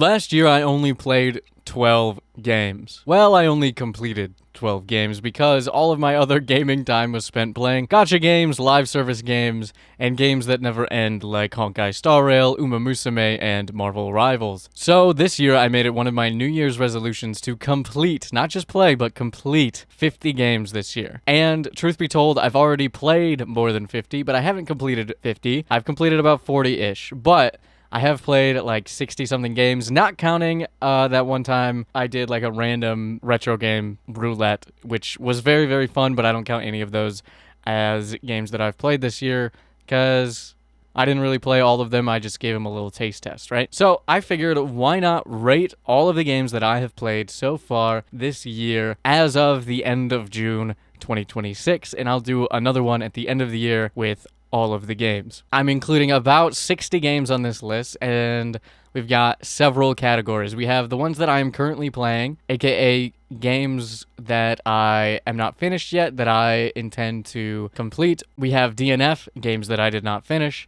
Last year, I only played 12 games. Well, I only completed 12 games because all of my other gaming time was spent playing gacha games, live service games, and games that never end like Honkai Star Rail, Uma Musume, and Marvel Rivals. So this year I made it one of my New Year's resolutions to complete, not just play, but complete 50 games this year. And truth be told, I've already played more than 50, but I haven't completed 50. I've completed about 40-ish, but I have played like 60-something games, not counting that one time I did like a random retro game roulette, which was very, very fun, but I don't count any of those as games that I've played this year because I didn't really play all of them. I just gave them a little taste test, right? So I figured why not rate all of the games that I have played so far this year as of the end of June 2026, and I'll do another one at the end of the year with all of the games. I'm including about 60 games on this list, and we've got several categories. We have the ones that I am currently playing, aka games that I am not finished yet, that I intend to complete. We have DNF, games that I did not finish.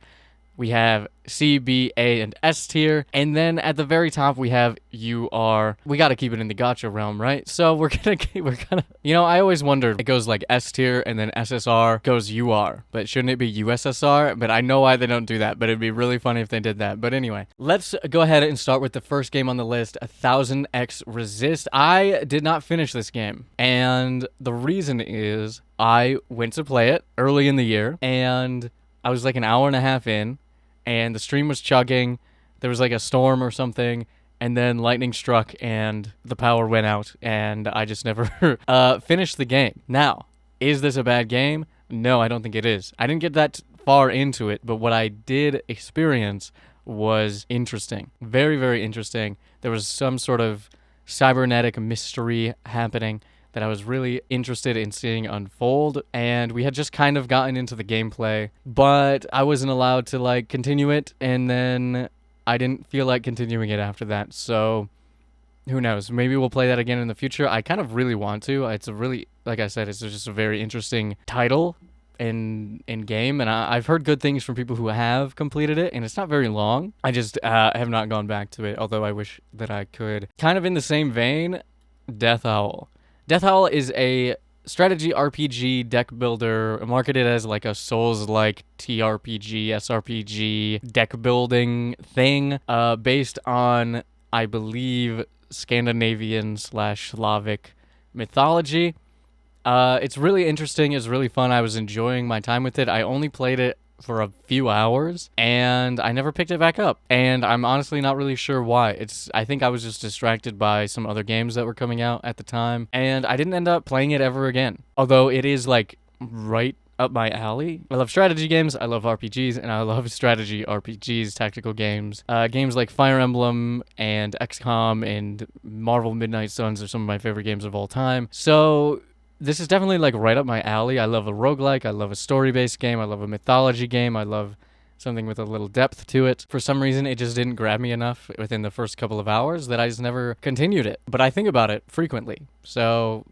We have C, B, A, and S tier. And then at the very top, we have UR. We got to keep it in the gacha realm, right? So we're gonna, you know, I always wondered, it goes like S tier and then SSR goes UR, but shouldn't it be USSR? But I know why they don't do that, but it'd be really funny if they did that. But anyway, let's go ahead and start with the first game on the list, 1000X Resist. I did not finish this game, and the reason is I went to play it early in the year, and I was like an hour and a half in, and the stream was chugging. There was like a storm or something, and then lightning struck, and the power went out, and I just never finished the game. Now, is this a bad game? No, I don't think it is. I didn't get that far into it, but what I did experience was interesting. Very, very interesting. There was some sort of cybernetic mystery happening that I was really interested in seeing unfold, and we had just kind of gotten into the gameplay, but I wasn't allowed to like continue it, and then I didn't feel like continuing it after that. So who knows, maybe we'll play that again in the future. I kind of really want to. It's a really, like I said, it's just a very interesting title in game, and I've heard good things from people who have completed it, and it's not very long. I just have not gone back to it, although I wish that I could. Kind of in the same vein, Death Owl. Death Owl is a strategy RPG deck builder marketed as like a Souls-like TRPG, SRPG deck building thing based on, I believe, Scandinavian/Slavic mythology. It's really interesting. It's really fun. I was enjoying my time with it. I only played it for a few hours, and I never picked it back up, and I'm honestly not really sure why. I think I was just distracted by some other games that were coming out at the time, and I didn't end up playing it ever again, although it is like right up my alley. I love strategy games, I love RPGs, and I love strategy RPGs, tactical games. Games like Fire Emblem and XCOM and Marvel Midnight Suns are some of my favorite games of all time, so this is definitely like right up my alley. I love a roguelike, I love a story-based game, I love a mythology game, I love something with a little depth to it. For some reason, it just didn't grab me enough within the first couple of hours that I just never continued it. But I think about it frequently, so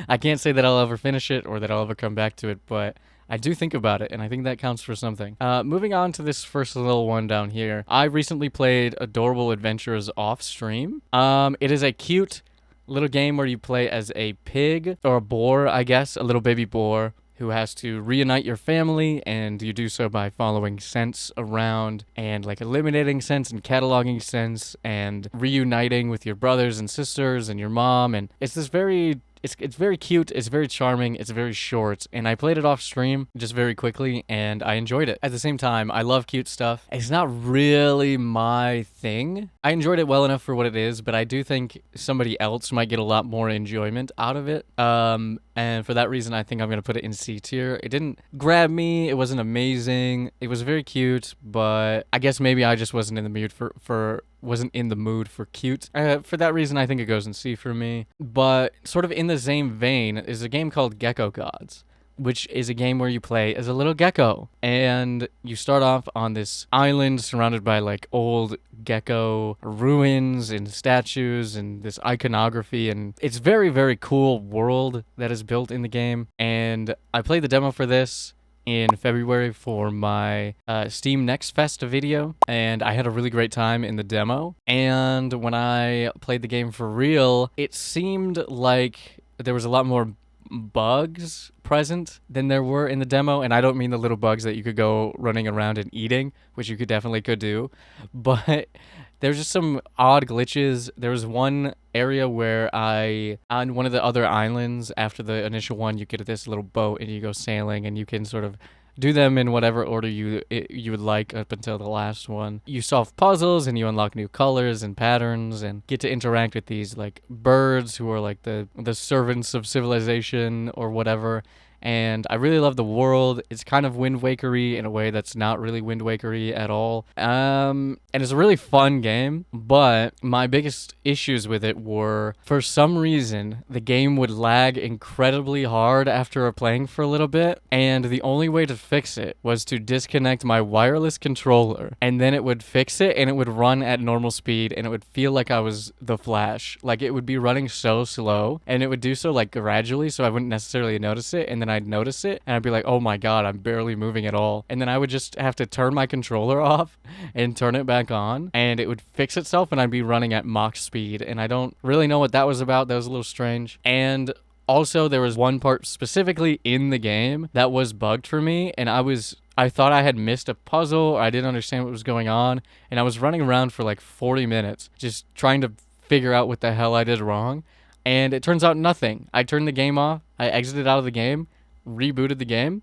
I can't say that I'll ever finish it or that I'll ever come back to it, but I do think about it, and I think that counts for something. Moving on to this first little one down here. I recently played Adorable Adventures off stream. It is a cute little game where you play as a pig, or a boar, I guess, a little baby boar, who has to reunite your family, and you do so by following scents around, and like eliminating scents and cataloging scents, and reuniting with your brothers and sisters and your mom, and it's this very... It's very cute, it's very charming, it's very short, and I played it off stream just very quickly, and I enjoyed it. At the same time, I love cute stuff. It's not really my thing. I enjoyed it well enough for what it is, but I do think somebody else might get a lot more enjoyment out of it. And for that reason, I think I'm going to put it in C tier. It didn't grab me, it wasn't amazing, it was very cute, but I guess maybe I just wasn't in the mood for cute. For that reason, I think it goes in C for me. But sort of in the same vein is a game called Gecko Gods, which is a game where you play as a little gecko, and you start off on this island surrounded by like old gecko ruins and statues and this iconography, and it's very, very cool world that is built in the game. And I played the demo for this, in February for my Steam Next Fest video, and I had a really great time in the demo. And when I played the game for real, it seemed like there was a lot more bugs present than there were in the demo, and I don't mean the little bugs that you could go running around and eating, which you definitely could do, but there's just some odd glitches. There was one area where on one of the other islands after the initial one, you get this little boat and you go sailing, and you can sort of do them in whatever order you would like up until the last one. You solve puzzles and you unlock new colors and patterns and get to interact with these like birds who are like the servants of civilization or whatever. And I really love the world. It's kind of Wind Waker-y in a way that's not really Wind Waker-y at all. And it's a really fun game, but my biggest issues with it were, for some reason, the game would lag incredibly hard after playing for a little bit, and the only way to fix it was to disconnect my wireless controller, and then it would fix it, and it would run at normal speed, and it would feel like I was the Flash. Like, it would be running so slow, and it would do so, like, gradually, so I wouldn't necessarily notice it, and then I'd notice it, and I'd be like, oh my god, I'm barely moving at all. And then I would just have to turn my controller off and turn it back on, and it would fix itself, and I'd be running at Mach speed, and I don't really know what that was about. That was a little strange. And also, there was one part specifically in the game that was bugged for me, and I thought I had missed a puzzle, or I didn't understand what was going on, and I was running around for like 40 minutes just trying to figure out what the hell I did wrong, and it turns out nothing. I turned the game off, I exited out of the game, rebooted the game,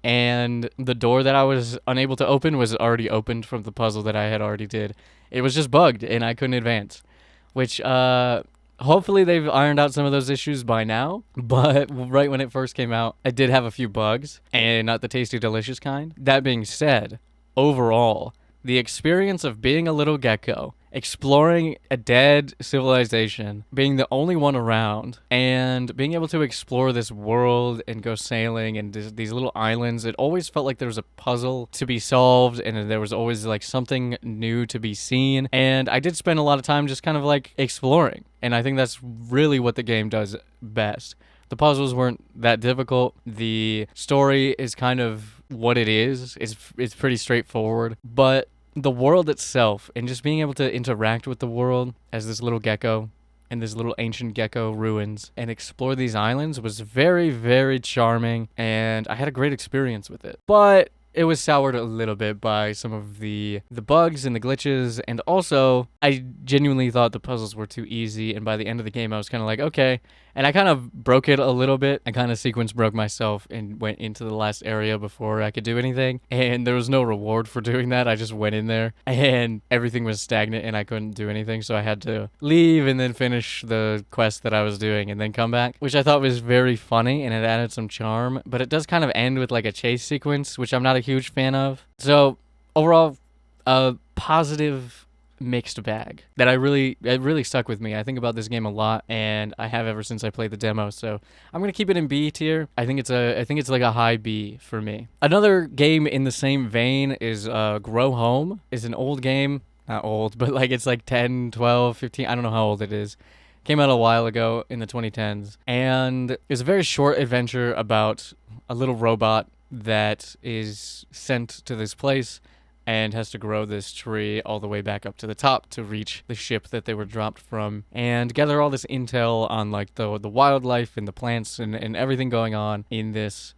and the door that I was unable to open was already opened from the puzzle that I had already did. It was just bugged, and I couldn't advance, which hopefully they've ironed out some of those issues by now, but right when it first came out, it did have a few bugs, and not the tasty, delicious kind. That being said, overall, the experience of being a little gecko, exploring a dead civilization, being the only one around, and being able to explore this world and go sailing and these little islands, it always felt like there was a puzzle to be solved, and there was always like something new to be seen. And I did spend a lot of time just kind of like exploring, and I think that's really what the game does best. The puzzles weren't that difficult. The story is kind of what it is. It's pretty straightforward, but the world itself and just being able to interact with the world as this little gecko in this little ancient gecko ruins and explore these islands was very, very charming, and I had a great experience with it. But it was soured a little bit by some of the bugs and the glitches, and also I genuinely thought the puzzles were too easy, and by the end of the game I was kind of like, okay, and I kind of broke it a little bit. I kind of sequence broke myself and went into the last area before I could do anything, and there was no reward for doing that. I just went in there and everything was stagnant and I couldn't do anything, so I had to leave and then finish the quest that I was doing and then come back, which I thought was very funny and it added some charm, but it does kind of end with like a chase sequence, which I'm not a huge fan of. So overall, a positive mixed bag that it really stuck with me. I think about this game a lot, and I have ever since I played the demo, so I'm gonna keep it in B tier. I think it's like a high B for me. Another game in the same vein is Grow Home. Is an old game, not old, but like it's like 10, 12, 15, I don't know how old it is. Came out a while ago in the 2010s, and it's a very short adventure about a little robot that is sent to this place and has to grow this tree all the way back up to the top to reach the ship that they were dropped from, and gather all this intel on like the wildlife and the plants and everything going on in this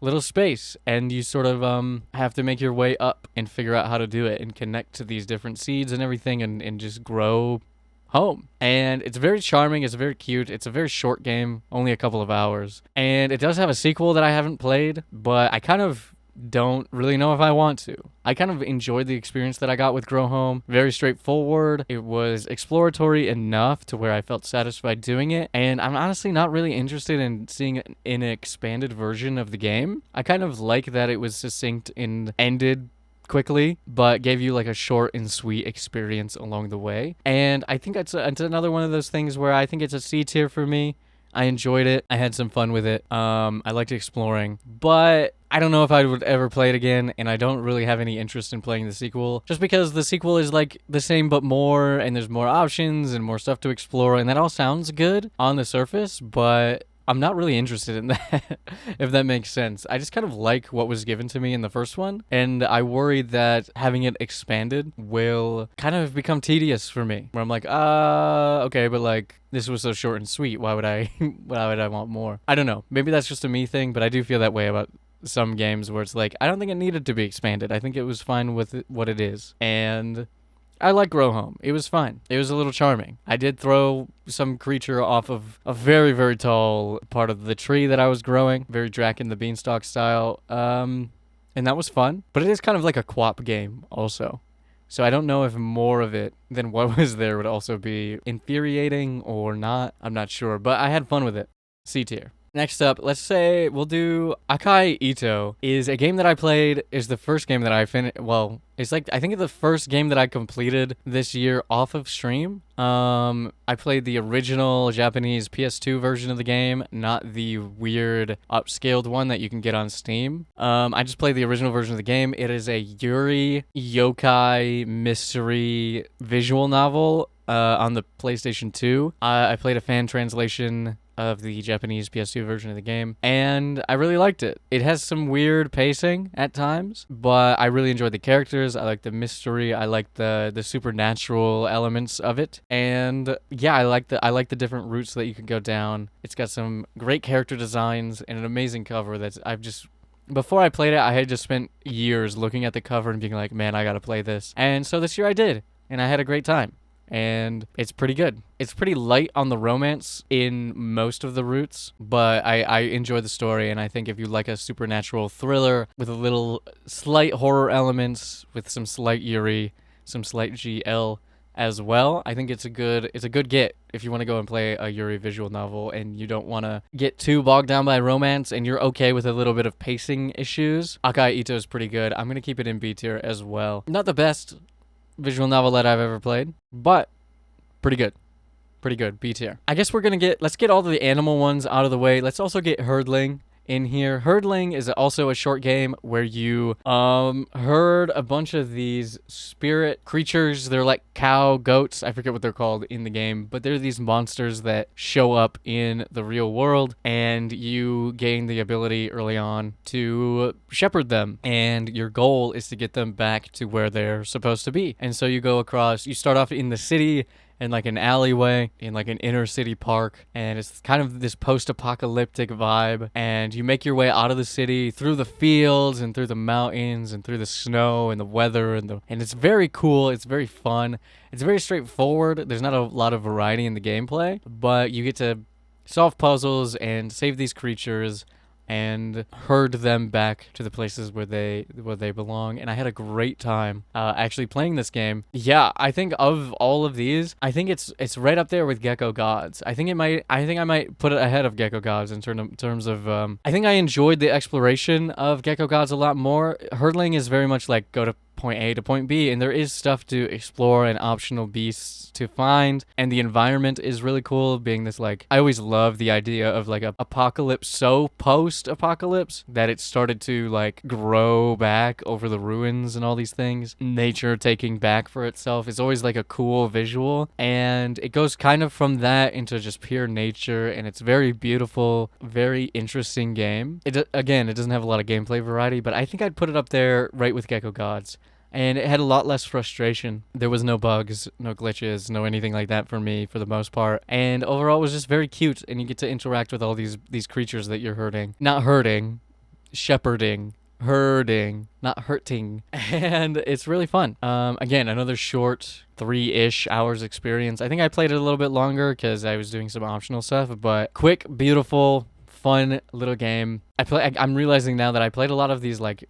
little space. And you sort of have to make your way up and figure out how to do it and connect to these different seeds and everything, and just grow home. And it's very charming, it's very cute, it's a very short game, only a couple of hours, and it does have a sequel that I haven't played, but I kind of don't really know if I want to. I kind of enjoyed the experience that I got with Grow Home. Very straightforward. It was exploratory enough to where I felt satisfied doing it, and I'm honestly not really interested in seeing an expanded version of the game. I kind of like that it was succinct and ended quickly, but gave you like a short and sweet experience along the way. And I think it's another one of those things where I think it's a C tier for me. I enjoyed it. I had some fun with it. I liked exploring, but I don't know if I would ever play it again, and I don't really have any interest in playing the sequel, just because the sequel is like the same but more, and there's more options and more stuff to explore, and that all sounds good on the surface, but I'm not really interested in that, if that makes sense. I just kind of like what was given to me in the first one, and I worry that having it expanded will kind of become tedious for me. Where I'm like, okay, but like this was so short and sweet. Why would I, why would I want more? I don't know. Maybe that's just a me thing, but I do feel that way about some games where it's like I don't think it needed to be expanded. I think it was fine with what it is, and I like Grow Home. It was fine. It was a little charming. I did throw some creature off of a very, very tall part of the tree that I was growing, very Drac and the Beanstalk style, and that was fun. But it is kind of like a co-op game also. So I don't know if more of it than what was there would also be infuriating or not. I'm not sure, but I had fun with it. C tier. Next up, let's say we'll do Akai Ito. Is a game that I played, is the first game that I finished, well, it's like, I think it's the first game that I completed this year off of stream. I played the original Japanese PS2 version of the game, not the weird upscaled one that you can get on Steam. I just played the original version of the game. It is a Yuri yokai mystery visual novel on the PlayStation 2. I played a fan translation of the Japanese PS2 version of the game, and I really liked it. It has some weird pacing at times, but I really enjoyed the characters. I like the mystery. I like the supernatural elements of it, and yeah, I like the different routes that you can go down. It's got some great character designs and an amazing cover that before I played it, I had just spent years looking at the cover and being like, man, I gotta play this. And so this year I did, and I had a great time. And it's pretty good. It's pretty light on the romance in most of the routes, but I enjoy the story, and I think if you like a supernatural thriller with a little slight horror elements, with some slight Yuri, some slight GL as well, I think it's a good get if you want to go and play a Yuri visual novel and you don't want to get too bogged down by romance and you're okay with a little bit of pacing issues. Akai Ito is pretty good. I'm going to keep it in B tier as well. Not the best visual novel that I've ever played, but pretty good. Pretty good. B tier. I guess let's get all the animal ones out of the way. Let's also get Herdling in here. Herdling is also a short game where you herd a bunch of these spirit creatures. They're like cow, goats, I forget what they're called in the game, but they're these monsters that show up in the real world, and you gain the ability early on to shepherd them, and your goal is to get them back to where they're supposed to be. And so you start off in the city, in like an alleyway, in like an inner city park, and it's kind of this post-apocalyptic vibe, and you make your way out of the city through the fields and through the mountains and through the snow and the weather, and it's very cool. It's very fun. It's very straightforward. There's not a lot of variety in the gameplay, but you get to solve puzzles and save these creatures and herd them back to the places where they belong. And I had a great time actually playing this game. Yeah, I think of all of these, I think it's right up there with Gecko Gods. I think I might put it ahead of Gecko Gods in terms of I think I enjoyed the exploration of Gecko Gods a lot more. Herdling is very much like go to point A to point B, and there is stuff to explore and optional beasts to find, and the environment is really cool, being this like, I always love the idea of like a apocalypse so post-apocalypse that it started to like grow back over the ruins and all these things, nature taking back for itself is always like a cool visual, and it goes kind of from that into just pure nature, and it's very beautiful, very interesting game. It doesn't have a lot of gameplay variety, but I think I'd put it up there right with Gecko Gods. And it had a lot less frustration. There was no bugs, no glitches, no anything like that for me for the most part. And overall, it was just very cute, and you get to interact with all these creatures that you're herding. Not herding, shepherding. Herding, not hurting. And it's really fun. Again, another short 3-ish hours experience. I think I played it a little bit longer because I was doing some optional stuff, but quick, beautiful, fun little game. I'm realizing now that I played a lot of these, like,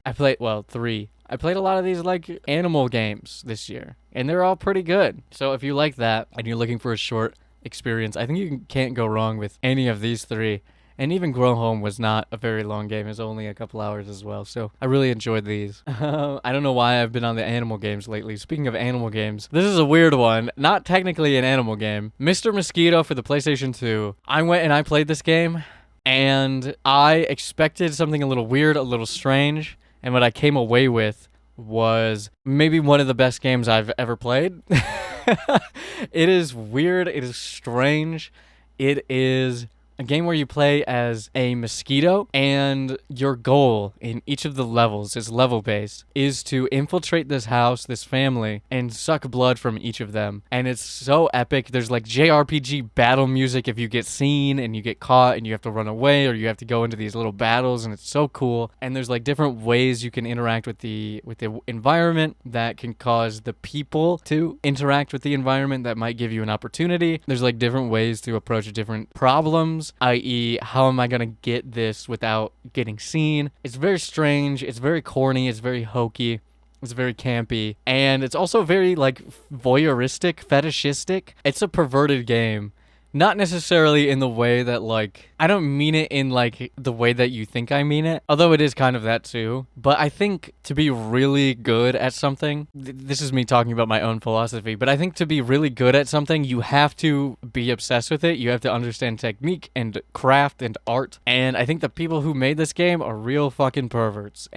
three. I played a lot of these like animal games this year, and they're all pretty good. So if you like that and you're looking for a short experience, I think you can't go wrong with any of these three. And even Grow Home was not a very long game. It was only a couple hours as well. So I really enjoyed these. I don't know why I've been on the animal games lately. Speaking of animal games, this is a weird one. Not technically an animal game. Mr. Mosquito for the PlayStation 2. I went and I played this game, and I expected something a little weird, a little strange. And what I came away with was maybe one of the best games I've ever played. It is weird. It is strange. It is A game where you play as a mosquito, and your goal in each of the levels is level-based, is to infiltrate this house, this family, and suck blood from each of them. And it's so epic. There's like JRPG battle music if you get seen and you get caught and you have to run away, or you have to go into these little battles, and it's so cool. And there's like different ways you can interact with the environment that can cause the people to interact with the environment that might give you an opportunity. There's like different ways to approach different problems, i.e., how am I going to get this without getting seen? It's very strange, it's very corny, it's very hokey, it's very campy, and it's also very, like, voyeuristic, fetishistic. It's a perverted game. Not necessarily in the way that, like, I don't mean it in, like, the way that you think I mean it, although it is kind of that too. But I think to be really good at something, this is me talking about my own philosophy, but I think to be really good at something, you have to be obsessed with it. You have to understand technique and craft and art. And I think the people who made this game are real fucking perverts.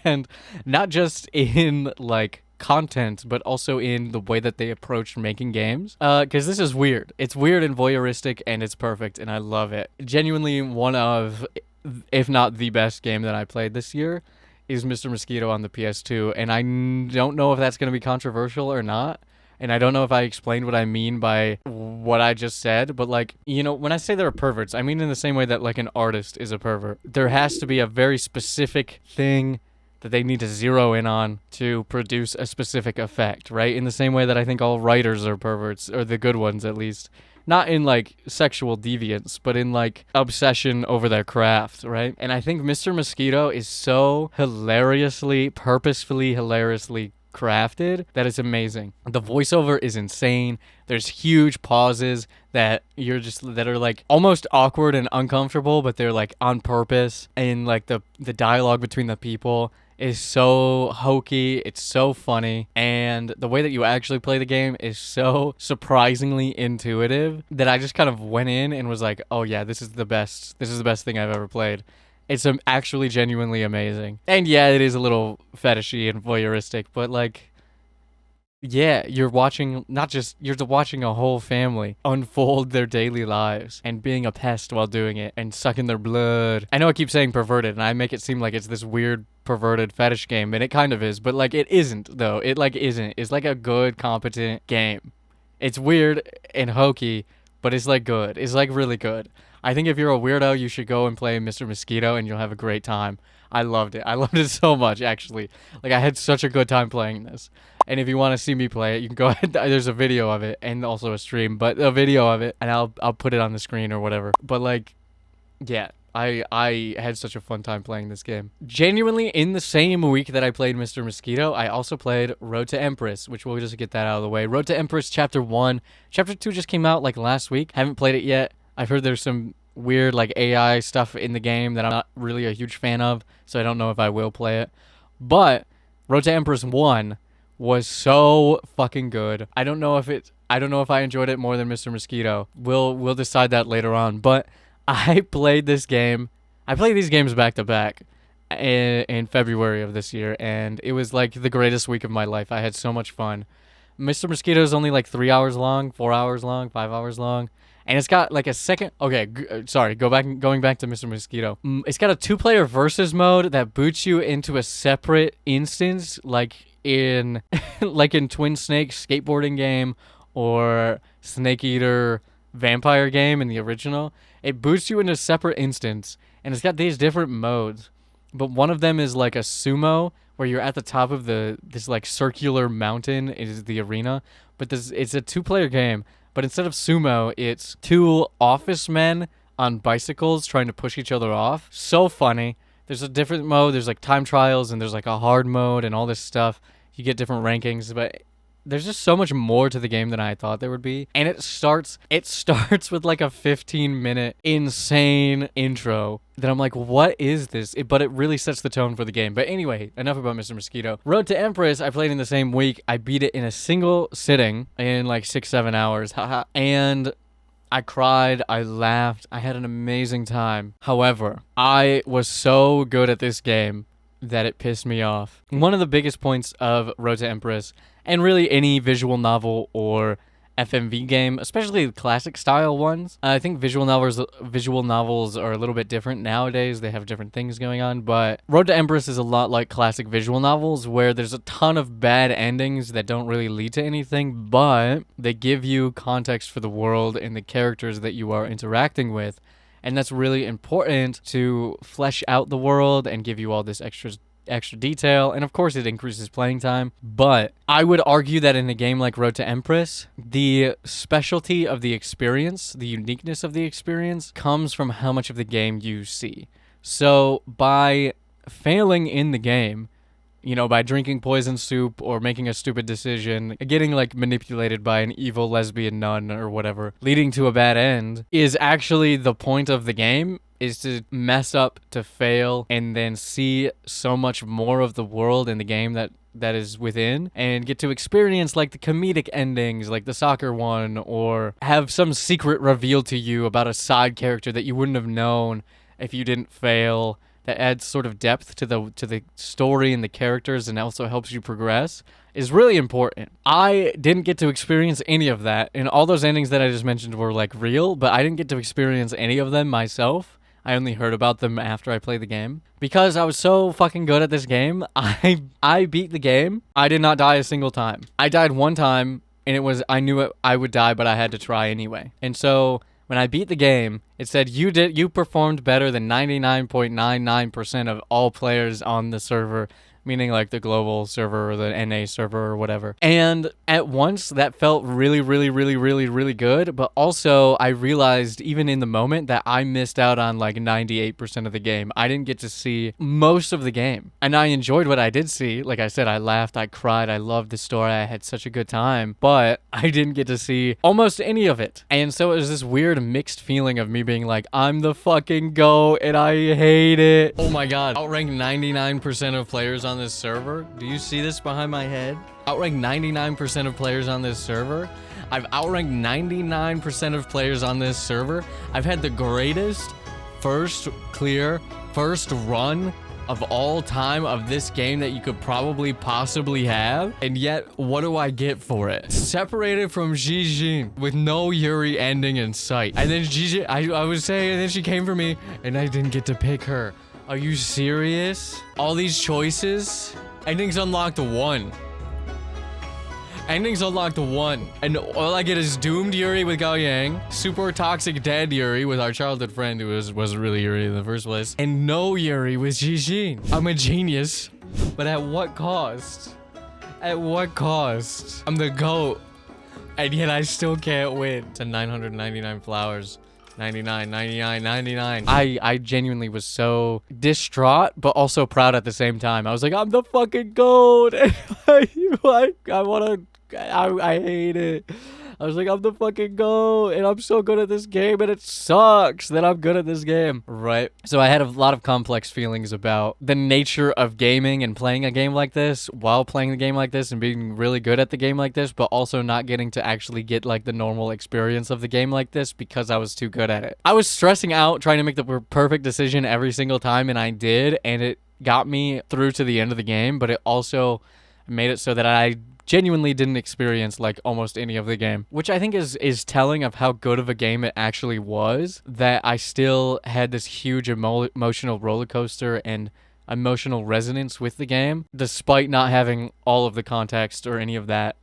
And not just in, like, content, but also in the way that they approach making games, because this is weird. It's weird and voyeuristic, and it's perfect, and I love it. Genuinely one of, if not the best game that I played this year is Mr. Mosquito on the PS2, and I don't know if that's going to be controversial or not, and I don't know if I explained what I mean by what I just said, but, like, you know, when I say they're perverts, I mean in the same way that, like, an artist is a pervert. There has to be a very specific thing that they need to zero in on to produce a specific effect, right? In the same way that I think all writers are perverts, or the good ones at least. Not in, like, sexual deviance, but in, like, obsession over their craft, right? And I think Mr. Mosquito is so purposefully hilariously crafted that it's amazing. The voiceover is insane. There's huge pauses that are like almost awkward and uncomfortable, but they're like on purpose. And like the dialogue between the people is so hokey, it's so funny, and the way that you actually play the game is so surprisingly intuitive that I just kind of went in and was like, oh yeah, this is the best thing I've ever played. It's actually genuinely amazing. And yeah, it is a little fetishy and voyeuristic, but like, yeah, you're watching a whole family unfold their daily lives and being a pest while doing it and sucking their blood. I know I keep saying perverted, and I make it seem like it's this weird perverted fetish game, and it kind of is, but like it isn't though. It like isn't. It's like a good, competent game. It's weird and hokey, but it's like good. It's like really good. I think if you're a weirdo, you should go and play Mr. Mosquito, and you'll have a great time. I loved it. I loved it so much, actually. Like, I had such a good time playing this. And if you want to see me play it, you can go ahead. There's a video of it, and also a stream, but a video of it, and I'll put it on the screen or whatever. But, like, yeah, I had such a fun time playing this game. Genuinely, in the same week that I played Mr. Mosquito, I also played Road to Empress, which we'll just get that out of the way. Road to Empress Chapter 1. Chapter 2 just came out, like, last week. Haven't played it yet. I've heard there's some weird, like, AI stuff in the game that I'm not really a huge fan of, so I don't know if I will play it. But Road to Empress 1 was so fucking good. I don't know if I enjoyed it more than Mr. Mosquito. We'll decide that later on. But I played this game. I played these games back to back in February of this year, and it was like the greatest week of my life. I had so much fun. Mr. Mosquito is only like 3 hours long, 4 hours long, 5 hours long. And it's got like a second. Okay, going back to Mr. Mosquito. It's got a 2-player versus mode that boots you into a separate instance, like in Twin Snake skateboarding game or Snake Eater vampire game in the original. It boots you into a separate instance, and it's got these different modes. But one of them is like a sumo, where you're at the top of this like circular mountain is the arena. But it's a 2-player game. But instead of sumo, it's 2 office men on bicycles trying to push each other off. So funny. There's a different mode. There's like time trials, and there's like a hard mode and all this stuff. You get different rankings, but there's just so much more to the game than I thought there would be. And it starts with like a 15-minute insane intro that I'm like, what is this? But it really sets the tone for the game. But anyway, enough about Mr. Mosquito. Road to Empress, I played in the same week. I beat it in a single sitting in like 6-7 hours. And I cried, I laughed, I had an amazing time. However, I was so good at this game that it pissed me off. One of the biggest points of Road to Empress, and really any visual novel or FMV game, especially classic style ones. I think visual novels are a little bit different nowadays. They have different things going on, but Road to Empress is a lot like classic visual novels where there's a ton of bad endings that don't really lead to anything, but they give you context for the world and the characters that you are interacting with. And that's really important to flesh out the world and give you all this extra detail, and of course it increases playing time. But I would argue that in a game like Road to Empress, the specialty of the experience, the uniqueness of the experience, comes from how much of the game you see. So by failing in the game, by drinking poison soup or making a stupid decision, getting like manipulated by an evil lesbian nun or whatever, leading to a bad end, is actually the point of the game, is to mess up, to fail, and then see so much more of the world in the game that is within, and get to experience like the comedic endings, like the soccer one, or have some secret revealed to you about a side character that you wouldn't have known if you didn't fail. That adds sort of depth to the story and the characters, and also helps you progress, is really important. I didn't get to experience any of that, and all those endings that I just mentioned were like real, but I didn't get to experience any of them myself. I only heard about them after I played the game. Because I was so fucking good at this game, I beat the game. I did not die a single time. I died one time, and I knew I would die, but I had to try anyway. And so when I beat the game, it said you performed better than 99.99% of all players on the server, meaning like the global server or the NA server or whatever. And at once, that felt really, really, really, really, really good. But also, I realized even in the moment that I missed out on like 98% of the game. I didn't get to see most of the game. And I enjoyed what I did see. Like I said, I laughed, I cried, I loved the story, I had such a good time. But I didn't get to see almost any of it. And so it was this weird mixed feeling of me being like, I'm the fucking GOAT and I hate it. Oh my god. Outranked 99% of players on this server. Do you see this behind my head? Outranked 99% of players on this server. I've outranked 99% of players on this server. I've had the greatest first run of all time of this game that you could probably possibly have. And yet, what do I get for it? Separated from Jijin with no Yuri ending in sight. And then Jijin, I was saying, and then she came for me and I didn't get to pick her. Are you serious? All these choices? Endings unlocked 1. Endings unlocked 1. And all I get is doomed Yuri with Gao Yang, super toxic dead Yuri with our childhood friend who wasn't really Yuri in the first place, and no Yuri with Jijin. I'm a genius. But at what cost? At what cost? I'm the GOAT. And yet I still can't win. To 999 flowers. 99, 99, 99. I genuinely was so distraught, but also proud at the same time. I was like, I'm the fucking GOAT. I hate it. I was like, I'm the fucking GOAT, and I'm so good at this game, and it sucks that I'm good at this game. Right? So I had a lot of complex feelings about the nature of gaming and playing a game like this while playing the game like this and being really good at the game like this, but also not getting to actually get like the normal experience of the game like this because I was too good at it. I was stressing out trying to make the perfect decision every single time, and I did, and it got me through to the end of the game, but it also made it so that I genuinely didn't experience like almost any of the game, which I think is telling of how good of a game it actually was, that I still had this huge emotional roller coaster and emotional resonance with the game, despite not having all of the context or any of that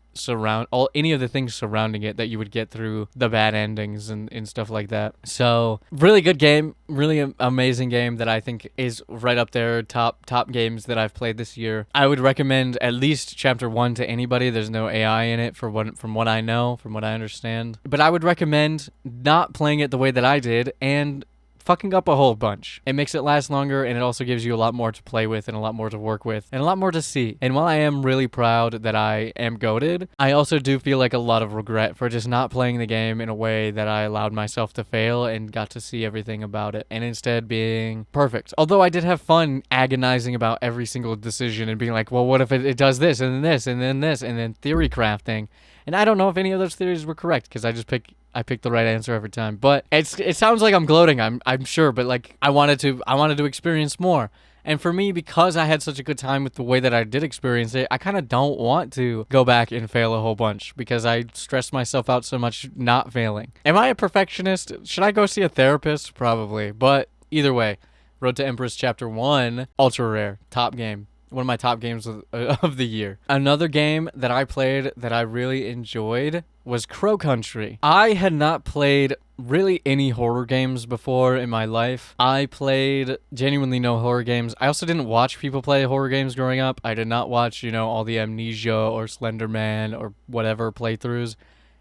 any of the things surrounding it that you would get through the bad endings and stuff like that. So really good game, really amazing game that I think is right up there, top games that I've played this year. I would recommend at least chapter 1 to anybody. There's no AI in it from what I know, from what I understand. But I would recommend not playing it the way that I did and fucking up a whole bunch. It makes it last longer, and it also gives you a lot more to play with and a lot more to work with and a lot more to see. And while I am really proud that I am goated, I also do feel like a lot of regret for just not playing the game in a way that I allowed myself to fail and got to see everything about it, and instead being perfect. Although I did have fun agonizing about every single decision and being like, well, what if it does this and then this and then this, and then theory crafting. And I don't know if any of those theories were correct because I picked the right answer every time. But it sounds like I'm gloating, I'm sure, but like I wanted to experience more. And for me, because I had such a good time with the way that I did experience it, I kind of don't want to go back and fail a whole bunch because I stressed myself out so much not failing. Am I a perfectionist? Should I go see a therapist? Probably. But either way, Road to Empress Chapter 1, ultra rare, top game. One of my top games of the year. Another game that I played that I really enjoyed was Crow Country. I had not played really any horror games before in my life. I played genuinely no horror games. I also didn't watch people play horror games growing up. I did not watch, all the Amnesia or Slender Man or whatever playthroughs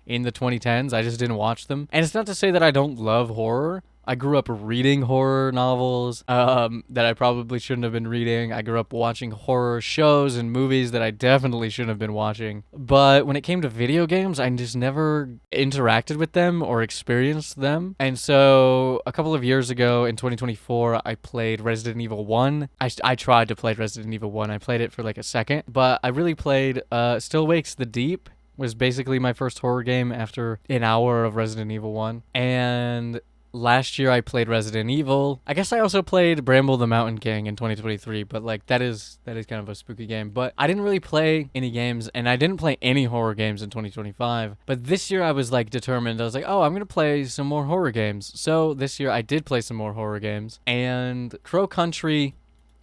in the 2010s. I just didn't watch them. And it's not to say that I don't love horror. I grew up reading horror novels that I probably shouldn't have been reading. I grew up watching horror shows and movies that I definitely shouldn't have been watching. But when it came to video games, I just never interacted with them or experienced them. And so a couple of years ago in 2024, I played Resident Evil 1. I tried to play Resident Evil 1. I played it for like a second. But I really played Still Wakes the Deep. Was basically my first horror game after an hour of Resident Evil 1. And last year I played Resident Evil. I guess I also played Bramble the Mountain King in 2023, but like that is kind of a spooky game. But I didn't really play any games, and I didn't play any horror games in 2025. But this year I was like determined. I was like, oh, I'm gonna play some more horror games. So this year I did play some more horror games, and Crow Country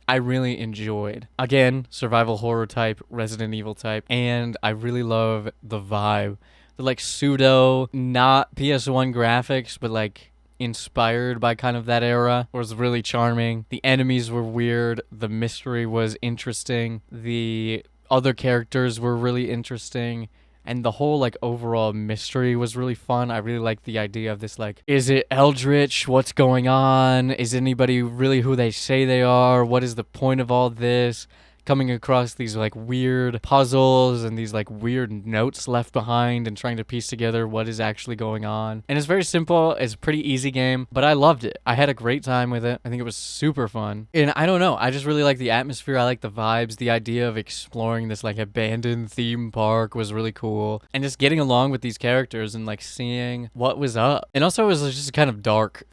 I really enjoyed. Again, survival horror type, Resident Evil type, and I really love the vibe. The like pseudo, not PS1 graphics, but like inspired by kind of that era. Was really charming. The enemies were weird. The mystery was interesting. The other characters were really interesting. And the whole like overall mystery was really fun. I really liked the idea of this like, is it Eldritch? What's going on? Is anybody really who they say they are? What is the point of all this? Coming across these like weird puzzles and these like weird notes left behind and trying to piece together what is actually going on. And it's very simple. It's a pretty easy game, but I loved it. I had a great time with it. I think it was super fun. And I don't know, I just really like the atmosphere. I like the vibes. The idea of exploring this like abandoned theme park was really cool. And just getting along with these characters and like seeing what was up. And also it was just kind of dark,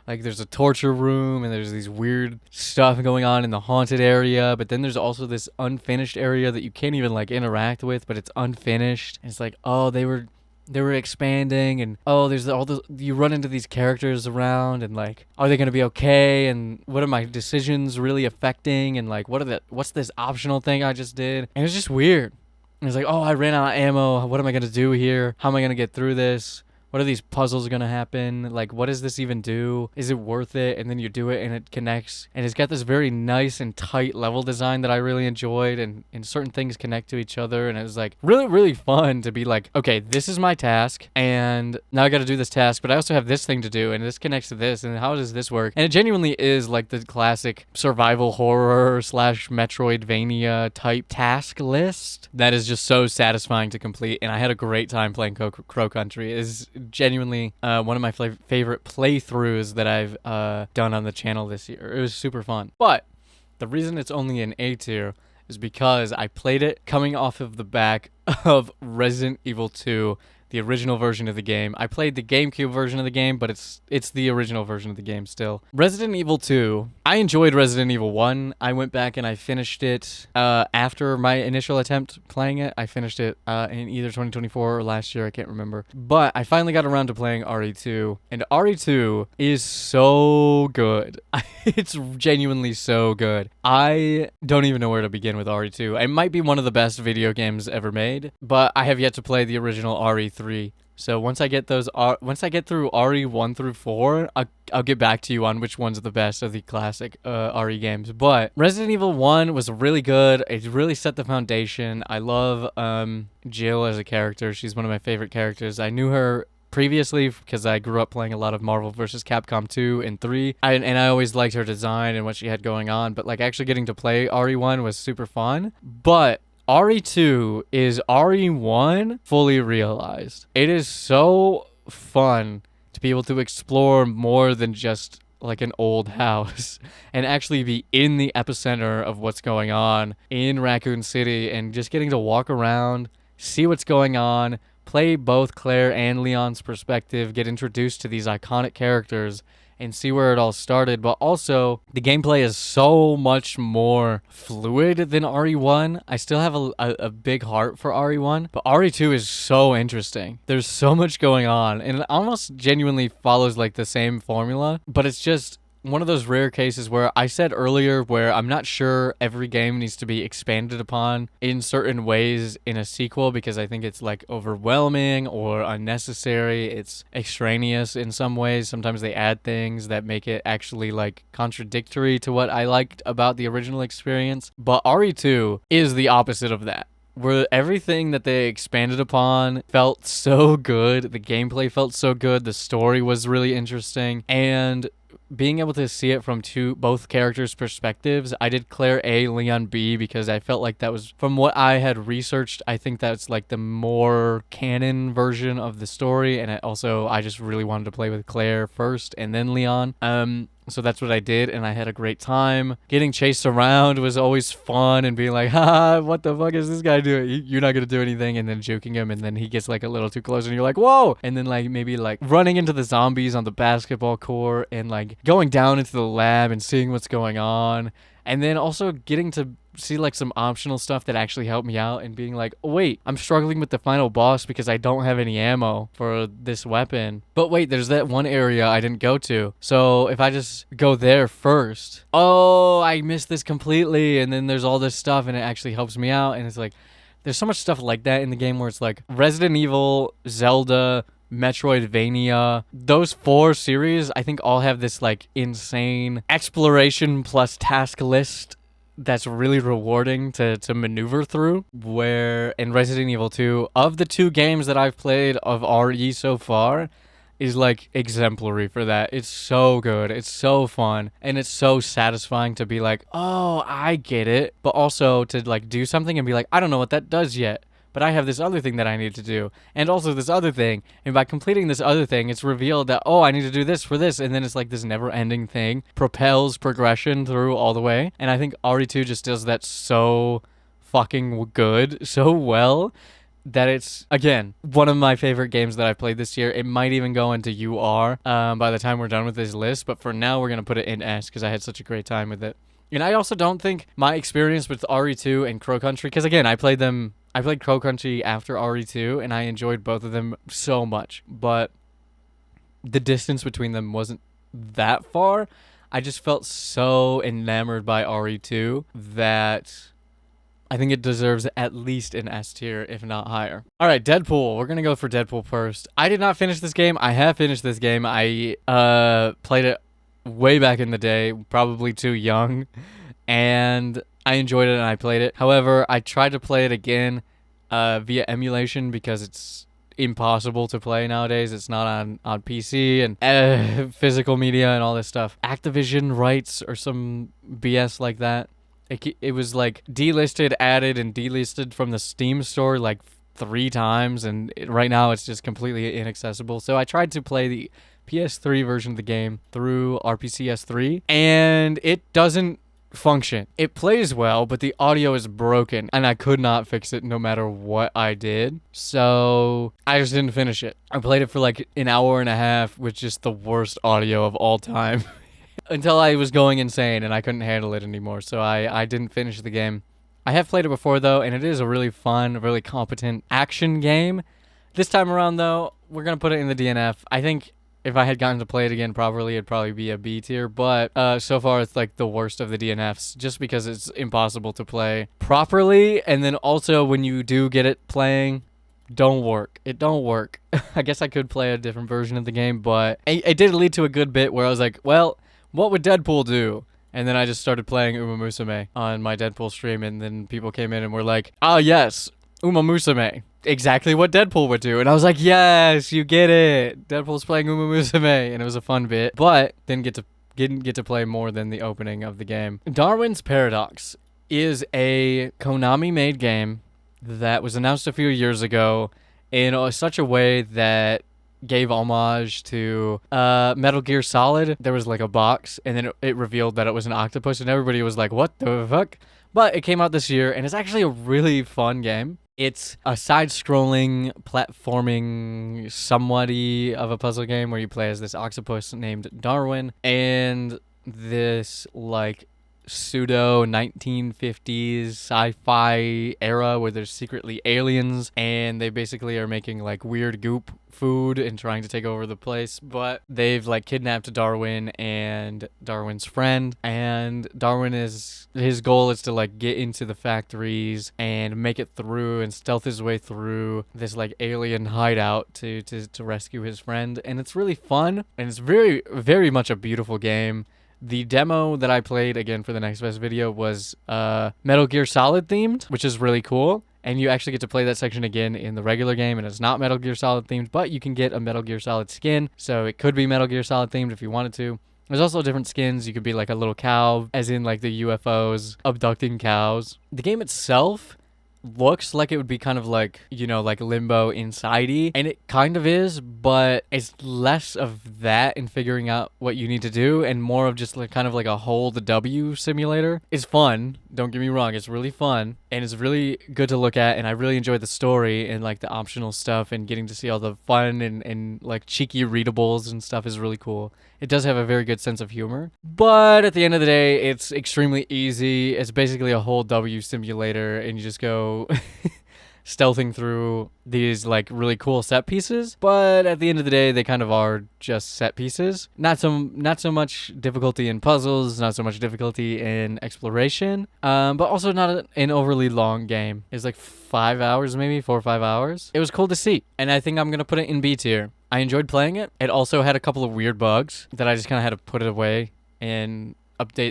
Like there's a torture room and there's these weird stuff going on in the haunted area, but then there's also this unfinished area that you can't even like interact with, but it's unfinished. And it's like, oh, they were expanding, and oh, there's all the you run into these characters around, and like, are they gonna be okay? And what are my decisions really affecting? And like, what's this optional thing I just did? And it's just weird. And it's like, oh, I ran out of ammo. What am I gonna do here? How am I gonna get through this? What are these puzzles gonna happen? Like, what does this even do? Is it worth it? And then you do it and it connects. And it's got this very nice and tight level design that I really enjoyed. And certain things connect to each other. And it was like really, really fun to be like, okay, this is my task. And now I gotta do this task, but I also have this thing to do. And this connects to this. And how does this work? And it genuinely is like the classic survival horror / Metroidvania type task list that is just so satisfying to complete. And I had a great time playing Crow Country. It is genuinely one of my favorite playthroughs that I've done on the channel this year. It was super fun. But the reason it's only an A tier is because I played it coming off of the back of Resident Evil 2, the original version of the game. I played the GameCube version of the game, but it's the original version of the game still. Resident Evil 2, I enjoyed Resident Evil 1. I went back and I finished it after my initial attempt playing it. I finished it in either 2024 or last year, I can't remember. But I finally got around to playing RE2, and RE2 is so good. It's genuinely so good. I don't even know where to begin with RE2. It might be one of the best video games ever made, but I have yet to play the original RE3. So once I get through RE1 through 4, I'll get back to you on which one's the best of the classic RE games. But Resident Evil 1 was really good. It really set the foundation. I love Jill as a character. She's one of my favorite characters. I knew her previously because I grew up playing a lot of Marvel vs. Capcom 2 and 3, and I always liked her design and what she had going on. But like actually getting to play RE1 was super fun. But RE2 is RE1 fully realized. It is so fun to be able to explore more than just like an old house and actually be in the epicenter of what's going on in Raccoon City and just getting to walk around, see what's going on, play both Claire and Leon's perspective, get introduced to these iconic characters, and see where it all started. But also, the gameplay is so much more fluid than RE1. I still have a big heart for RE1, but RE2 is so interesting. There's so much going on, and it almost genuinely follows like the same formula, but it's just one of those rare cases where I said earlier where I'm not sure every game needs to be expanded upon in certain ways in a sequel, because I think it's like overwhelming or unnecessary. It's extraneous in some ways. Sometimes they add things that make it actually like contradictory to what I liked about the original experience. But RE2 is the opposite of that, where everything that they expanded upon felt so good. The gameplay felt so good. The story was really interesting, and being able to see it from both characters' perspectives. I did Claire A, Leon B, because I felt like that was, from what I had researched, I think that's like the more canon version of the story, and I just really wanted to play with Claire first and then Leon. So that's what I did, and I had a great time. Getting chased around was always fun, and being like, ha, what the fuck is this guy doing? You're not gonna do anything, and then juking him, and then he gets like a little too close, and you're like, whoa! And then like maybe like running into the zombies on the basketball court, and like going down into the lab and seeing what's going on. And then also getting to see like some optional stuff that actually helped me out, and being like, oh, wait, I'm struggling with the final boss because I don't have any ammo for this weapon. But wait, there's that one area I didn't go to. So if I just go there first, oh, I missed this completely. And then there's all this stuff, and it actually helps me out. And it's like, there's so much stuff like that in the game where it's like Resident Evil, Zelda, Metroidvania, those 4 series, I think all have this like insane exploration plus task list that's really rewarding to maneuver through. Where in Resident Evil 2, of the 2 games that I've played of RE so far, is like exemplary for that. It's so good, it's so fun, and it's so satisfying to be like, oh, I get it, but also to like do something and be like, I don't know what that does yet, but I have this other thing that I need to do, and also this other thing, and by completing this other thing, it's revealed that, oh, I need to do this for this, and then it's like this never-ending thing, propels progression through all the way, and I think RE2 just does that so fucking good, so well, that it's, again, one of my favorite games that I've played this year. It might even go into UR by the time we're done with this list, but for now, we're going to put it in S, because I had such a great time with it. And I also don't think my experience with RE2 and Crow Country, because again, I played Crow Country after RE2, and I enjoyed both of them so much, but the distance between them wasn't that far. I just felt so enamored by RE2 that I think it deserves at least an S tier, if not higher. All right, Deadpool. We're going to go for Deadpool first. I did not finish this game. I have finished this game. I played it way back in the day, probably too young, and I enjoyed it and I played it. However, I tried to play it again via emulation because it's impossible to play nowadays. It's not on PC and physical media and all this stuff. Activision rights or some BS like that. It was like delisted, added, and delisted from the Steam store like 3 times, and right now it's just completely inaccessible. So I tried to play the PS3 version of the game through RPCS3, and it doesn't function. It plays well, but the audio is broken, and I could not fix it no matter what I did. So I just didn't finish it. I played it for like an hour and a half with just the worst audio of all time until I was going insane and I couldn't handle it anymore. So I didn't finish the game. I have played it before though, and it is a really fun, really competent action game. This time around though, we're going to put it in the DNF. I think if I had gotten to play it again properly, it'd probably be a B tier, but so far it's like the worst of the DNFs just because it's impossible to play properly, and then also when you do get it playing, it don't work. I guess I could play a different version of the game, but it did lead to a good bit where I was like, well, what would Deadpool do? And then I just started playing Uma Musume on my Deadpool stream, and then people came in and were like, ah, yes, Uma Musume. Exactly what Deadpool would do. And I was like, yes, you get it. Deadpool's playing Uma Musume, and it was a fun bit, but didn't get to play more than the opening of the game. Darwin's Paradox is a Konami-made game that was announced a few years ago in such a way that gave homage to Metal Gear Solid. There was like a box, and then it revealed that it was an octopus, and everybody was like, what the fuck? But it came out this year, and it's actually a really fun game. It's a side-scrolling, platforming, somewhat-y of a puzzle game where you play as this octopus named Darwin, and this, like, pseudo 1950s sci-fi era where there's secretly aliens, and they basically are making, like, weird goop food and trying to take over the place, but they've, like, kidnapped Darwin and Darwin's friend, and his goal is to, like, get into the factories and make it through and stealth his way through this, like, alien hideout to rescue his friend. And it's really fun, and it's very, very much a beautiful game. The demo that I played, again, for the Next Best Video was Metal Gear Solid themed, which is really cool. And you actually get to play that section again in the regular game, and it's not Metal Gear Solid themed, but you can get a Metal Gear Solid skin, so it could be Metal Gear Solid themed if you wanted to. There's also different skins. You could be like a little cow, as in like the UFOs abducting cows. The game itself looks like it would be kind of like, you know, like Limbo inside-y, and it kind of is, but it's less of that in figuring out what you need to do and more of just like kind of like a hold the W simulator. It's fun, don't get me wrong, it's really fun and it's really good to look at, and I really enjoyed the story and like the optional stuff, and getting to see all the fun and like cheeky readables and stuff is really cool. It does have a very good sense of humor, but at the end of the day, it's extremely easy. It's basically a whole W simulator, and you just go stealthing through these like really cool set pieces, but at the end of the day, they kind of are just set pieces. Not so much difficulty in puzzles, not so much difficulty in exploration, but also not an overly long game. It's like 5 hours, maybe 4 or 5 hours. It was cool to see, and I think I'm gonna put it in B tier. I enjoyed playing it. It also had a couple of weird bugs that I just kind of had to put it away and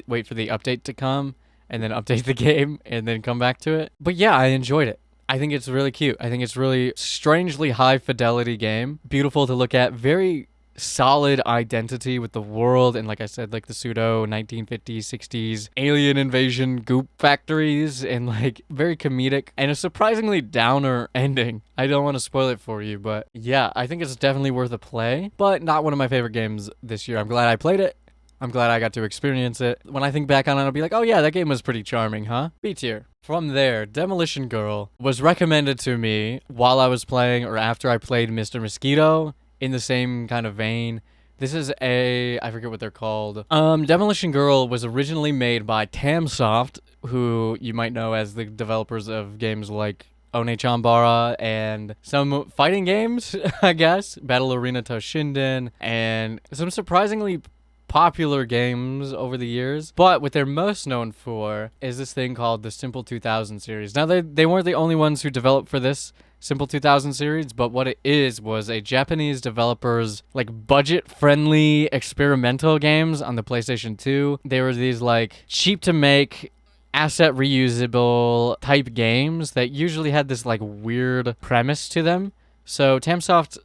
wait for the update to come, and then update the game and then come back to it. But yeah, I enjoyed it. I think it's really cute. I think it's really strangely high fidelity game. Beautiful to look at. Very solid identity with the world, and like I said, like the pseudo 1950s 60s alien invasion goop factories, and like very comedic and a surprisingly downer ending. I don't want to spoil it for you, but yeah, I think it's definitely worth a play, but not one of my favorite games this year. I'm glad I played it. I'm glad I got to experience it. When I think back on it, I'll be like, oh yeah, that game was pretty charming, huh? B tier. From there, Demolition Girl was recommended to me while I was playing or after I played Mr. Mosquito. In the same kind of vein, this is I forget what they're called. Demolition Girl was originally made by Tamsoft, who you might know as the developers of games like One-Chanbara and some fighting games, I guess, Battle Arena Toshinden, and some surprisingly popular games over the years. But what they're most known for is this thing called the Simple 2000 series. Now, they weren't the only ones who developed for this Simple 2000 series, but what it was a Japanese developer's like budget-friendly experimental games on the PlayStation 2. They were these like cheap to make, asset reusable type games that usually had this like weird premise to them. So Tamsoft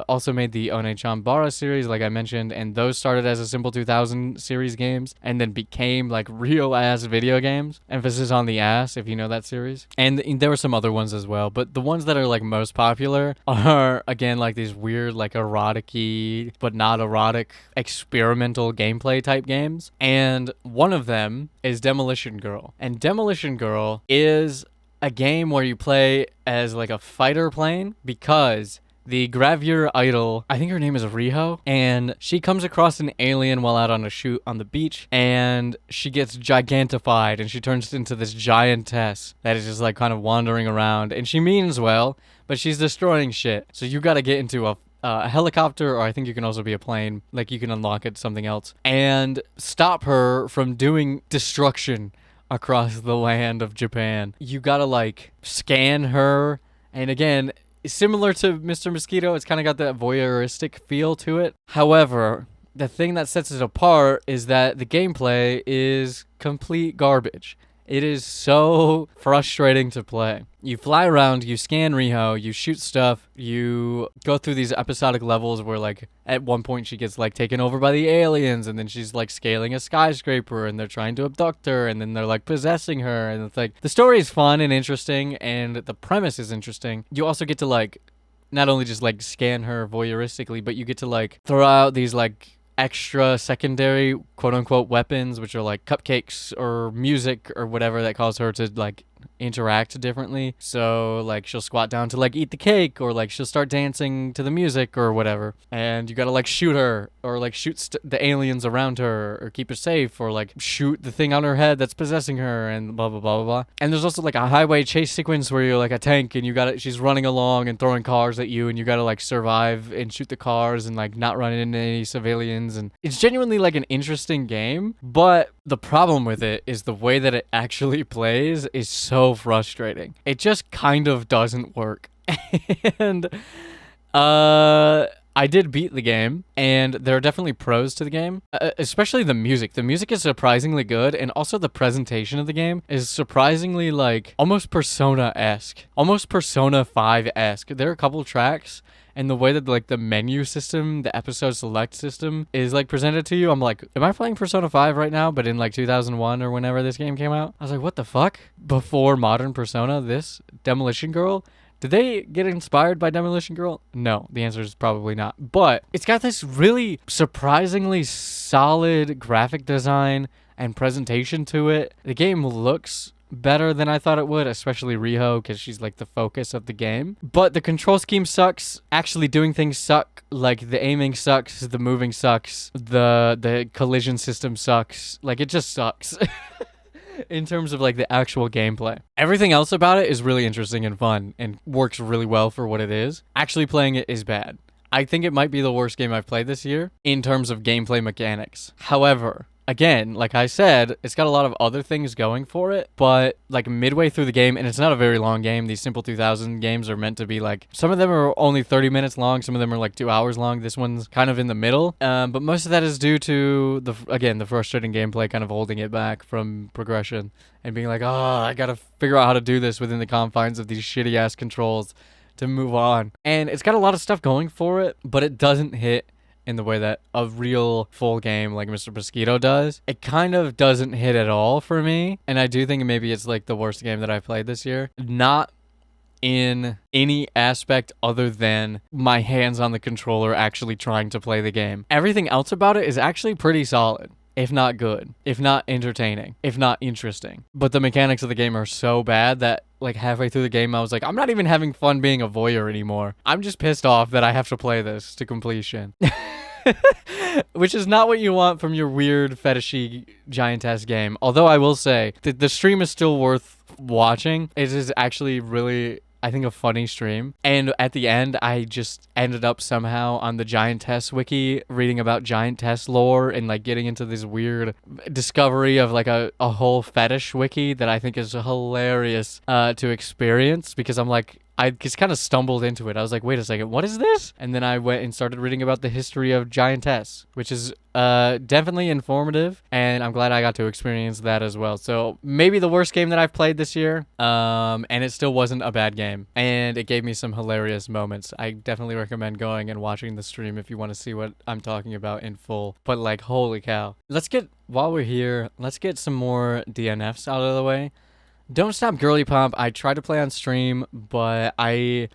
also made the One-Chanbara series, like I mentioned, and those started as a Simple 2000 series games and then became like real-ass video games. Emphasis on the ass, if you know that series. And there were some other ones as well, but the ones that are like most popular are, again, like these weird, like erotic-y, but not erotic, experimental gameplay type games. And one of them is Demolition Girl. And Demolition Girl is a game where you play as like a fighter plane, because the gravure idol, I think her name is Riho, and she comes across an alien while out on a shoot on the beach, and she gets gigantified and she turns into this giantess that is just like kind of wandering around, and she means well, but she's destroying shit. So you gotta get into a helicopter, or I think you can also be a plane, like you can unlock it something else, and stop her from doing destruction across the land of Japan. You gotta like scan her, and again, similar to Mr. Mosquito, it's kind of got that voyeuristic feel to it. However, the thing that sets it apart is that the gameplay is complete garbage. It is so frustrating to play. You fly around, you scan Riho, you shoot stuff, you go through these episodic levels where, like, at one point she gets, like, taken over by the aliens, and then she's, like, scaling a skyscraper, and they're trying to abduct her, and then they're, like, possessing her, and it's, like, the story is fun and interesting, and the premise is interesting. You also get to, like, not only just, like, scan her voyeuristically, but you get to, like, throw out these, like, extra secondary quote-unquote weapons, which are like cupcakes or music or whatever that cause her to like interact differently. So like she'll squat down to like eat the cake, or like she'll start dancing to the music or whatever, and you gotta like shoot her, or like shoot the aliens around her, or keep her safe, or like shoot the thing on her head that's possessing her, and blah blah blah blah blah. And there's also like a highway chase sequence where you're like a tank, and she's running along and throwing cars at you, and you gotta like survive and shoot the cars and like not run into any civilians. And it's genuinely like an interesting game, but the problem with it is the way that it actually plays is so frustrating. It just kind of doesn't work. And I did beat the game, and there are definitely pros to the game, especially the music. The music is surprisingly good, and also the presentation of the game is surprisingly like almost Persona-esque, almost Persona 5-esque. There are a couple tracks, and the way that like the menu system, the episode select system is like presented to you, I'm like, am I playing Persona 5 right now, but in like 2001 or whenever this game came out? I was like, what the fuck? Before modern Persona, this Demolition Girl? Did they get inspired by Demolition Girl? No, the answer is probably not. But it's got this really surprisingly solid graphic design and presentation to it. The game looks better than I thought it would, especially Riho, because she's like the focus of the game. But the control scheme sucks. Actually doing things suck. Like the aiming sucks, the moving sucks, the collision system sucks. Like it just sucks. In terms of like the actual gameplay. Everything else about it is really interesting and fun and works really well for what it is. Actually playing it is bad. I think it might be the worst game I've played this year in terms of gameplay mechanics. However, again, like I said, it's got a lot of other things going for it, but like midway through the game, and it's not a very long game. These Simple 2000 games are meant to be like, some of them are only 30 minutes long, some of them are like 2 hours long. This one's kind of in the middle, but most of that is due to, the frustrating gameplay kind of holding it back from progression and being like, oh, I gotta figure out how to do this within the confines of these shitty-ass controls to move on. And it's got a lot of stuff going for it, but it doesn't hit in the way that a real full game like Mr. Mosquito does. It kind of doesn't hit at all for me, and I do think maybe it's like the worst game that I've played this year. Not in any aspect other than my hands on the controller actually trying to play the game. Everything else about it is actually pretty solid. If not good, if not entertaining, if not interesting. But the mechanics of the game are so bad that like halfway through the game, I was like, I'm not even having fun being a voyeur anymore. I'm just pissed off that I have to play this to completion. Which is not what you want from your weird fetishy giantess game. Although I will say that the stream is still worth watching. It is actually really, I think, a funny stream. And at the end, I just ended up somehow on the Giantess wiki reading about Giantess lore and like getting into this weird discovery of like a whole fetish wiki that I think is hilarious to experience, because I'm like, I just kind of stumbled into it. I was like, wait a second, what is this? And then I went and started reading about the history of Giantess, which is definitely informative, and I'm glad I got to experience that as well. So maybe the worst game that I've played this year, and it still wasn't a bad game, and it gave me some hilarious moments. I definitely recommend going and watching the stream if you want to see what I'm talking about in full. But like, holy cow. While we're here, let's get some more DNFs out of the way. Don't Stop Girly Pop, I tried to play on stream, but I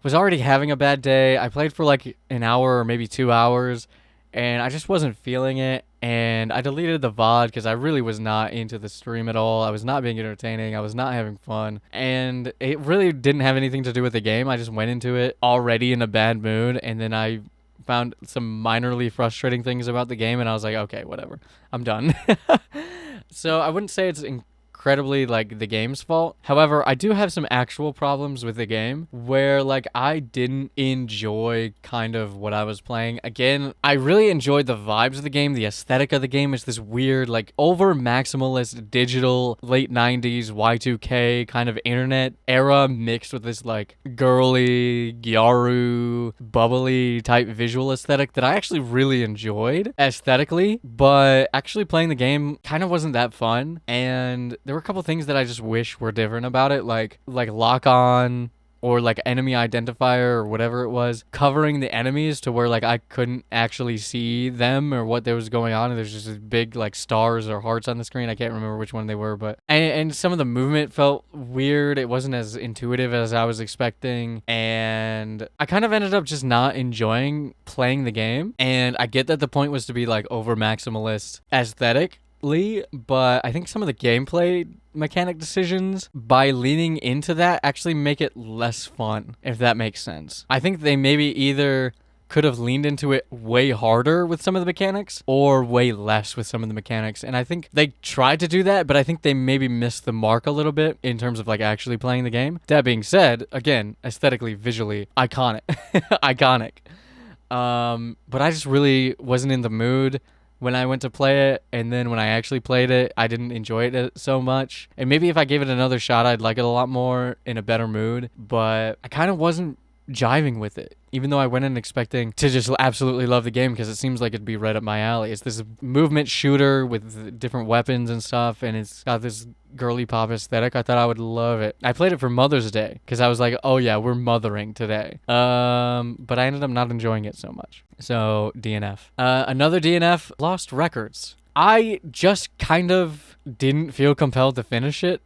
was already having a bad day. I played for like an hour or maybe 2 hours, and I just wasn't feeling it, and I deleted the VOD because I really was not into the stream at all. I was not being entertaining. I was not having fun, and it really didn't have anything to do with the game. I just went into it already in a bad mood, and then I found some minorly frustrating things about the game, and I was like, okay, whatever. I'm done. So I wouldn't say it's incredibly like the game's fault. However, I do have some actual problems with the game where like I didn't enjoy kind of what I was playing. Again, I really enjoyed the vibes of the game. The aesthetic of the game is this weird like over maximalist digital late 90s Y2K kind of internet era mixed with this like girly gyaru bubbly type visual aesthetic that I actually really enjoyed aesthetically, but actually playing the game kind of wasn't that fun. And there were a couple things that I just wish were different about it, like lock on or like enemy identifier or whatever it was, covering the enemies to where like I couldn't actually see them or what there was going on, and there's just this big like stars or hearts on the screen. I can't remember which one they were, but and some of the movement felt weird. It wasn't as intuitive as I was expecting, and I kind of ended up just not enjoying playing the game. And I get that the point was to be like over maximalist aesthetic, slightly, but I think some of the gameplay mechanic decisions, by leaning into that, actually make it less fun, if that makes sense. I think they maybe either could have leaned into it way harder with some of the mechanics or way less with some of the mechanics. And I think they tried to do that, but I think they maybe missed the mark a little bit in terms of like actually playing the game. That being said, again, aesthetically, visually, iconic. Iconic. But I just really wasn't in the mood when I went to play it, and then when I actually played it, I didn't enjoy it so much. And maybe if I gave it another shot, I'd like it a lot more in a better mood, but I kind of wasn't jiving with it, even though I went in expecting to just absolutely love the game because it seems like it'd be right up my alley. It's this movement shooter with different weapons and stuff, and it's got this girly pop aesthetic. I thought I would love it. I played it for Mother's Day because I was like, oh yeah, we're mothering today. But I ended up not enjoying it so much. So DNF. Another DNF, Lost Records. I just kind of didn't feel compelled to finish it.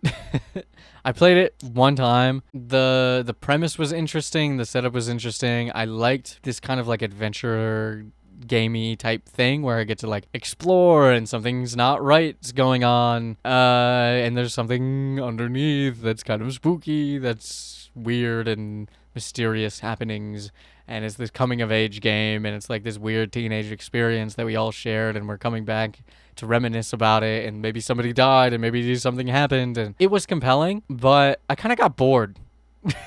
I played it one time. The premise was interesting. The setup was interesting. I liked this kind of like adventure gamey type thing where I get to like explore and something's not right's going on. And there's something underneath that's kind of spooky, that's weird and mysterious happenings. And it's this coming of age game, and it's like this weird teenage experience that we all shared, and we're coming back to reminisce about it, and maybe somebody died, and maybe something happened, and it was compelling, but I kind of got bored. And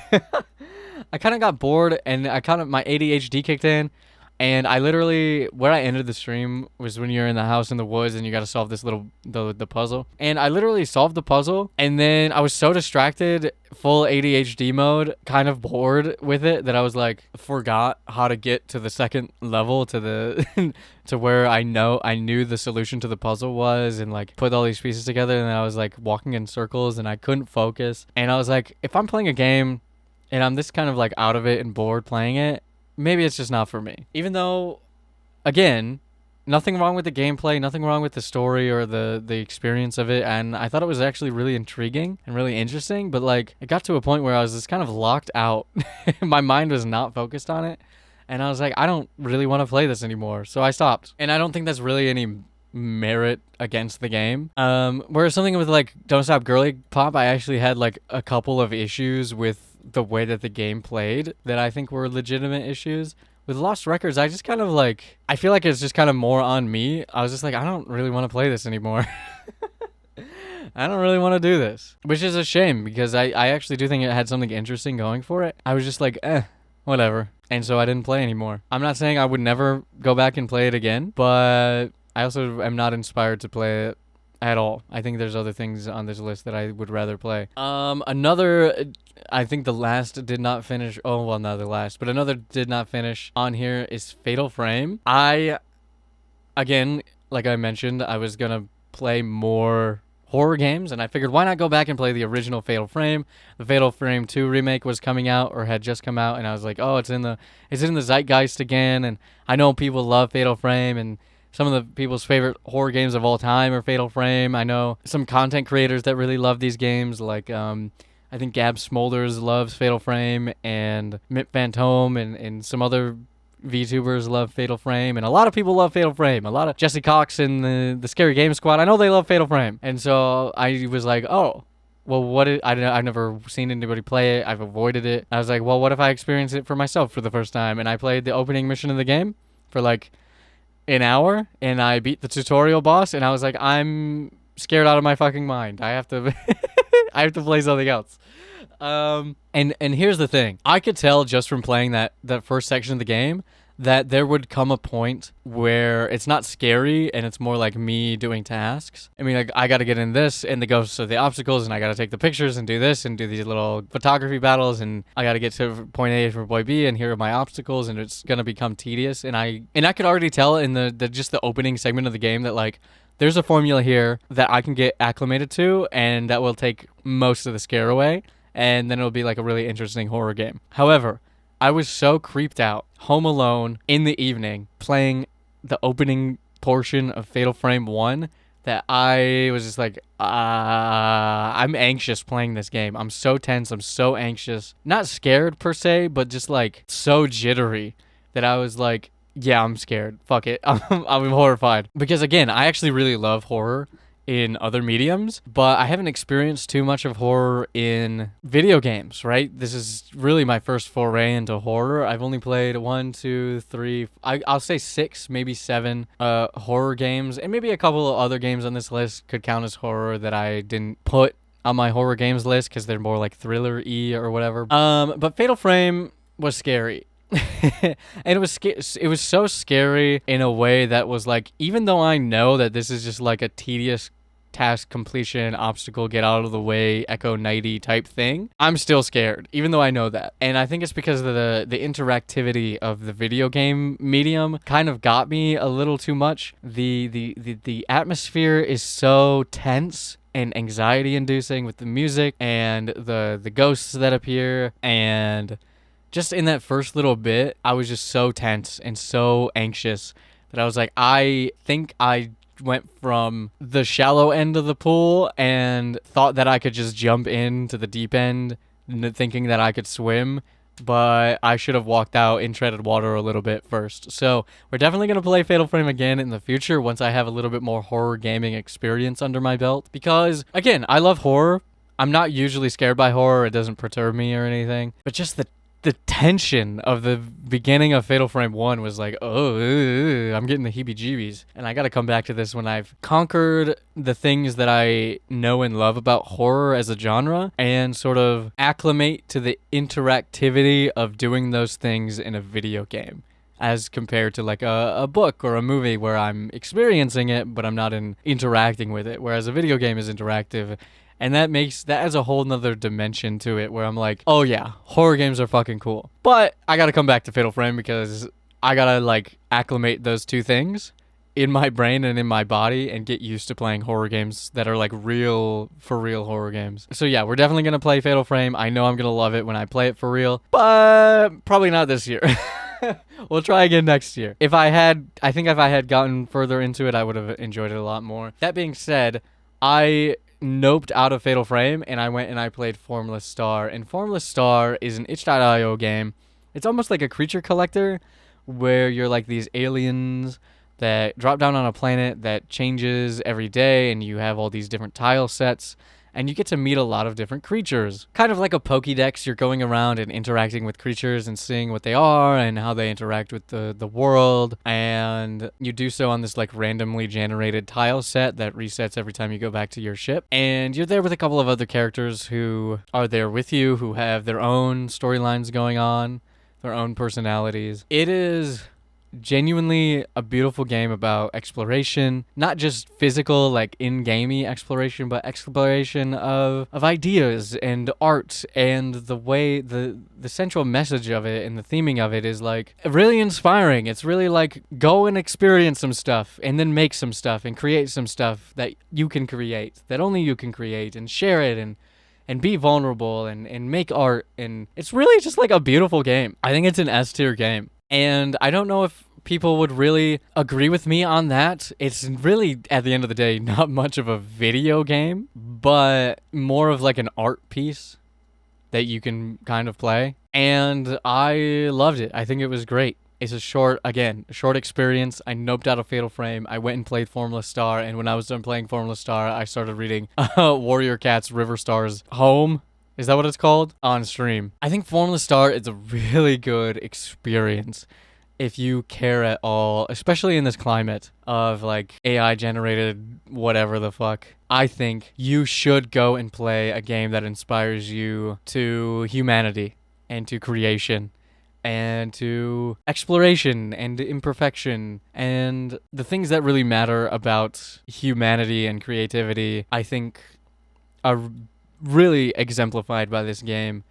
my ADHD kicked in, and I literally, where I ended the stream was when you're in the house in the woods and you got to solve this the puzzle. And I literally solved the puzzle, and then I was so distracted, full ADHD mode, kind of bored with it, that I was like, forgot how to get to the second level, to the to where I knew the solution to the puzzle was, and like put all these pieces together, and I was like walking in circles and I couldn't focus. And I was like, if I'm playing a game and I'm this kind of like out of it and bored playing it, maybe it's just not for me. Even though, again, nothing wrong with the gameplay, nothing wrong with the story or the experience of it, and I thought it was actually really intriguing and really interesting, but like it got to a point where I was just kind of locked out. My mind was not focused on it, and I was like, I don't really want to play this anymore, so I stopped. And I don't think that's really any merit against the game. Whereas something with like Don't Stop Girly Pop, I actually had like a couple of issues with the way that the game played that I think were legitimate issues. With Lost Records, I just kind of like, I feel like it's just kind of more on me. I was just like, I don't really want to play this anymore. I don't really want to do this, which is a shame because I actually do think it had something interesting going for it. I was just like, whatever. And so I didn't play anymore. I'm not saying I would never go back and play it again, but I also am not inspired to play it at all. I think there's other things on this list that I would rather play. Another, I think the last did not finish. Oh, well, not the last, but another did not finish on here is Fatal Frame. Again, like I mentioned, I was gonna play more horror games, and I figured why not go back and play the original Fatal Frame. The Fatal Frame 2 remake was coming out or had just come out, and I was like, oh, it's in the zeitgeist again, and I know people love Fatal Frame, and some of the people's favorite horror games of all time are Fatal Frame. I know some content creators that really love these games, like I think Gab Smolders loves Fatal Frame, and Mitt Phantom and some other VTubers love Fatal Frame, and a lot of people love Fatal Frame. A lot of Jesse Cox and the Scary Game Squad, I know they love Fatal Frame. And so I was like, oh, well, I've never seen anybody play it. I've avoided it. I was like, well, what if I experience it for myself for the first time? And I played the opening mission of the game for like an hour, and I beat the tutorial boss, and I was like, I'm scared out of my fucking mind. I have to I have to play something else. And here's the thing. I could tell just from playing that first section of the game that there would come a point where it's not scary and it's more like me doing tasks. I mean, like, I got to get in this and the ghosts of the obstacles, and I got to take the pictures and do this and do these little photography battles, and I got to get to point A for point B, and here are my obstacles, and it's going to become tedious. And I could already tell in the just the opening segment of the game that like there's a formula here that I can get acclimated to, and that will take most of the scare away, and then it'll be like a really interesting horror game. However, I was so creeped out, home alone, in the evening, playing the opening portion of Fatal Frame 1, that I was just like, I'm anxious playing this game. I'm so tense, I'm so anxious. Not scared per se, but just like so jittery that I was like, Yeah, I'm scared. Fuck it. I'm horrified. Because again, I actually really love horror in other mediums, but I haven't experienced too much of horror in video games, right? This is really my first foray into horror. I've only played one, two, three, I'll say six, maybe seven horror games, and maybe a couple of other games on this list could count as horror that I didn't put on my horror games list because they're more like thriller-y or whatever. But Fatal Frame was scary. And it was so scary in a way that was like, even though I know that this is just like a tedious task completion obstacle, get out of the way, Echo Nighty type thing, I'm still scared even though I know that. And I think it's because of the interactivity of the video game medium kind of got me a little too much. The atmosphere is so tense and anxiety inducing with the music and the ghosts that appear, and just in that first little bit, I was just so tense and so anxious that I was like, I think I went from the shallow end of the pool and thought that I could just jump into the deep end, thinking that I could swim, but I should have walked out in treaded water a little bit first. So we're definitely going to play Fatal Frame again in the future once I have a little bit more horror gaming experience under my belt. Because, again, I love horror. I'm not usually scared by horror. It doesn't perturb me or anything. But just the tension of the beginning of Fatal Frame 1 was like, oh, I'm getting the heebie-jeebies. And I gotta come back to this when I've conquered the things that I know and love about horror as a genre and sort of acclimate to the interactivity of doing those things in a video game, as compared to like a book or a movie where I'm experiencing it, but I'm not interacting with it, whereas a video game is interactive. And that adds a whole nother dimension to it where I'm like, oh yeah, horror games are fucking cool. But I gotta come back to Fatal Frame because I gotta like acclimate those two things in my brain and in my body and get used to playing horror games that are like for real horror games. So yeah, we're definitely gonna play Fatal Frame. I know I'm gonna love it when I play it for real, but probably not this year. We'll try again next year. If I had gotten further into it, I would have enjoyed it a lot more. That being said, I noped out of Fatal Frame and I went and I played Formless Star. And Formless Star is an itch.io game. It's almost like a creature collector where you're like these aliens that drop down on a planet that changes every day, and you have all these different tile sets, and you get to meet a lot of different creatures. Kind of like a Pokédex, you're going around and interacting with creatures and seeing what they are and how they interact with the world, and you do so on this like randomly generated tile set that resets every time you go back to your ship. And you're there with a couple of other characters who are there with you, who have their own storylines going on, their own personalities. It is genuinely a beautiful game about exploration, not just physical like in-gamey exploration, but exploration of ideas and art, and the way the central message of it and the theming of it is like really inspiring. It's really like go and experience some stuff and then make some stuff and create some stuff that you can create, that only you can create, and share it and be vulnerable and make art. And it's really just like a beautiful game. I think it's an S-tier game. And I don't know if people would really agree with me on that. It's really, at the end of the day, not much of a video game, but more of like an art piece that you can kind of play. And I loved it. I think it was great. It's a short experience. I noped out of Fatal Frame. I went and played Formless Star, and when I was done playing Formless Star, I started reading Warrior Cat's River Star's Home. Is that what it's called? On stream. I think Formless Star is a really good experience if you care at all, especially in this climate of like AI generated whatever the fuck. I think you should go and play a game that inspires you to humanity and to creation and to exploration and imperfection and the things that really matter about humanity and creativity, I think are really exemplified by this game.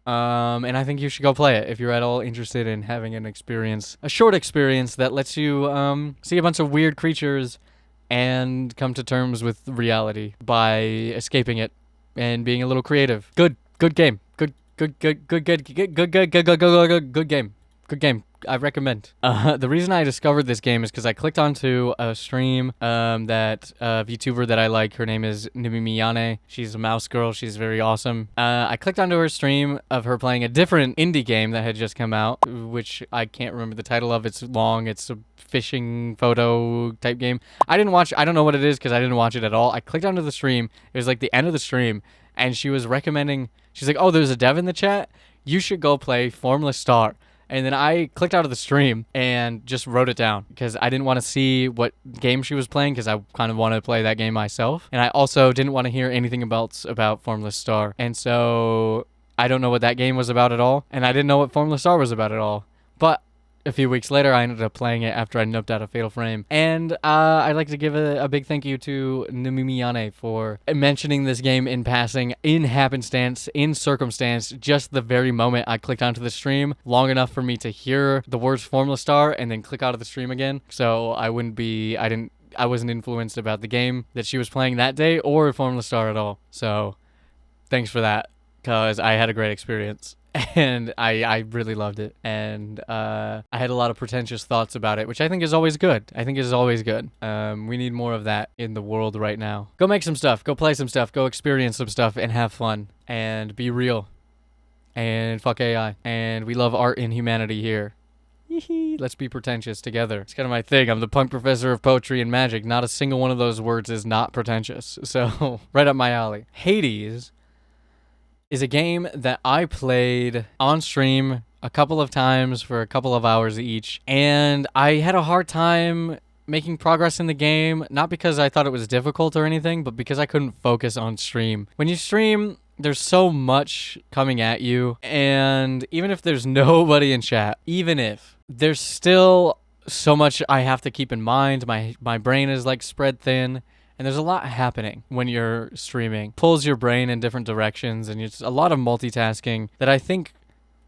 And I think you should go play it if you're at all interested in having an experience, a short experience that lets you see a bunch of weird creatures and come to terms with reality by escaping it and being a little creative. Good game. Good game. Good game. I recommend. The reason I discovered this game is because I clicked onto a stream that VTuber that I like. Her name is Nimimiyane. She's a mouse girl. She's very awesome. I clicked onto her stream of her playing a different indie game that had just come out, which I can't remember the title of. It's long. It's a fishing photo type game. I didn't watch. I don't know what it is because I didn't watch it at all. I clicked onto the stream. It was like the end of the stream, and she was recommending. She's like, "Oh, there's a dev in the chat. You should go play Formless Star." And then I clicked out of the stream and just wrote it down because I didn't want to see what game she was playing because I kind of wanted to play that game myself. And I also didn't want to hear anything about Formless Star. And so I don't know what that game was about at all. And I didn't know what Formless Star was about at all. But a few weeks later, I ended up playing it after I noped out of Fatal Frame. And I'd like to give a big thank you to Nimimiyane for mentioning this game in passing, in happenstance, in circumstance, just the very moment I clicked onto the stream, long enough for me to hear the words Formless Star and then click out of the stream again. So I wasn't influenced about the game that she was playing that day or Formless Star at all. So thanks for that, because I had a great experience. And I really loved it. And I had a lot of pretentious thoughts about it, which I think is always good. We need more of that in the world right now. Go make some stuff. Go play some stuff. Go experience some stuff and have fun. And be real. And fuck AI. And we love art and humanity here. Let's be pretentious together. It's kind of my thing. I'm the punk professor of poetry and magic. Not a single one of those words is not pretentious. So, right up my alley. Hades is a game that I played on stream a couple of times for a couple of hours each, and I had a hard time making progress in the game, not because I thought it was difficult or anything, but because I couldn't focus on stream. When you stream, there's so much coming at you, and even if there's nobody in chat, even if, there's still so much I have to keep in mind. My brain is like spread thin. And there's a lot happening when you're streaming. Pulls your brain in different directions, and it's a lot of multitasking that I think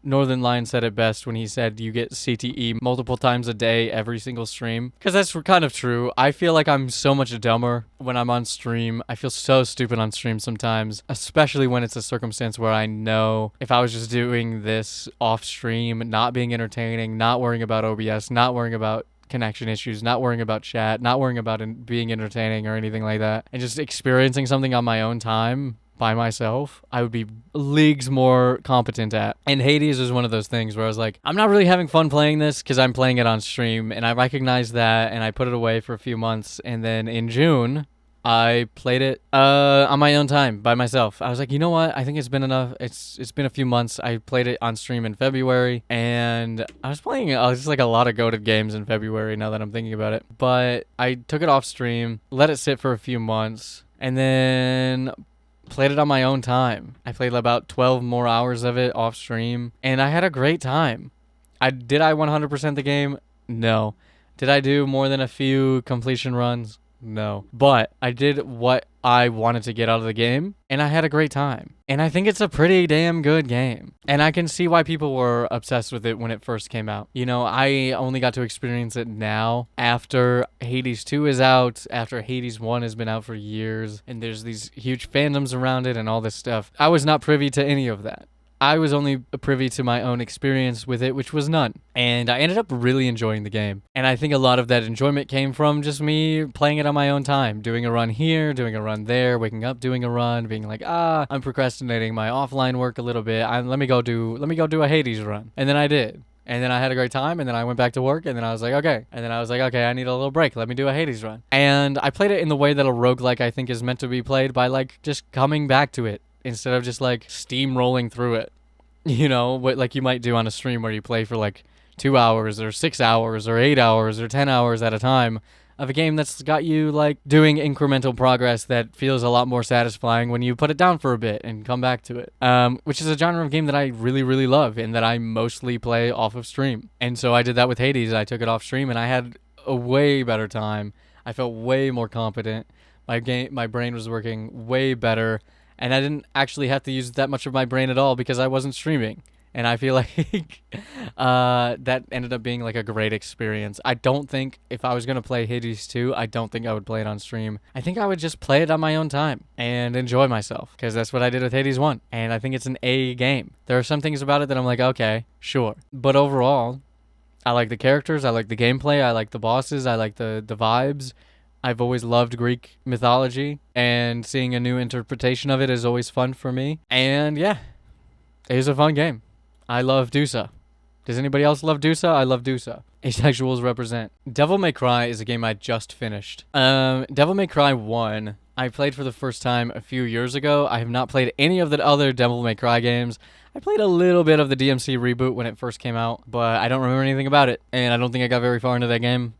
Northern Lion said it best when he said you get CTE multiple times a day every single stream. Because that's kind of true. I feel like I'm so much dumber when I'm on stream. I feel so stupid on stream sometimes, especially when it's a circumstance where I know if I was just doing this off stream, not being entertaining, not worrying about OBS, not worrying about connection issues, not worrying about chat, not worrying about being entertaining or anything like that, and just experiencing something on my own time by myself, I would be leagues more competent at. And Hades was one of those things where I was like, I'm not really having fun playing this because I'm playing it on stream, and I recognized that, and I put it away for a few months, and then in June, I played it on my own time by myself. I was like, you know what? I think it's been enough. It's been a few months. I played it on stream in February, and I was playing just like a lot of goated games in February now that I'm thinking about it. But I took it off stream, let it sit for a few months, and then played it on my own time. I played about 12 more hours of it off stream, and I had a great time. Did I 100% the game? No. Did I do more than a few completion runs? No. But I did what I wanted to get out of the game, and I had a great time. And I think it's a pretty damn good game. And I can see why people were obsessed with it when it first came out. You know, I only got to experience it now after Hades 2 is out, after Hades 1 has been out for years, and there's these huge fandoms around it and all this stuff. I was not privy to any of that. I was only privy to my own experience with it, which was none. And I ended up really enjoying the game. And I think a lot of that enjoyment came from just me playing it on my own time, doing a run here, doing a run there, waking up, doing a run, being like, I'm procrastinating my offline work a little bit. Let me go do a Hades run. And then I did. And then I had a great time, and then I went back to work, and then I was like, okay. And then I was like, okay, I need a little break. Let me do a Hades run. And I played it in the way that a roguelike I think is meant to be played, by like just coming back to it, instead of just like steamrolling through it. You know, what like you might do on a stream where you play for like 2 hours or 6 hours or 8 hours or 10 hours at a time of a game that's got you like doing incremental progress that feels a lot more satisfying when you put it down for a bit and come back to it. Which is a genre of game that I really, really love and that I mostly play off of stream. And so I did that with Hades. I took it off stream and I had a way better time. I felt way more competent. My brain was working way better. And I didn't actually have to use that much of my brain at all because I wasn't streaming. And I feel like that ended up being like a great experience. I don't think if I was going to play Hades 2, I don't think I would play it on stream. I think I would just play it on my own time and enjoy myself, because that's what I did with Hades 1. And I think it's an A game. There are some things about it that I'm like, okay, sure. But overall, I like the characters, I like the gameplay, I like the bosses, I like the vibes. I've always loved Greek mythology, and seeing a new interpretation of it is always fun for me. And yeah, it is a fun game. I love Dusa. Does anybody else love Dusa? I love Dusa. Asexuals represent. Devil May Cry is a game I just finished. Devil May Cry 1, I played for the first time a few years ago. I have not played any of the other Devil May Cry games. I played a little bit of the DMC reboot when it first came out, but I don't remember anything about it, and I don't think I got very far into that game.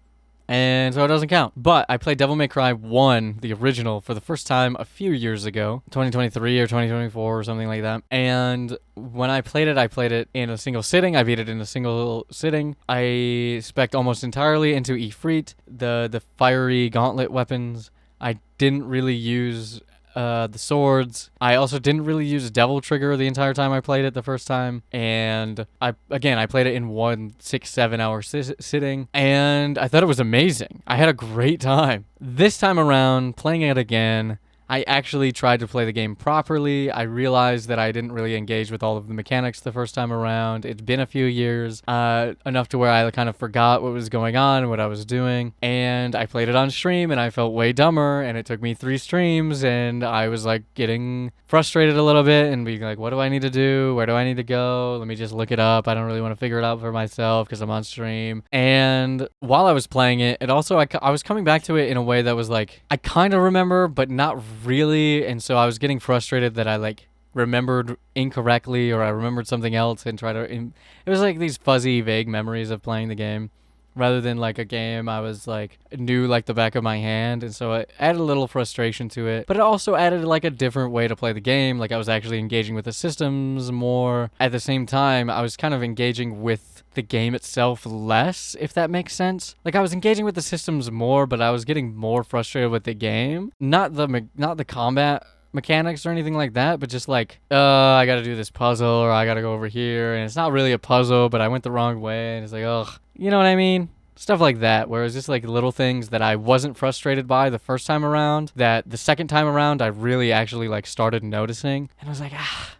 And so it doesn't count. But I played Devil May Cry 1, the original, for the first time a few years ago, 2023 or 2024 or something like that. And when I played it in a single sitting. I beat it in a single sitting. I spec'd almost entirely into Ifrit, the fiery gauntlet weapons. I didn't really use the swords. I also didn't really use Devil Trigger the entire time I played it the first time. And I played it in 1 6-7 hour sitting, and I thought it was amazing. I had a great time. This time around, playing it again, I actually tried to play the game properly. I realized that I didn't really engage with all of the mechanics the first time around. It's been a few years, enough to where I kind of forgot what was going on and what I was doing. And I played it on stream, and I felt way dumber, and it took me 3 streams, and I was like getting frustrated a little bit and being like, what do I need to do? Where do I need to go? Let me just look it up. I don't really want to figure it out for myself because I'm on stream. And while I was playing it, I was coming back to it in a way that was like, I kind of remember, but not really. And so I was getting frustrated that I like remembered incorrectly, or I remembered something else and it was like these fuzzy, vague memories of playing the game, rather than like a game I was like knew like the back of my hand. And so it added a little frustration to it, but it also added like a different way to play the game. Like I was actually engaging with the systems more. At the same time, I was kind of engaging with the game itself less, if that makes sense. Like I was engaging with the systems more, but I was getting more frustrated with the game. Not the combat mechanics or anything like that, but just like, I gotta do this puzzle, or I gotta go over here, and it's not really a puzzle, but I went the wrong way, and it's like, ugh, you know what I mean? Stuff like that, where it's just like little things that I wasn't frustrated by the first time around, that the second time around I really actually like started noticing, and I was like,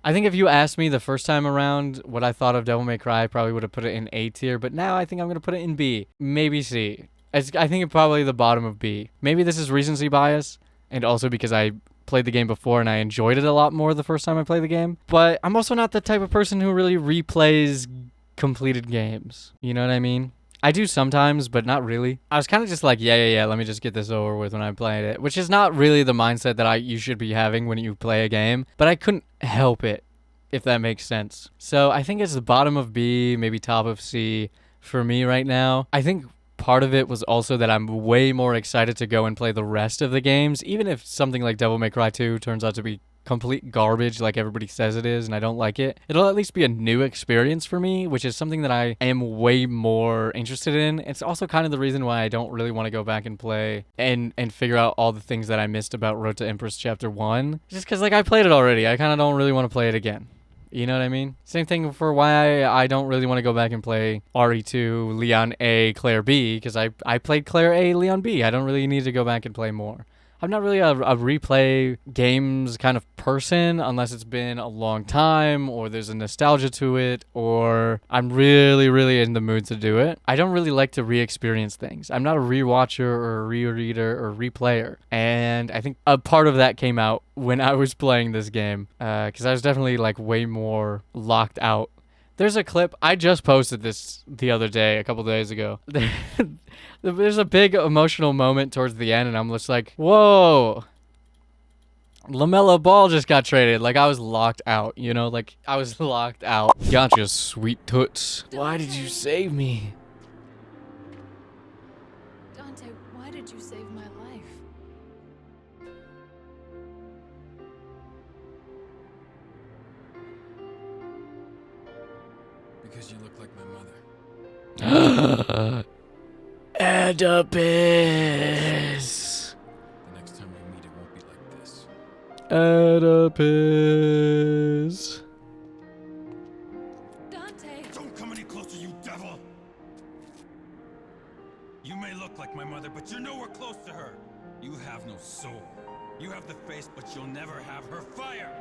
I think if you asked me the first time around what I thought of Devil May Cry, I probably would have put it in A tier, but now I think I'm gonna put it in B, maybe C. I think it's probably the bottom of B. Maybe this is recency bias, and also because I played the game before and I enjoyed it a lot more the first time I played the game. But I'm also not the type of person who really replays completed games. You know what I mean? I do sometimes, but not really. I was kind of just like, yeah, let me just get this over with when I played it, which is not really the mindset that you should be having when you play a game, but I couldn't help it, if that makes sense. So I think it's the bottom of B, maybe top of C for me right now. I think part of it was also that I'm way more excited to go and play the rest of the games, even if something like Devil May Cry 2 turns out to be complete garbage like everybody says it is and I don't like it. It'll at least be a new experience for me, which is something that I am way more interested in. It's also kind of the reason why I don't really want to go back and play and figure out all the things that I missed about Road to Empress Chapter 1. Just because like I played it already. I kind of don't really want to play it again. You know what I mean? Same thing for why I don't really want to go back and play RE2, Leon A, Claire B, because I played Claire A, Leon B. I don't really need to go back and play more. I'm not really a replay games kind of person unless it's been a long time or there's a nostalgia to it or I'm really, really in the mood to do it. I don't really like to re-experience things. I'm not a rewatcher or a rereader or replayer. And I think a part of that came out when I was playing this game because I was definitely like way more locked out. There's a clip, I just posted this the other day, a couple days ago. There's a big emotional moment towards the end, and I'm just like, whoa. LaMelo Ball just got traded. Like, I was locked out, you know? Like, I was locked out. Gotcha, sweet toots. Why did you save me? Dante, why did you save my life? Because you look like my mother. Oedipus. The next time we meet, it won't be like this. Oedipus. Dante! Don't come any closer, you devil! You may look like my mother, but you're nowhere close to her. You have no soul. You have the face, but you'll never have her fire.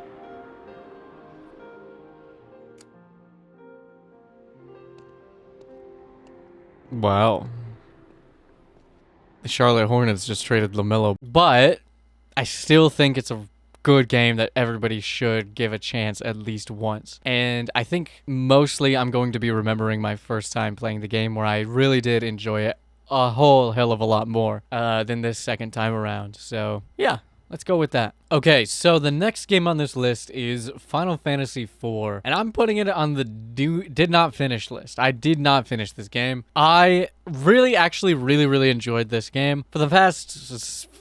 Wow. The Charlotte Hornets just traded LaMelo. But I still think it's a good game that everybody should give a chance at least once. And I think mostly I'm going to be remembering my first time playing the game, where I really did enjoy it a whole hell of a lot more than this second time around. So yeah, let's go with that. Okay, so the next game on this list is Final Fantasy IV, and I'm putting it on the did not finish list. I did not finish this game. I really enjoyed this game. For the past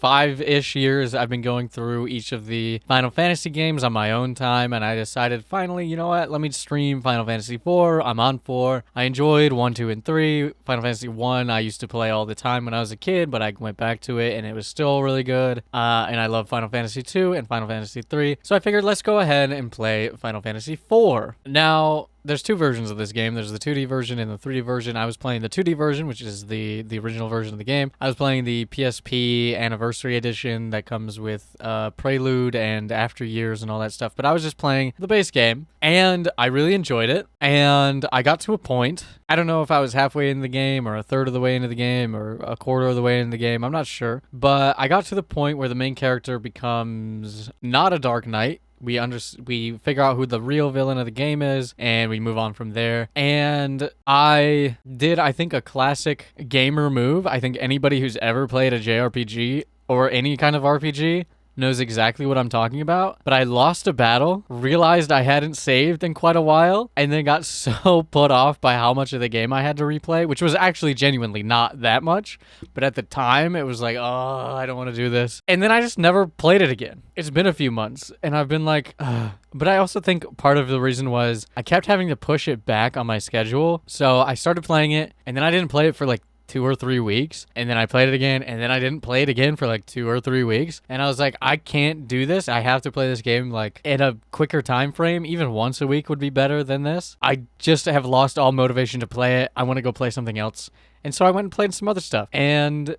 5-ish years, I've been going through each of the Final Fantasy games on my own time, and I decided finally, you know what, let me stream Final Fantasy IV. I'm on 4. I enjoyed 1, 2, and 3. Final Fantasy 1 I used to play all the time when I was a kid, but I went back to it, and it was still really good. And I love Final Fantasy 2 and Final Fantasy 3. So I figured let's go ahead and play Final Fantasy 4. Now, there's 2 versions of this game. There's the 2D version and the 3D version. I was playing the 2D version, which is the original version of the game. I was playing the PSP Anniversary Edition that comes with Prelude and After Years and all that stuff. But I was just playing the base game, and I really enjoyed it. And I got to a point, I don't know if I was halfway in the game or a third of the way into the game or a quarter of the way into the game. I'm not sure. But I got to the point where the main character becomes not a Dark Knight. We figure out who the real villain of the game is, and we move on from there. And I think, a classic gamer move. I think anybody who's ever played a JRPG or any kind of RPG knows exactly what I'm talking about. But I lost a battle, realized I hadn't saved in quite a while, and then got so put off by how much of the game I had to replay, which was actually genuinely not that much. But at the time, it was like, oh, I don't want to do this. And then I just never played it again. It's been a few months, and I've been like, ugh. But I also think part of the reason was I kept having to push it back on my schedule. So I started playing it, and then I didn't play it for like 2 or 3 weeks, and then I played it again, and then I didn't play it again for like 2 or 3 weeks, and I was like, I can't do this. I have to play this game like in a quicker time frame. Even once a week would be better than this. I just have lost all motivation to play it. I want to go play something else, and so I went and played some other stuff. And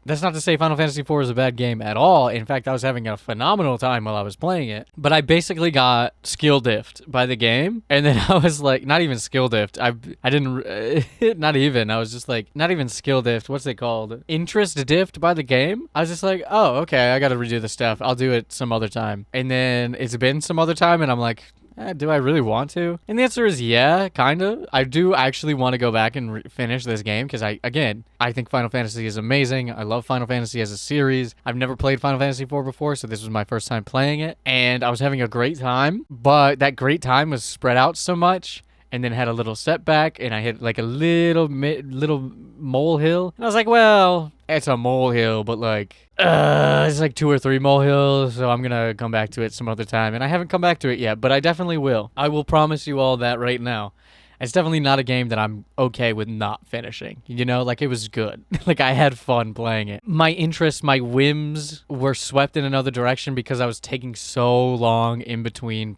that's not to say Final Fantasy IV is a bad game at all. In fact, I was having a phenomenal time while I was playing it. But I basically got skill diffed by the game. And then I was like, not even skill diffed. I didn't, not even. I was just like, not even skill diffed. What's it called? Interest diffed by the game. I was just like, oh, okay, I got to redo the stuff. I'll do it some other time. And then it's been some other time, and I'm like, do I really want to? And the answer is yeah, kind of. I do actually want to go back and finish this game because I think Final Fantasy is amazing. I love Final Fantasy as a series. I've never played Final Fantasy IV before, so this was my first time playing it. And I was having a great time, but that great time was spread out so much, and then had a little setback, and I hit like a little molehill. And I was like, well, it's a molehill, but like, it's like 2 or 3 molehills, so I'm gonna come back to it some other time. And I haven't come back to it yet, but I definitely will. I will promise you all that right now. It's definitely not a game that I'm okay with not finishing. You know, like, it was good. Like, I had fun playing it. My interests, my whims were swept in another direction because I was taking so long in between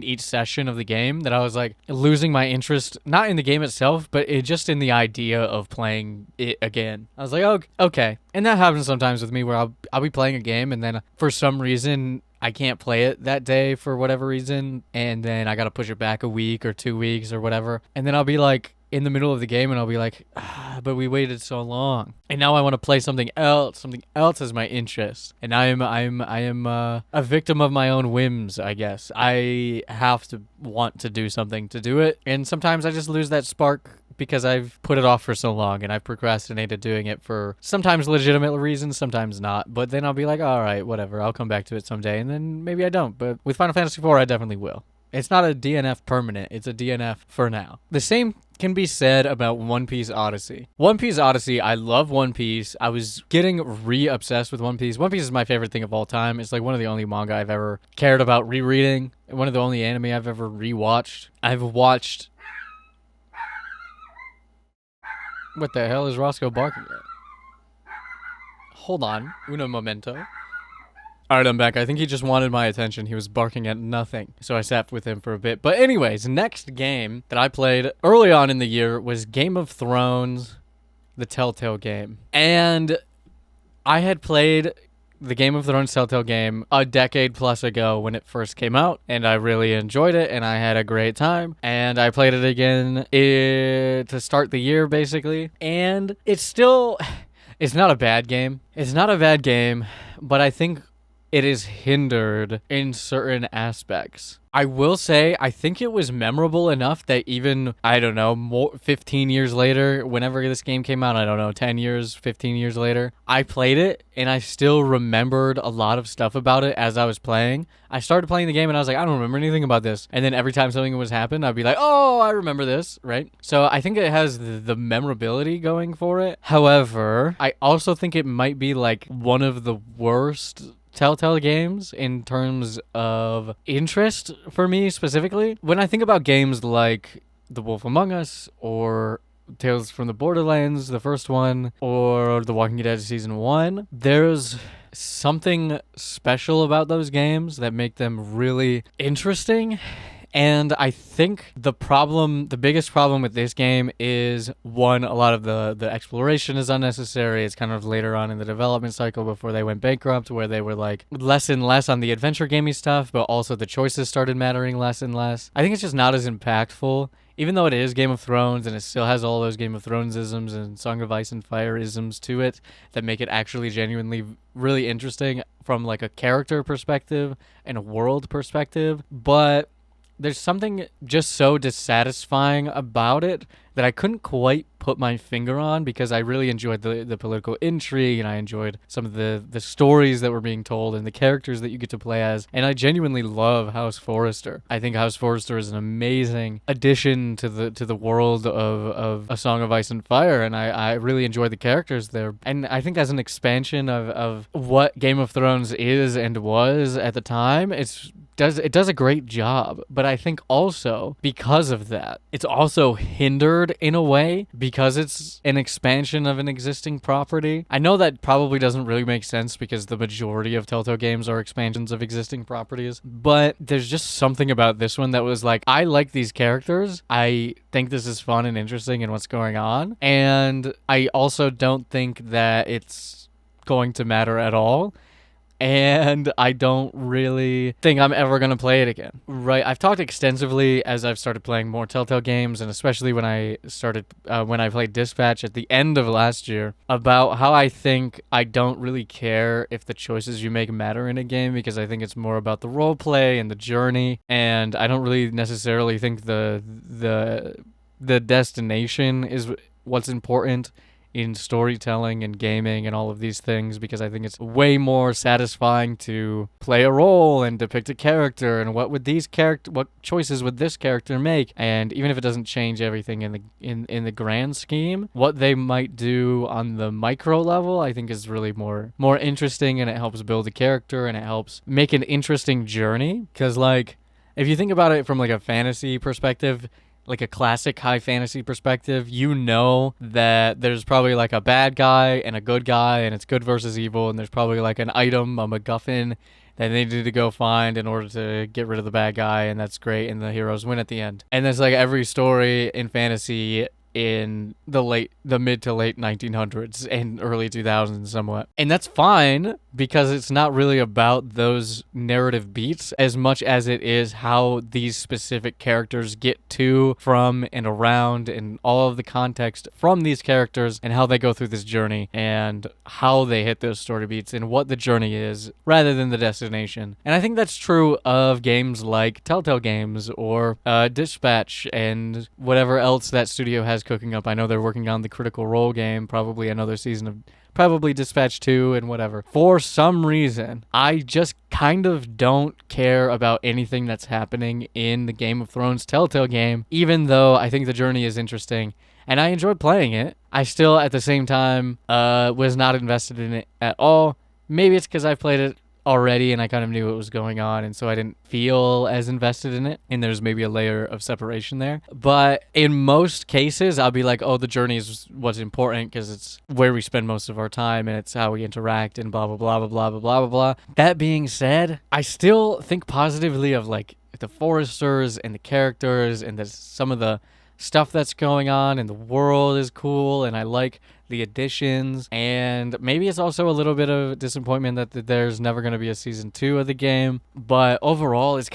each session of the game that I was like losing my interest, not in the game itself, but just in the idea of playing it again. I was like, oh, okay. And that happens sometimes with me where I'll be playing a game, and then for some reason I can't play it that day for whatever reason, and then I gotta push it back a week or 2 weeks or whatever, and then I'll be like in the middle of the game, and I'll be like, but we waited so long, and now I want to play something else. Something else is my interest, and I am a victim of my own whims, I guess. I have to want to do something to do it, and sometimes I just lose that spark because I've put it off for so long, and I've procrastinated doing it for sometimes legitimate reasons, sometimes not. But then I'll be like, all right, whatever, I'll come back to it someday, and then maybe I don't. But with Final Fantasy IV, I definitely will. It's not a DNF permanent, it's a DNF for now. The same can be said about One Piece Odyssey. One Piece Odyssey, I love One Piece. I was getting re-obsessed with One Piece. One Piece is my favorite thing of all time. It's like one of the only manga I've ever cared about rereading. One of the only anime I've ever rewatched. I've watched... What the hell is Roscoe barking at? Hold on. Uno momento. Alright, I'm back. I think he just wanted my attention. He was barking at nothing. So I sat with him for a bit. But anyways, next game that I played early on in the year was Game of Thrones, the Telltale game. And I had played the Game of Thrones Telltale game a decade plus ago when it first came out, and I really enjoyed it, and I had a great time, and I played it again to start the year, basically, and it's not a bad game. It's not a bad game, but I think it is hindered in certain aspects. I will say, I think it was memorable enough that even, I don't know, 15 years later, whenever this game came out, I don't know, 10 years, 15 years later, I played it and I still remembered a lot of stuff about it as I was playing. I started playing the game and I was like, I don't remember anything about this. And then every time something was happen, I'd be like, oh, I remember this, right? So I think it has the memorability going for it. However, I also think it might be like one of the worst Telltale games in terms of interest for me specifically. When I think about games like The Wolf Among Us or Tales from the Borderlands, the first one, or The Walking Dead Season 1, there's something special about those games that make them really interesting. And I think the biggest problem with this game is, one, a lot of the exploration is unnecessary. It's kind of later on in the development cycle before they went bankrupt, where they were like less and less on the adventure gaming stuff, but also the choices started mattering less and less. I think it's just not as impactful, even though it is Game of Thrones and it still has all those Game of Thrones isms and Song of Ice and Fire isms to it that make it actually genuinely really interesting from like a character perspective and a world perspective. But there's something just so dissatisfying about it that I couldn't quite put my finger on, because I really enjoyed the political intrigue, and I enjoyed some of the stories that were being told and the characters that you get to play as. And I genuinely love House Forrester. I think House Forrester is an amazing addition to the world of A Song of Ice and Fire, and I really enjoy the characters there. And I think as an expansion of what Game of Thrones is and was at the time, it does a great job. But I think also because of that, it's also hindered in a way because it's an expansion of an existing property. I know that probably doesn't really make sense because the majority of Telltale games are expansions of existing properties, but there's just something about this one that was like, I like these characters. I think this is fun and interesting in what's going on. And I also don't think that it's going to matter at all. And I don't really think I'm ever going to play it again. Right. I've talked extensively as I've started playing more Telltale games, and especially when I played Dispatch at the end of last year, about how I think I don't really care if the choices you make matter in a game, because I think it's more about the role play and the journey. And I don't really necessarily think the destination is what's important in storytelling and gaming and all of these things, because I think it's way more satisfying to play a role and depict a character and what choices would this character make, and even if it doesn't change everything in the grand scheme, what they might do on the micro level I think is really more interesting, and it helps build a character and it helps make an interesting journey. Because like, if you think about it from like a fantasy perspective, like a classic high fantasy perspective, you know that there's probably like a bad guy and a good guy, and it's good versus evil, and there's probably like an item, a MacGuffin, that they need to go find in order to get rid of the bad guy, and that's great, and the heroes win at the end. And that's like every story in fantasy in the mid to late 1900s and early 2000s somewhat. And that's fine, because it's not really about those narrative beats as much as it is how these specific characters get to, from, and around, and all of the context from these characters, and how they go through this journey, and how they hit those story beats, and what the journey is, rather than the destination. And I think that's true of games like Telltale games, or Dispatch, and whatever else that studio has cooking up. I know they're working on the Critical Role game, probably another season of probably Dispatch 2 and whatever. For some reason, I just kind of don't care about anything that's happening in the Game of Thrones Telltale game, even though I think the journey is interesting and I enjoyed playing it. I still, at the same time, was not invested in it at all. Maybe it's because I've played it already and I kind of knew what was going on, and so I didn't feel as invested in it, and there's maybe a layer of separation there. But in most cases, I'll be like, oh, the journey is what's important because it's where we spend most of our time and it's how we interact and blah blah blah blah blah blah blah blah. That being said, I still think positively of like the Foresters and the characters, and some of the stuff that's going on, and the world is cool, and I like the additions, and maybe it's also a little bit of disappointment that there's never going to be a season 2 of the game. But overall, it's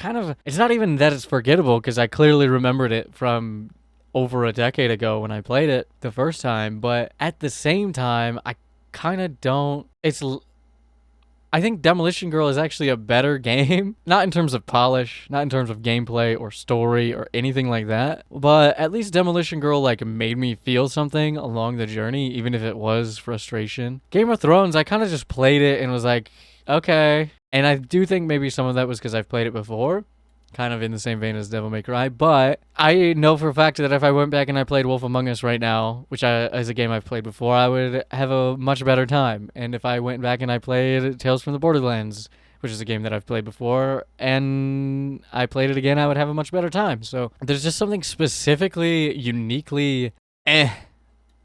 not even that it's forgettable, because I clearly remembered it from over a decade ago when I played it the first time. But at the same time, I kind of don't. I think Demolition Girl is actually a better game. Not in terms of polish, not in terms of gameplay or story or anything like that. But at least Demolition Girl like made me feel something along the journey, even if it was frustration. Game of Thrones, I kind of just played it and was like, okay. And I do think maybe some of that was because I've played it before. Kind of in the same vein as Devil May Cry, but I know for a fact that if I went back and I played Wolf Among Us right now, which is a game I've played before, I would have a much better time. And if I went back and I played Tales from the Borderlands, which is a game that I've played before, and I played it again, I would have a much better time. So there's just something specifically, uniquely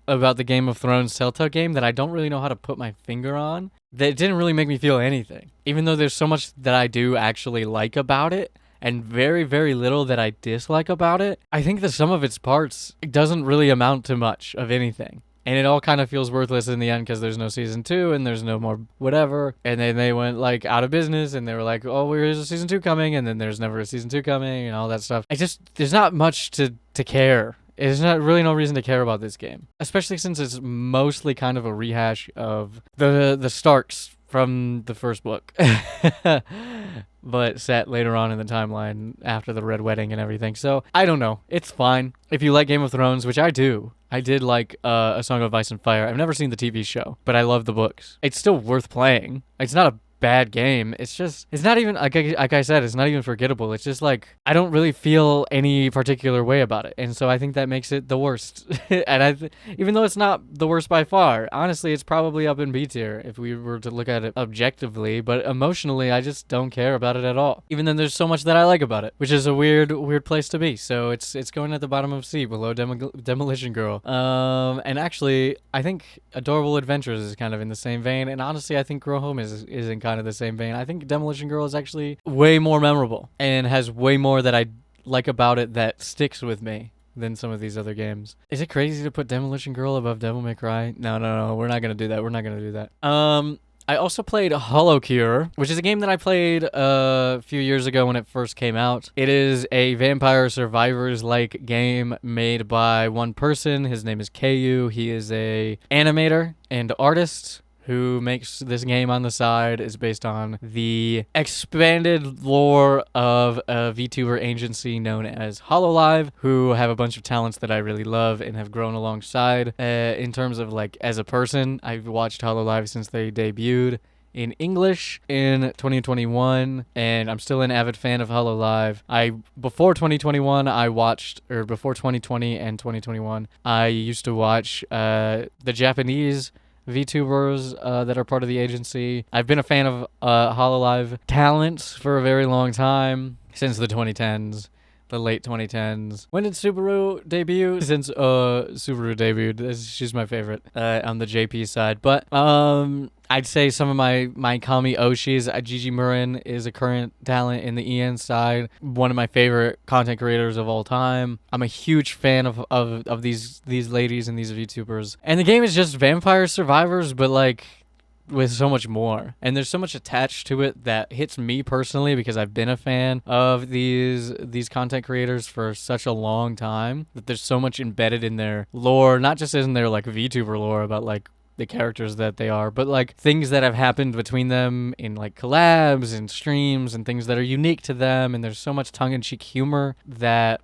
about the Game of Thrones Telltale game that I don't really know how to put my finger on. That didn't really make me feel anything. Even though there's so much that I do actually like about it, and very, very little that I dislike about it, I think the sum of its parts doesn't really amount to much of anything. And it all kind of feels worthless in the end because there's no season 2 and there's no more whatever. And then they went like out of business and they were like, oh, there's a season 2 coming, and then there's never a season 2 coming and all that stuff. There's not much to care. There's not really no reason to care about this game, especially since it's mostly kind of a rehash of the Starks from the first book. But set later on in the timeline after the Red Wedding and everything. So, I don't know. It's fine. If you like Game of Thrones, which I do. I did like A Song of Ice and Fire. I've never seen the TV show, but I love the books. It's still worth playing. It's not a bad game. It's not even, like I said, it's not even forgettable. It's just like, I don't really feel any particular way about it. And so I think that makes it the worst. And even though it's not the worst by far, honestly, it's probably up in B tier if we were to look at it objectively, but emotionally, I just don't care about it at all. Even then there's so much that I like about it, which is a weird place to be. So it's going at the bottom of C, below Demolition Girl. And actually, I think Adorable Adventures is kind of in the same vein, and honestly, I think Grow Home is in kind of the same vein. I think Demolition Girl is actually way more memorable and has way more that I like about it that sticks with me than some of these other games. Is it crazy to put Demolition Girl above Devil May Cry? No, we're not gonna do that. I also played Hollow Cure, which is a game that I played a few years ago when it first came out. It is a Vampire Survivors-like game made by one person. His name is KU. He is a animator and artist who makes this game on the side. Is based on the expanded lore of a VTuber agency known as HoloLive, who have a bunch of talents that I really love and have grown alongside. In terms of like as a person, I've watched HoloLive since they debuted in English in 2021, and I'm still an avid fan of HoloLive. Before 2021, before 2020 and 2021, I used to watch the Japanese VTubers that are part of the agency. I've been a fan of HoloLive talents for a very long time, since the 2010s. The late 2010s. When did Subaru debut? Since Subaru debuted. She's my favorite on the JP side. But I'd say some of my Kami Oshis. Gigi Murin is a current talent in the EN side. One of my favorite content creators of all time. I'm a huge fan of these ladies and these VTubers. And the game is just Vampire Survivors, but like with so much more, and there's so much attached to it that hits me personally because I've been a fan of these content creators for such a long time, that there's so much embedded in their lore, not just in their like VTuber lore about like the characters that they are, but like things that have happened between them in like collabs and streams and things that are unique to them. And there's so much tongue-in-cheek humor that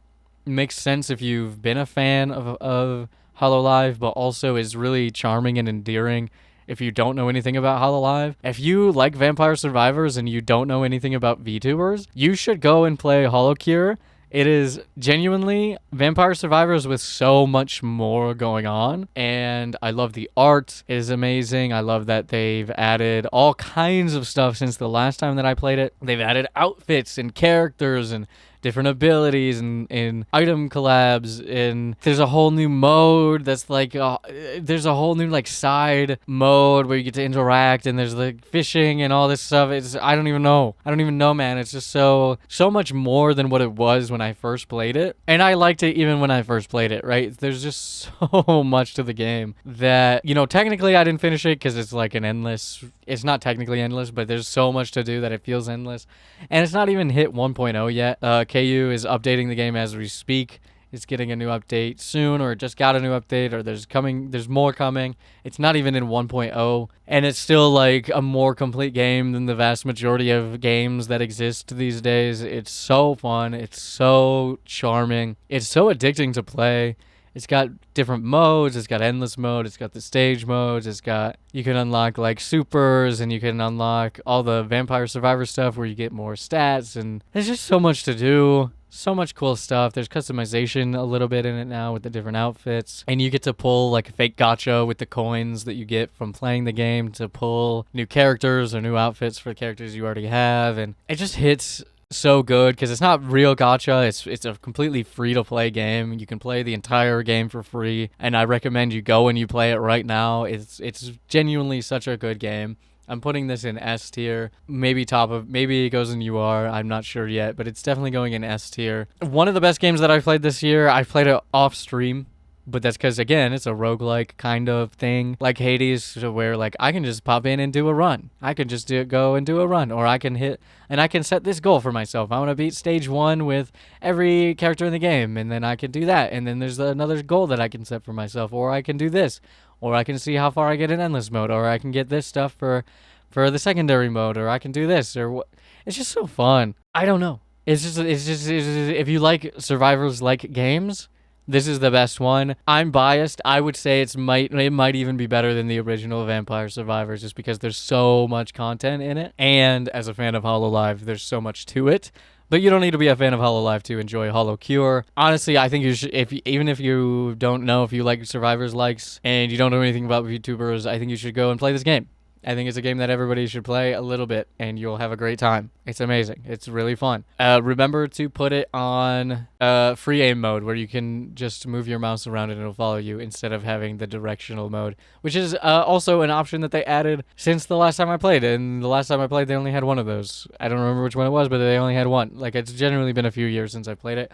makes sense if you've been a fan of HoloLive, but also is really charming and endearing if you don't know anything about HoloLive. If you like Vampire Survivors and you don't know anything about VTubers, you should go and play Hollow Cure. It is genuinely Vampire Survivors with so much more going on, and I love the art. It is amazing. I love that they've added all kinds of stuff since the last time that I played it. They've added outfits and characters and different abilities and item collabs, and there's a whole new mode that's like there's a whole new like side mode where you get to interact, and there's like fishing and all this stuff. It's I don't even know, man. It's just so much more than what it was when I first played it, and I liked it even when I first played it, right? There's just so much to the game that, you know, technically I didn't finish it because it's like an endless, it's not technically endless, but there's so much to do that it feels endless, and it's not even hit 1.0 yet. KU is updating the game as we speak. It's getting a new update soon, or it just got a new update, or there's more coming. It's not even in 1.0, and it's still like a more complete game than the vast majority of games that exist these days. It's so fun. It's so charming. It's so addicting to play. It's got different modes. It's got endless mode. It's got the stage modes. You can unlock like supers, and you can unlock all the Vampire Survivor stuff where you get more stats, and there's just so much to do. So much cool stuff. There's customization a little bit in it now with the different outfits, and you get to pull like a fake gacha with the coins that you get from playing the game to pull new characters or new outfits for characters you already have, and it just hits so good because it's not real gacha. It's a completely free to play game. You can play the entire game for free, and I recommend you go and you play it right now. It's genuinely such a good game. I'm putting this in S tier, maybe it goes in UR, I'm not sure yet, but it's definitely going in S tier. One of the best games that I played this year, I played it off stream, but that's because, again, it's a roguelike kind of thing, like Hades, where like I can just pop in and do a run. I can just go and do a run, or I can hit, and I can set this goal for myself. I want to beat stage 1 with every character in the game, and then I can do that, and then there's another goal that I can set for myself, or I can do this. Or I can see how far I get in endless mode, or I can get this stuff for the secondary mode, or I can do this, or what. It's just so fun. I don't know. It's just if you like survivors like games, this is the best one. I'm biased. I would say it might even be better than the original Vampire Survivors, just because there's so much content in it. And as a fan of HoloLive, there's so much to it. But you don't need to be a fan of HoloLive to enjoy HoloCure. Honestly, I think you should, even if you don't know if you like Survivors likes and you don't know anything about VTubers, I think you should go and play this game. I think it's a game that everybody should play a little bit, and you'll have a great time. It's amazing. It's really fun. Remember to put it on free aim mode, where you can just move your mouse around and it'll follow you, instead of having the directional mode, which is also an option that they added since the last time I played. And the last time I played, they only had one of those. I don't remember which one it was, but they only had one. Like, it's generally been a few years since I played it.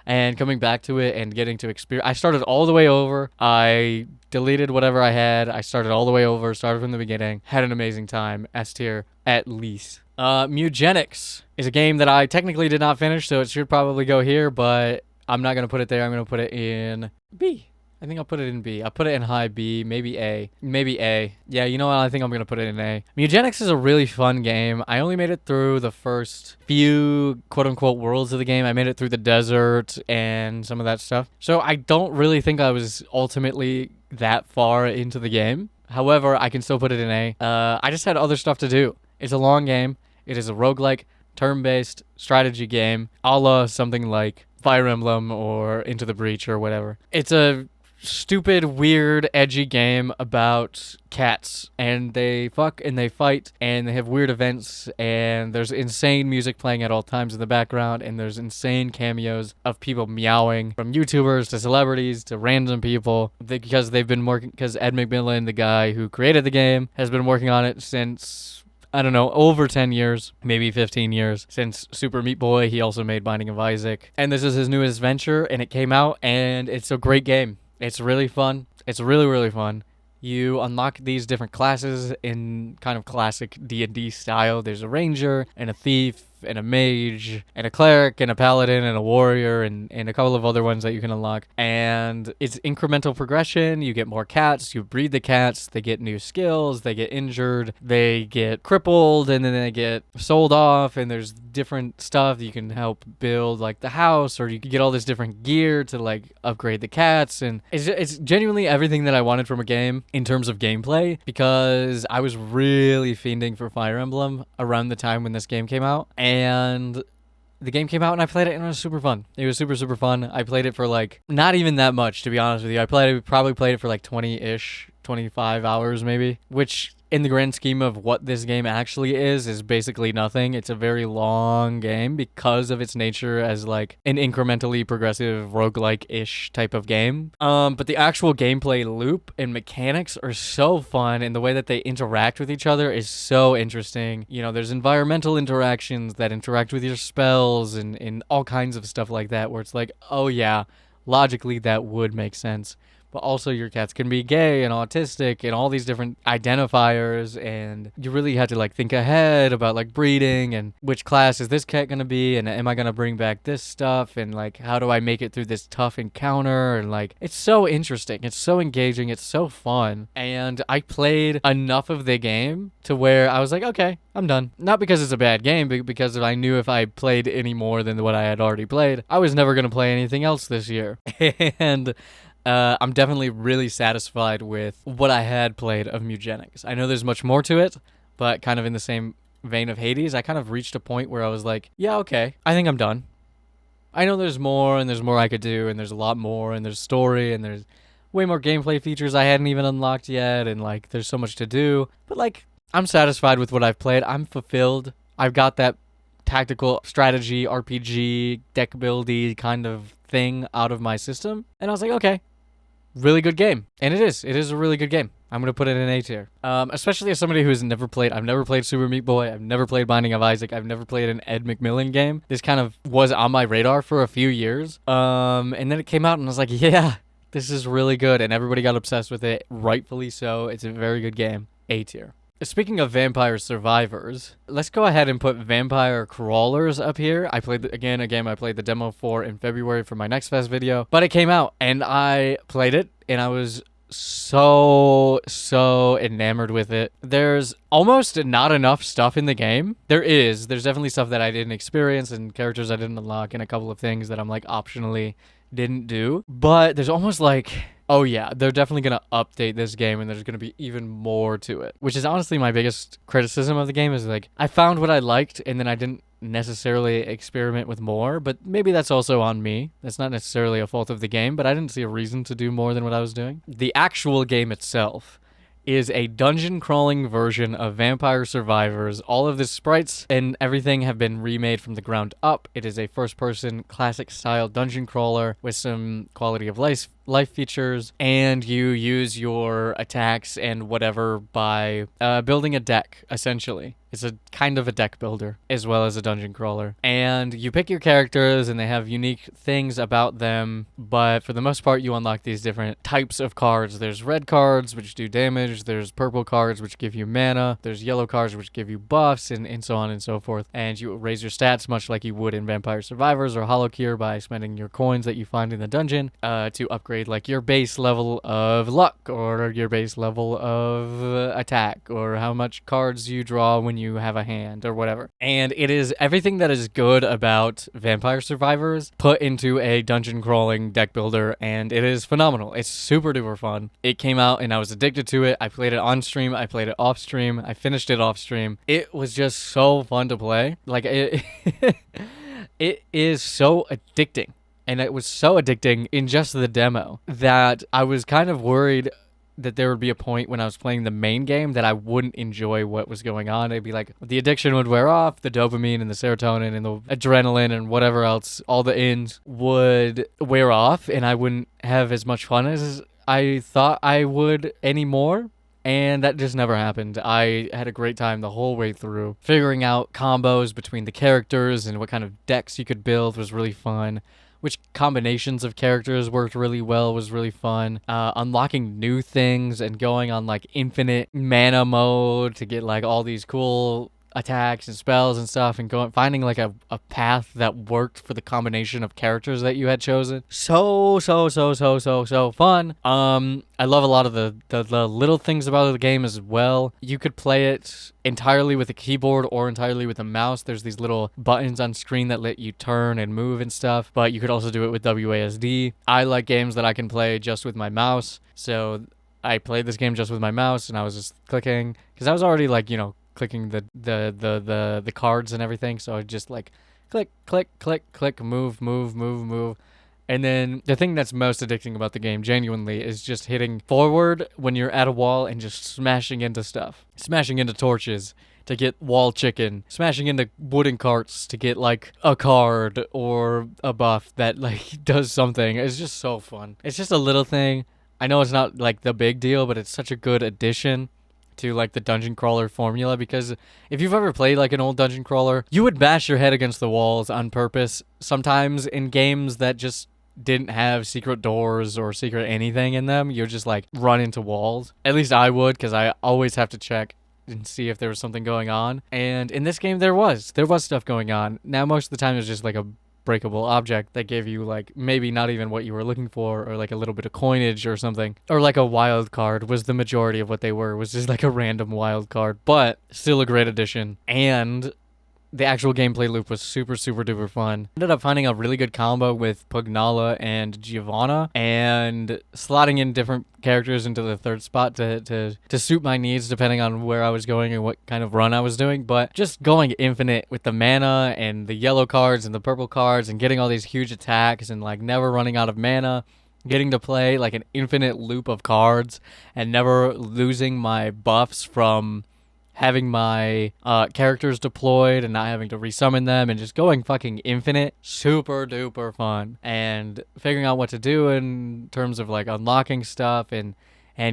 And coming back to it and getting to experience, I started all the way over. I deleted whatever I had. I started all the way over, started from the beginning. Had an amazing time. S tier, at least. Mugenics is a game that I technically did not finish, so it should probably go here, but I'm not going to put it there. I'm going to put it in B. I think I'll put it in B. I'll put it in high B, maybe A. Maybe A. Yeah, you know what? I think I'm going to put it in A. Mugenics is a really fun game. I only made it through the first few quote-unquote worlds of the game. I made it through the desert and some of that stuff. So I don't really think I was ultimately that far into the game. However, I can still put it in A. I just had other stuff to do. It's a long game. It is a roguelike, turn-based strategy game, a la something like Fire Emblem or Into the Breach or whatever. It's a stupid, weird, edgy game about cats, and they fuck and they fight, and they have weird events, and there's insane music playing at all times in the background, and there's insane cameos of people meowing, from YouTubers to celebrities to random people, because they've been working, because Ed McMillan, the guy who created the game, has been working on it since, I don't know, over 10 years, maybe 15 years, since Super Meat Boy. He also made Binding of Isaac, and this is his newest venture, and it came out, and it's a great game. It's really fun. It's really, really fun. You unlock these different classes in kind of classic D&D style. There's a ranger and a thief and a mage and a cleric and a paladin and a warrior and a couple of other ones that you can unlock. And it's incremental progression. You get more cats. You breed the cats. They get new skills. They get injured. They get crippled, and then they get sold off. And there's different stuff you can help build, like the house, or you can get all this different gear to like upgrade the cats. And it's genuinely everything that I wanted from a game in terms of gameplay, because I was really fiending for Fire Emblem around the time when this game came out. And the game came out and I played it, and it was super fun. It was super, super fun. I played it for like, not even that much, to be honest with you. I probably played it for like 20-ish, 25 hours maybe, which in the grand scheme of what this game actually is basically nothing. It's a very long game because of its nature as like an incrementally progressive roguelike-ish type of game. But the actual gameplay loop and mechanics are so fun, and the way that they interact with each other is so interesting. You know, there's environmental interactions that interact with your spells and all kinds of stuff like that, where it's like, oh yeah, logically that would make sense. But also your cats can be gay and autistic and all these different identifiers, and you really had to like think ahead about like breeding and which class is this cat gonna be, and am I gonna bring back this stuff, and like how do I make it through this tough encounter, and like it's so interesting, it's so engaging, it's so fun. And I played enough of the game to where I was like, okay, I'm done. Not because it's a bad game, but because I knew if I played any more than what I had already played, I was never gonna play anything else this year. And I'm definitely really satisfied with what I had played of Mutagenics. I know there's much more to it, but kind of in the same vein of Hades, I kind of reached a point where I was like, yeah, okay, I think I'm done. I know there's more, and there's more I could do, and there's a lot more, and there's story, and there's way more gameplay features I hadn't even unlocked yet, and like there's so much to do. But like, I'm satisfied with what I've played. I'm fulfilled. I've got that tactical strategy, RPG, deck buildy kind of thing out of my system. And I was like, okay, really good game. And it is a really good game. I'm going to put it in A tier. Especially as somebody who's never played, I've never played Super Meat Boy, I've never played Binding of Isaac, I've never played an Ed McMillan game. This kind of was on my radar for a few years. And then it came out and I was like, yeah, this is really good. And everybody got obsessed with it, rightfully so. It's a very good game. A tier. Speaking of Vampire Survivors, let's go ahead and put Vampire Crawlers up here. I played, a game I played the demo for in February for my Next Fest video, but it came out and I played it and I was so enamored with it. There's almost not enough stuff in the game. There's definitely stuff that I didn't experience and characters I didn't unlock and a couple of things that I'm like optionally didn't do, but there's almost like, oh yeah, they're definitely going to update this game and there's going to be even more to it, which is honestly my biggest criticism of the game. Is like, I found what I liked and then I didn't necessarily experiment with more, but maybe that's also on me. That's not necessarily a fault of the game, but I didn't see a reason to do more than what I was doing. The actual game itself is a dungeon crawling version of Vampire Survivors. All of the sprites and everything have been remade from the ground up. It is a first-person classic style dungeon crawler with some quality of life features, and you use your attacks and whatever by building a deck, essentially. It's a kind of a deck builder as well as a dungeon crawler. And you pick your characters and they have unique things about them, but for the most part you unlock these different types of cards. There's red cards which do damage, there's purple cards which give you mana, there's yellow cards which give you buffs, and so on and so forth. And you raise your stats much like you would in Vampire Survivors or Holocure by spending your coins that you find in the dungeon to upgrade like your base level of luck or your base level of attack or how much cards you draw when you have a hand or whatever. And it is everything that is good about Vampire Survivors put into a dungeon crawling deck builder, and it is phenomenal. It's super duper fun. It came out and I was addicted to it. I played it on stream, I played it off stream, I finished it off stream. It was just so fun to play. Like it is so addicting. And it was so addicting in just the demo that I was kind of worried that there would be a point when I was playing the main game that I wouldn't enjoy what was going on. It'd be like the addiction would wear off, the dopamine and the serotonin and the adrenaline and whatever else, all the ins would wear off, and I wouldn't have as much fun as I thought I would anymore. And that just never happened. I had a great time the whole way through. Figuring out combos between the characters and what kind of decks you could build was really fun. Which combinations of characters worked really well was really fun. Unlocking new things and going on like infinite mana mode to get like all these cool attacks and spells and stuff, and finding like a path that worked for the combination of characters that you had chosen. So fun. I love a lot of the little things about the game as well. You could play it entirely with a keyboard or entirely with a mouse. There's these little buttons on screen that let you turn and move and stuff, but you could also do it with WASD. I like games that I can play just with my mouse, so I played this game just with my mouse and I was just clicking, because I was already like, you know, clicking the cards and everything, so I just like click, move, And then the thing that's most addicting about the game, genuinely, is just hitting forward when you're at a wall and just smashing into stuff. Smashing into torches to get wall chicken. Smashing into wooden carts to get, like, a card or a buff that, like, does something. It's just so fun. It's just a little thing. I know it's not, like, the big deal, but it's such a good addition to like the dungeon crawler formula, because if you've ever played like an old dungeon crawler, you would bash your head against the walls on purpose sometimes in games that just didn't have secret doors or secret anything in them. You'd just like run into walls. At least I would, because I always have to check and see if there was something going on. And in this game there was stuff going on. Now most of the time it's just like a breakable object that gave you like maybe not even what you were looking for, or like a little bit of coinage or something, or like a wild card was the majority of what they were, was just like a random wild card, but still a great addition. And the actual gameplay loop was super, super duper fun. Ended up finding a really good combo with Pugnala and Giovanna, and slotting in different characters into the third spot to suit my needs depending on where I was going and what kind of run I was doing. But just going infinite with the mana and the yellow cards and the purple cards and getting all these huge attacks and like never running out of mana. Getting to play like an infinite loop of cards and never losing my buffs from having my characters deployed and not having to resummon them, and just going fucking infinite. Super duper fun. And figuring out what to do in terms of like unlocking stuff and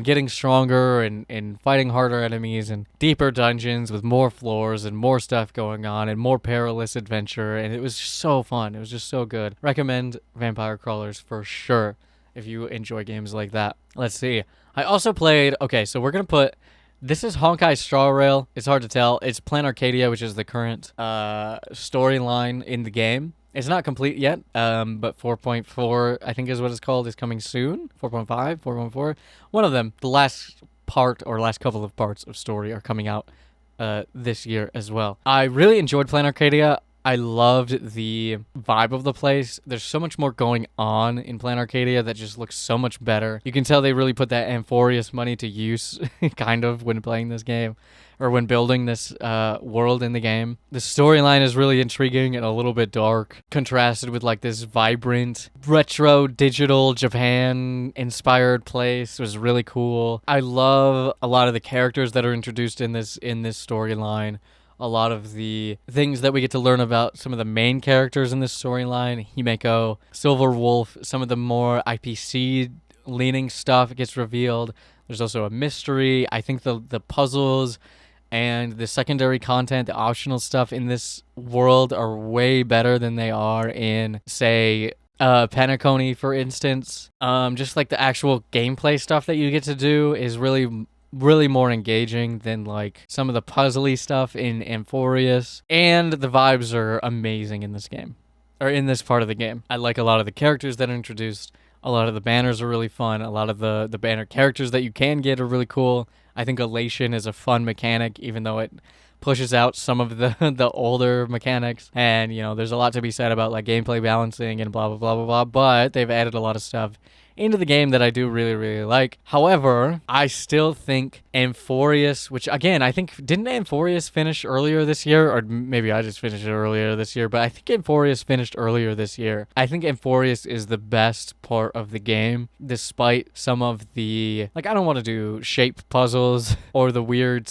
getting stronger and fighting harder enemies and deeper dungeons with more floors and more stuff going on and more perilous adventure. And it was just so fun. It was just so good. Recommend Vampire Crawlers for sure if you enjoy games like that. Let's see. I also played, okay, so we're going to put, this is Honkai Star Rail. It's hard to tell. It's Plan Arcadia, which is the current storyline in the game. It's not complete yet, but 4.4, I think is what it's called, is coming soon. 4.5, 4.4. One of them, the last part or last couple of parts of story are coming out this year as well. I really enjoyed Plan Arcadia. I loved the vibe of the place. There's so much more going on in Plan Arcadia that just looks so much better. You can tell they really put that Amphorius money to use, kind of, when playing this game, or when building this world in the game. The storyline is really intriguing and a little bit dark, contrasted with like this vibrant, retro, digital, Japan-inspired place. It was really cool. I love a lot of the characters that are introduced in this storyline. A lot of the things that we get to learn about some of the main characters in this storyline. Himeko, Silver Wolf, some of the more IPC-leaning stuff gets revealed. There's also a mystery. I think the puzzles and the secondary content, the optional stuff in this world are way better than they are in, say, Penacony, for instance. Just like the actual gameplay stuff that you get to do is really more engaging than like some of the puzzly stuff in Amphorius. And the vibes are amazing in this game, or in this part of the game. I like a lot of the characters that are introduced. A lot of the banners are really fun. A lot of the banner characters that you can get are really cool. I think Elation is a fun mechanic, even though it pushes out some of the older mechanics. And, you know, there's a lot to be said about like gameplay balancing and blah, blah, blah, blah, blah. But they've added a lot of stuff into the game that I do really, really like. However, I still think Amphorius, which again, I think, didn't Amphorius finish earlier this year? Or maybe I just finished it earlier this year, but I think Amphorius finished earlier this year. I think Amphorius is the best part of the game, despite some of the, like, I don't want to do shape puzzles or the weird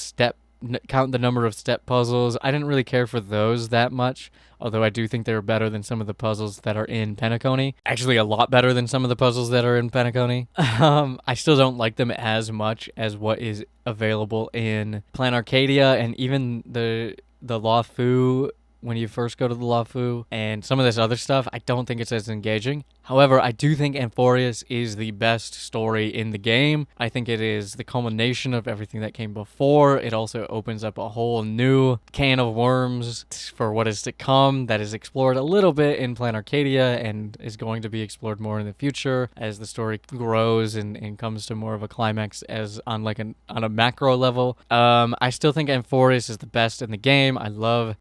count the number of step puzzles. I didn't really care for those that much, although I do think they're better than some of the puzzles that are in Penacony. Actually, a lot better than some of the puzzles that are in Penacony. I still don't like them as much as what is available in Plan Arcadia, and even the Lawfu, when you first go to the Lawfu, and some of this other stuff, I don't think it's as engaging. However, I do think Amphorius is the best story in the game. I think it is the culmination of everything that came before. It also opens up a whole new can of worms for what is to come that is explored a little bit in Plan Arcadia and is going to be explored more in the future as the story grows and comes to more of a climax as on like on a macro level. I still think Amphorius is the best in the game. I love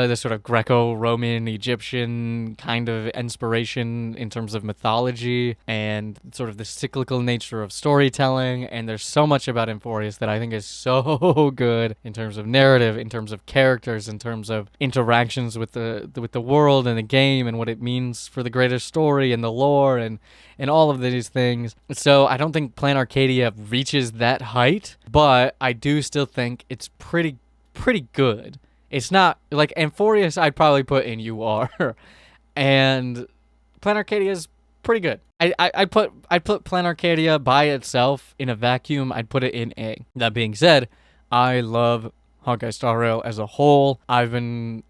the sort of Greco-Roman, Egyptian kind of inspiration in terms of mythology and sort of the cyclical nature of storytelling. And there's so much about Emphorius that I think is so good in terms of narrative, in terms of characters, in terms of interactions with the world and the game and what it means for the greater story and the lore and all of these things. So I don't think Plan Arcadia reaches that height, but I do still think it's pretty good. It's not like Emphorius I'd probably put in UR and Plan Arcadia is pretty good. I'd put Plan Arcadia by itself in a vacuum. I'd put it in A. That being said, I love Honkai Star Rail as a whole. I've been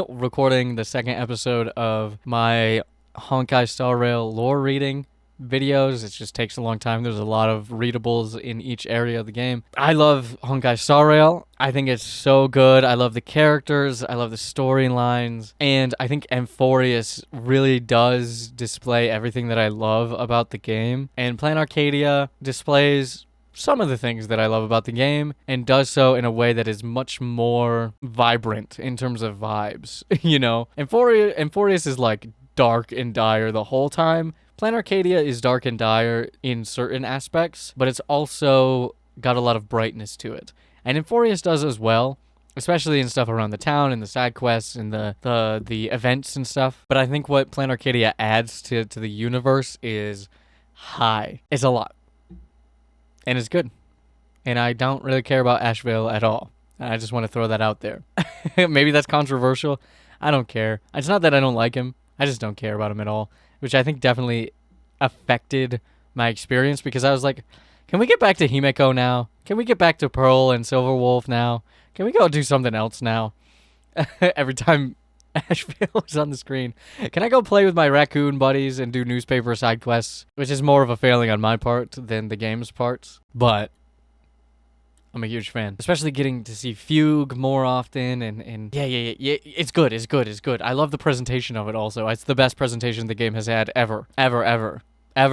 recording the second episode of my Honkai Star Rail lore reading videos. It just takes a long time. There's a lot of readables in each area of the game. I love Honkai Star Rail. I think it's so good. I love the characters. I love the storylines. And I think Emphorius really does display everything that I love about the game. And Plan Arcadia displays some of the things that I love about the game and does so in a way that is much more vibrant in terms of vibes. You know, Emphorius is like dark and dire the whole time. Plan Arcadia is dark and dire in certain aspects, but it's also got a lot of brightness to it. And Emphorius does as well, especially in stuff around the town and the side quests and the events and stuff. But I think what Plan Arcadia adds to the universe is high. It's a lot. And it's good. And I don't really care about Asheville at all. I just want to throw that out there. Maybe that's controversial. I don't care. It's not that I don't like him. I just don't care about him at all, which I think definitely affected my experience because I was like, can we get back to Himeko now? Can we get back to Pearl and Silverwolf now? Can we go do something else now? Every time Asheville is on the screen. Can I go play with my raccoon buddies and do newspaper side quests? Which is more of a failing on my part than the game's parts. But I'm a huge fan. Especially getting to see Fugue more often and yeah. It's good. I love the presentation of it also. It's the best presentation the game has had ever. So it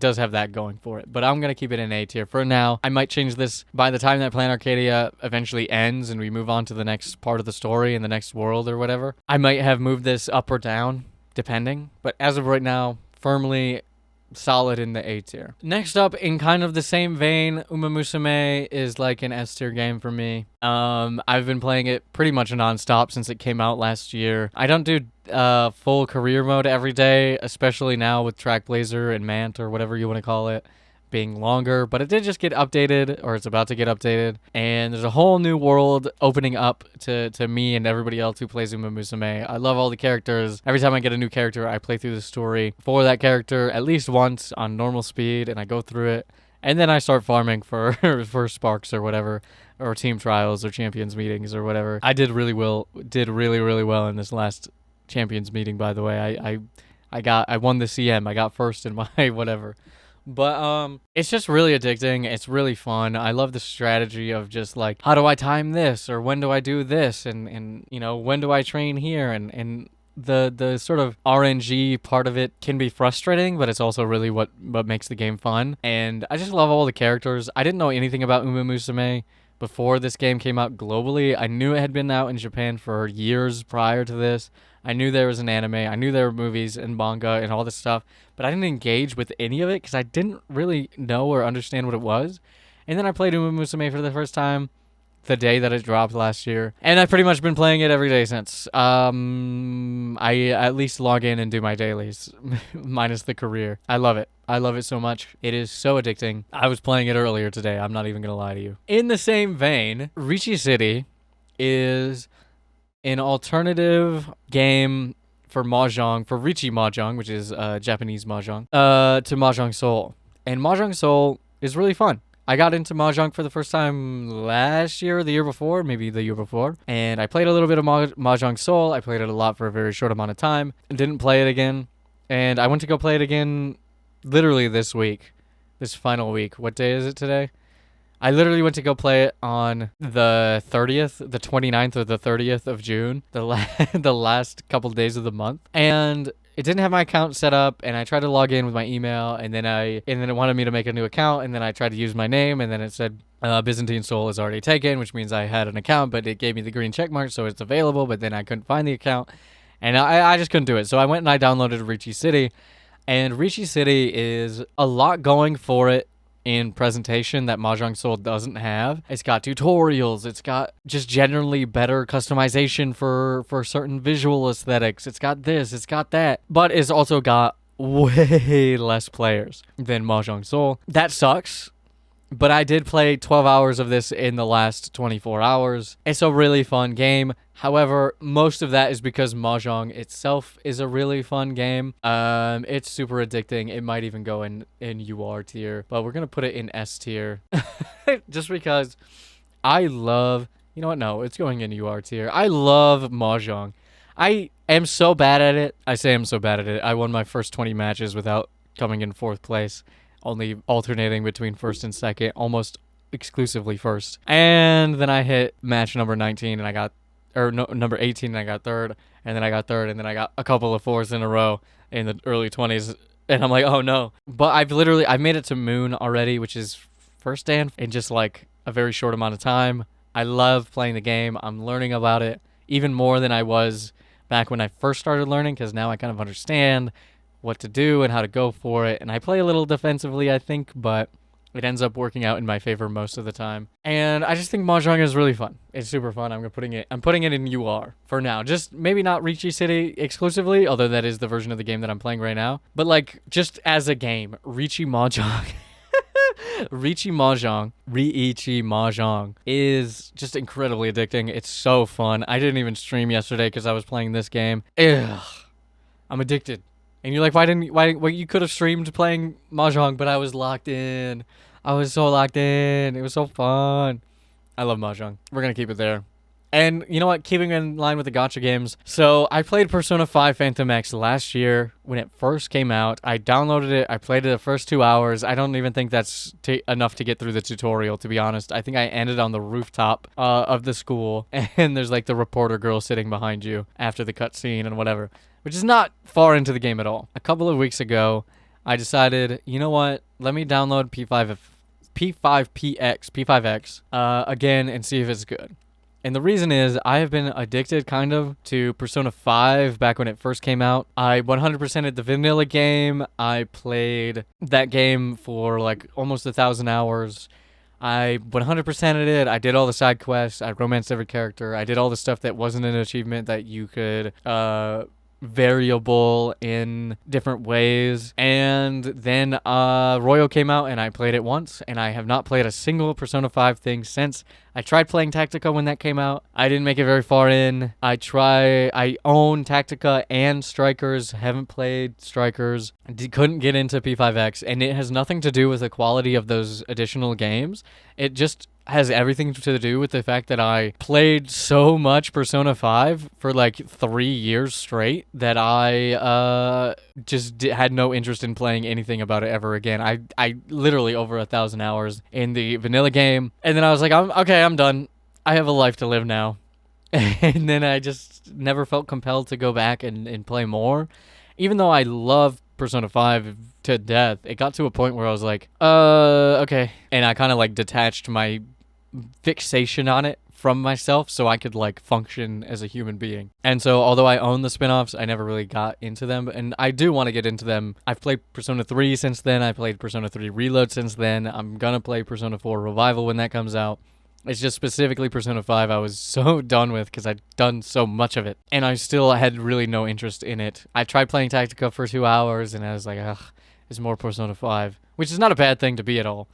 does have that going for it. But I'm going to keep it in A tier for now. I might change this by the time that Plan Arcadia eventually ends and we move on to the next part of the story in the next world or whatever. I might have moved this up or down, depending. But as of right now, firmly solid in the A tier. Next up, in kind of the same vein, Uma Musume is like an S tier game for me. I've been playing it pretty much non-stop since it came out last year. I don't do full career mode every day, especially now with Trackblazer and Mant or whatever you want to call it being longer, but it did just get updated, or it's about to get updated, and there's a whole new world opening up to me and everybody else who plays Uma Musume. I love all the characters. Every time I get a new character, I play through the story for that character at least once on normal speed, and I go through it, and then I start farming for for sparks or whatever, or team trials or champions meetings or whatever. I did really well in this last champions meeting, by the way. I won the CM. I got first in my whatever. But it's just really addicting. It's really fun. I love the strategy of just like, how do I time this, or when do I do this, and you know, when do I train here, and the sort of RNG part of it can be frustrating, but it's also really what makes the game fun. And I just love all the characters. I didn't know anything about Uma Musume before this game came out globally. I knew it had been out in Japan for years prior to this. I knew there was an anime. I knew there were movies and manga and all this stuff, but I didn't engage with any of it because I didn't really know or understand what it was. And then I played Uma Musume for the first time the day that it dropped last year, and I've pretty much been playing it every day since. I at least log in and do my dailies, minus the career. I love it. I love it so much. It is so addicting. I was playing it earlier today. I'm not even going to lie to you. In the same vein, Ricci City is an alternative game for Mahjong, for Ricci Mahjong, which is Japanese Mahjong, to Mahjong Soul. And Mahjong Soul is really fun. I got into Mahjong for the first time last year or the year before, maybe the year before. And I played a little bit of Mahjong Soul. I played it a lot for a very short amount of time and didn't play it again. And I went to go play it again literally this week, this final week. What day is it today? I literally went to go play it on the 30th, the 29th or the 30th of June, the last couple days of the month. And it didn't have my account set up, and I tried to log in with my email, and then it wanted me to make a new account, and then I tried to use my name, and then it said Byzantine Soul is already taken, which means I had an account, but it gave me the green check mark, so it's available, but then I couldn't find the account, and I just couldn't do it. So I went and I downloaded Ricci City, and Ricci City is a lot going for it in presentation that Mahjong Soul doesn't have. It's got tutorials, it's got just generally better customization for certain visual aesthetics, it's got this, it's got that, but it's also got way less players than Mahjong Soul. That sucks, but I did play 12 hours of this in the last 24 hours. It's a really fun game. However, most of that is because Mahjong itself is a really fun game. It's super addicting. It might even go in UR tier, but we're going to put it in S tier just because I love, you know what? No, it's going in UR tier. I love Mahjong. I am so bad at it. I say I'm so bad at it. I won my first 20 matches without coming in 4th place, only alternating between 1st and 2nd, almost exclusively 1st. And then I hit match number 19 and I got number 18 and I got 3rd, and then I got 3rd, and then I got a couple of 4s in a row in the early 20s, and I'm like, oh no. But I've made it to Moon already, which is 1st Dan, in just like a very short amount of time. I love playing the game. I'm learning about it even more than I was back when I first started learning, because now I kind of understand what to do and how to go for it, and I play a little defensively, I think, but it ends up working out in my favor most of the time. And I just think Mahjong is really fun. It's super fun. I'm putting it in UR for now. Just maybe not Ricci City exclusively, although that is the version of the game that I'm playing right now. But like just as a game, Ricci Mahjong Ricci Mahjong is just incredibly addicting. It's so fun. I didn't even stream yesterday because I was playing this game. Ugh. I'm addicted. And you're like, why you could have streamed playing Mahjong, but I was locked in. I was so locked in. It was so fun. I love Mahjong. We're going to keep it there. And you know what? Keeping in line with the gacha games. So I played Persona 5 Phantom X last year when it first came out. I downloaded it. I played it the first 2 hours. I don't even think that's enough to get through the tutorial, to be honest. I think I ended on the rooftop of the school. And there's like the reporter girl sitting behind you after the cutscene and whatever, which is not far into the game at all. A couple of weeks ago, I decided, you know what? Let me download P5X again and see if it's good. And the reason is I have been addicted kind of to Persona 5 back when it first came out. I 100%ed the vanilla game. I played that game for like almost 1,000 hours. I 100%ed it. I did all the side quests. I romanced every character. I did all the stuff that wasn't an achievement that you could variable in different ways. And then Royal came out and I played it once, and I have not played a single Persona 5 thing since. I tried playing Tactica when that came out. I didn't make it very far in. I own Tactica and Strikers. Haven't played Strikers. Couldn't get into P5X, and it has nothing to do with the quality of those additional games. It just has everything to do with the fact that I played so much Persona 5 for like 3 years straight that I just had no interest in playing anything about it ever again. I literally over 1,000 hours in the vanilla game, and then I was like, I'm done. I have a life to live now. And then I just never felt compelled to go back and play more. Even though I love Persona 5 to death, it got to a point where I was like, okay. And I kind of like detached my fixation on it from myself so I could like function as a human being. And so although I own the spin-offs, I never really got into them, and I do want to get into them. I've played Persona 3 since then. I played Persona 3 Reload since then. I'm gonna play Persona 4 Revival when that comes out. It's just specifically Persona 5 I was so done with because I'd done so much of it, and I still had really no interest in it. I tried playing Tactica for 2 hours and I was like, ugh, it's more Persona 5, which is not a bad thing to be at all.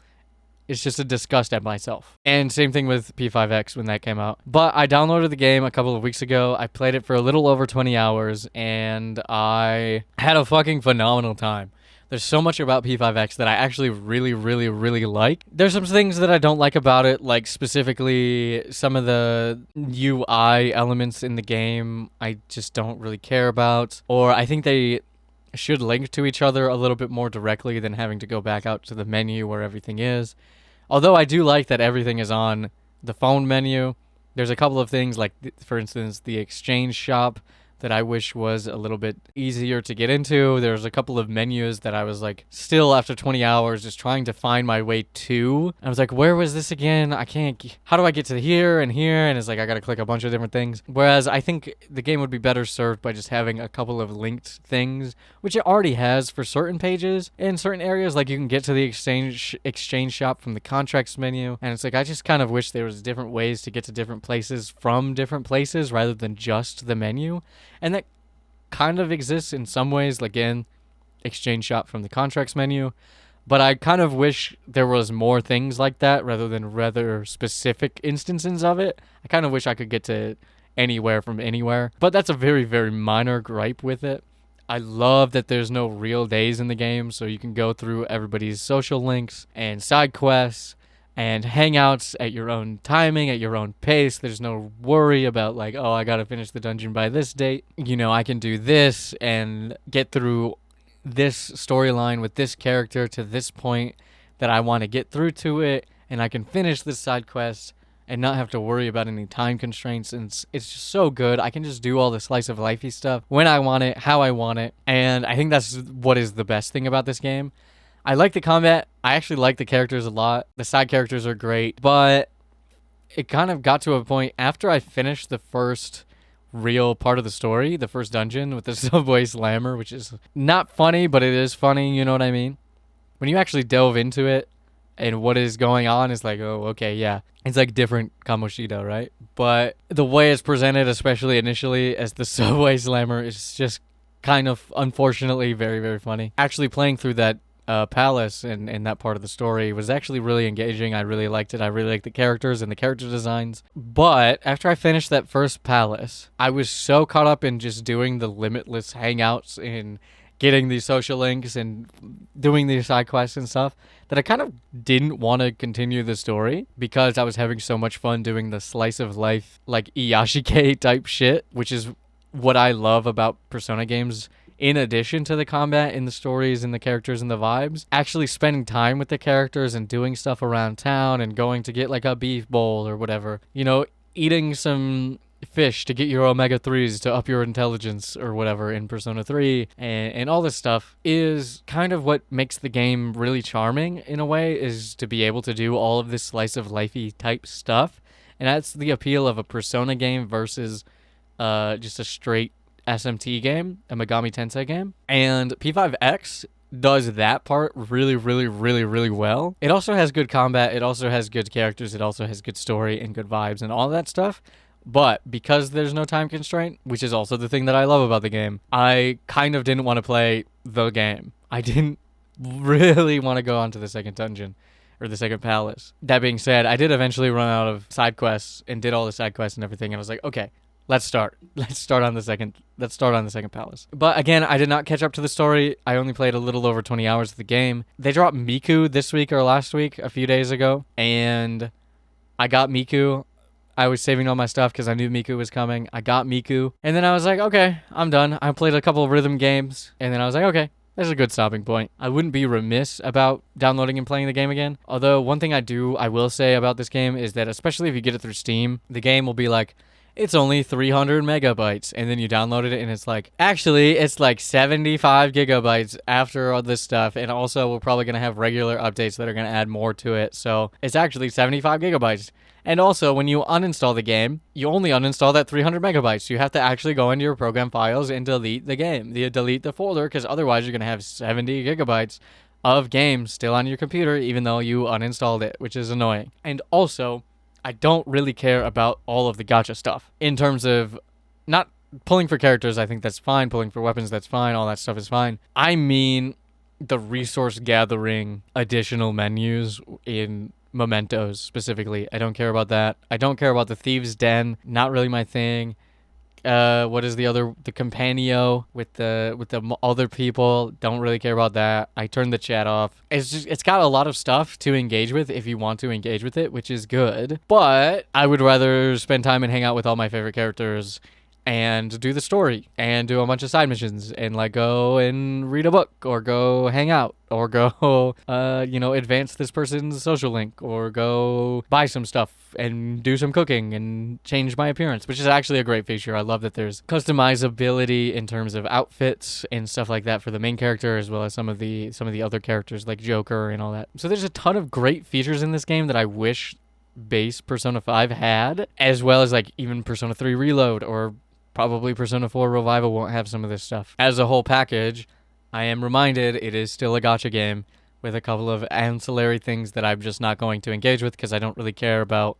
It's just a disgust at myself. And same thing with P5X when that came out. But I downloaded the game a couple of weeks ago. I played it for a little over 20 hours, and I had a fucking phenomenal time. There's so much about P5X that I actually really, really, really like. There's some things that I don't like about it, like specifically some of the UI elements in the game I just don't really care about. Or I think they should link to each other a little bit more directly than having to go back out to the menu where everything is. Although I do like that everything is on the phone menu. There's a couple of things like, for instance, the exchange shop that I wish was a little bit easier to get into. There's a couple of menus that I was like, still after 20 hours, just trying to find my way to. I was like, where was this again? I can't, how do I get to here and here? And it's like, I gotta click a bunch of different things. Whereas I think the game would be better served by just having a couple of linked things, which it already has for certain pages in certain areas. Like you can get to the exchange shop from the contracts menu. And it's like, I just kind of wish there was different ways to get to different places from different places rather than just the menu. And that kind of exists in some ways, like in exchange shop from the contracts menu. But I kind of wish there was more things like that rather than rather specific instances of it. I kind of wish I could get to anywhere from anywhere. But that's a very, very minor gripe with it. I love that there's no real days in the game, so you can go through everybody's social links and side quests and hangouts at your own timing, at your own pace. There's no worry about like, oh, I gotta finish the dungeon by this date. You know, I can do this and get through this storyline with this character to this point that I want to get through to it, and I can finish this side quest and not have to worry about any time constraints. And it's just so good. I can just do all the slice of lifey stuff when I want it, how I want it. And I think that's what is the best thing about this game. I like the combat. I actually like the characters a lot. The side characters are great, but it kind of got to a point after I finished the first real part of the story, the first dungeon with the subway slammer, which is not funny, but it is funny, you know what I mean? When you actually delve into it and what is going on, it's like, oh, okay, yeah. It's like different Kamoshida, right? But the way it's presented, especially initially as the subway slammer, is just kind of, unfortunately, very, very funny. Actually playing through that palace and that part of the story was actually really engaging. I really liked it. I really liked the characters and the character designs. But after I finished that first palace, I was so caught up in just doing the limitless hangouts and getting these social links and doing these side quests and stuff that I kind of didn't want to continue the story because I was having so much fun doing the slice of life, like Iyashike type shit, which is what I love about Persona games. In addition to the combat and the stories and the characters and the vibes, actually spending time with the characters and doing stuff around town and going to get like a beef bowl or whatever. You know, eating some fish to get your omega-3s to up your intelligence or whatever in Persona 3 and all this stuff is kind of what makes the game really charming in a way, is to be able to do all of this slice of lifey type stuff. And that's the appeal of a Persona game versus just a straight SMT game, a Megami Tensei game. And P5X does that part really, really, really, really well. It also has good combat, it also has good characters, it also has good story and good vibes and all that stuff. But because there's no time constraint, which is also the thing that I love about the game, I kind of didn't want to play the game. I didn't really want to go on to the second dungeon or the second palace. That being said, I did eventually run out of side quests and did all the side quests and everything, and I was like, okay, let's start on the second palace. But again, I did not catch up to the story. I only played a little over 20 hours of the game. They dropped Miku this week or last week, a few days ago, and I got Miku. I was saving all my stuff because I knew Miku was coming. I got Miku, and then I was like, okay, I'm done. I played a couple of rhythm games, and then I was like, okay, that's a good stopping point. I wouldn't be remiss about downloading and playing the game again. Although one thing I will say about this game is that, especially if you get it through Steam, the game will be like, it's only 300 megabytes, and then you download it and it's like, actually it's like 75 gigabytes after all this stuff, and also we're probably going to have regular updates that are going to add more to it, so it's actually 75 gigabytes. And also, when you uninstall the game, you only uninstall that 300 megabytes. You have to actually go into your program files and delete the game. Delete the folder, because otherwise you're going to have 70 gigabytes of games still on your computer, even though you uninstalled it, which is annoying. And also, I don't really care about all of the gacha stuff. In terms of not pulling for characters, I think that's fine. Pulling for weapons, that's fine. All that stuff is fine. I mean the resource gathering additional menus in mementos specifically. I don't care about that. I don't care about the Thieves' Den. Not really my thing. What is the Companio with the other people? Don't really care about that. I turned the chat off. It's got a lot of stuff to engage with if you want to engage with it, which is good. But I would rather spend time and hang out with all my favorite characters and do the story and do a bunch of side missions and like go and read a book or go hang out or go advance this person's social link or go buy some stuff and do some cooking and change my appearance, which is actually a great feature. I love that there's customizability in terms of outfits and stuff like that for the main character, as well as some of the other characters like Joker and all that. So there's a ton of great features in this game that I wish base Persona 5 had, as well as like even Persona 3 Reload or probably Persona 4 Revival won't have some of this stuff. As a whole package, I am reminded it is still a gacha game with a couple of ancillary things that I'm just not going to engage with because I don't really care about,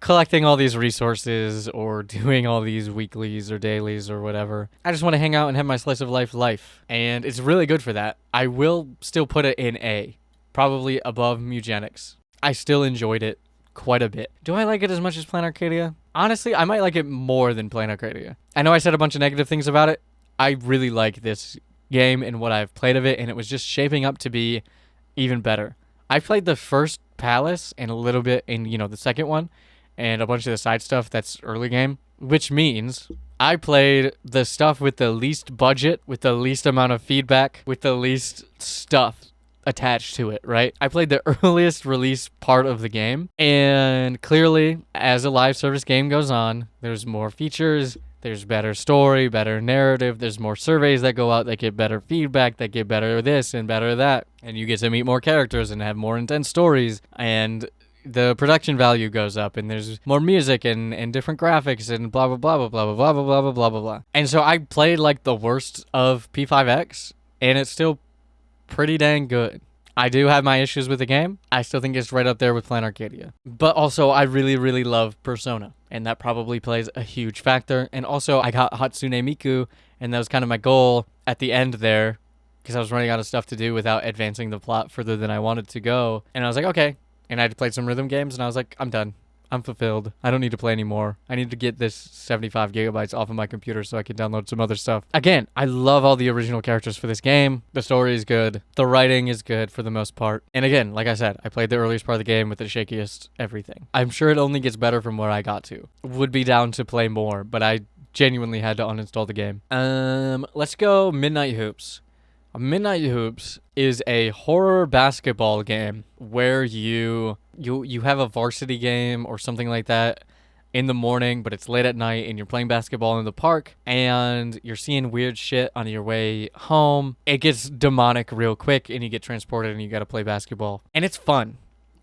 collecting all these resources or doing all these weeklies or dailies or whatever. I just want to hang out and have my slice of life. And it's really good for that. I will still put it in A, probably above Mugenics. I still enjoyed it quite a bit. Do I like it as much as Plan Arcadia? Honestly, I might like it more than Plan Arcadia. I know I said a bunch of negative things about it. I really like this game and what I've played of it, and it was just shaping up to be even better. I played the first Palace and a little bit in, the second one, and a bunch of the side stuff that's early game, which means I played the stuff with the least budget, with the least amount of feedback, with the least stuff attached to it, right? I played the earliest release part of the game, and clearly, as a live service game goes on, there's more features, there's better story, better narrative, there's more surveys that go out that get better feedback, that get better this and better that, and you get to meet more characters and have more intense stories, and the production value goes up, and there's more music and different graphics and blah blah blah blah blah blah blah blah blah blah blah blah. And so I played like the worst of P5X, and it's still pretty dang good. I do have my issues with the game. I still think it's right up there with Plan Arcadia. But also, I really, really love Persona, and that probably plays a huge factor. And also, I got Hatsune Miku, and that was kind of my goal at the end there, because I was running out of stuff to do without advancing the plot further than I wanted to go. And I was like, okay. And I played some rhythm games, and I was like, I'm done. I'm fulfilled. I don't need to play anymore. I need to get this 75 gigabytes off of my computer so I can download some other stuff. Again, I love all the original characters for this game. The story is good. The writing is good for the most part. And again, like I said, I played the earliest part of the game with the shakiest everything. I'm sure it only gets better from where I got to. Would be down to play more, but I genuinely had to uninstall the game. Let's go Midnight Hoops. Midnight Hoops is a horror basketball game where you have a varsity game or something like that in the morning, but it's late at night and you're playing basketball in the park and you're seeing weird shit on your way home. It gets demonic real quick and you get transported and you got to play basketball. And it's fun.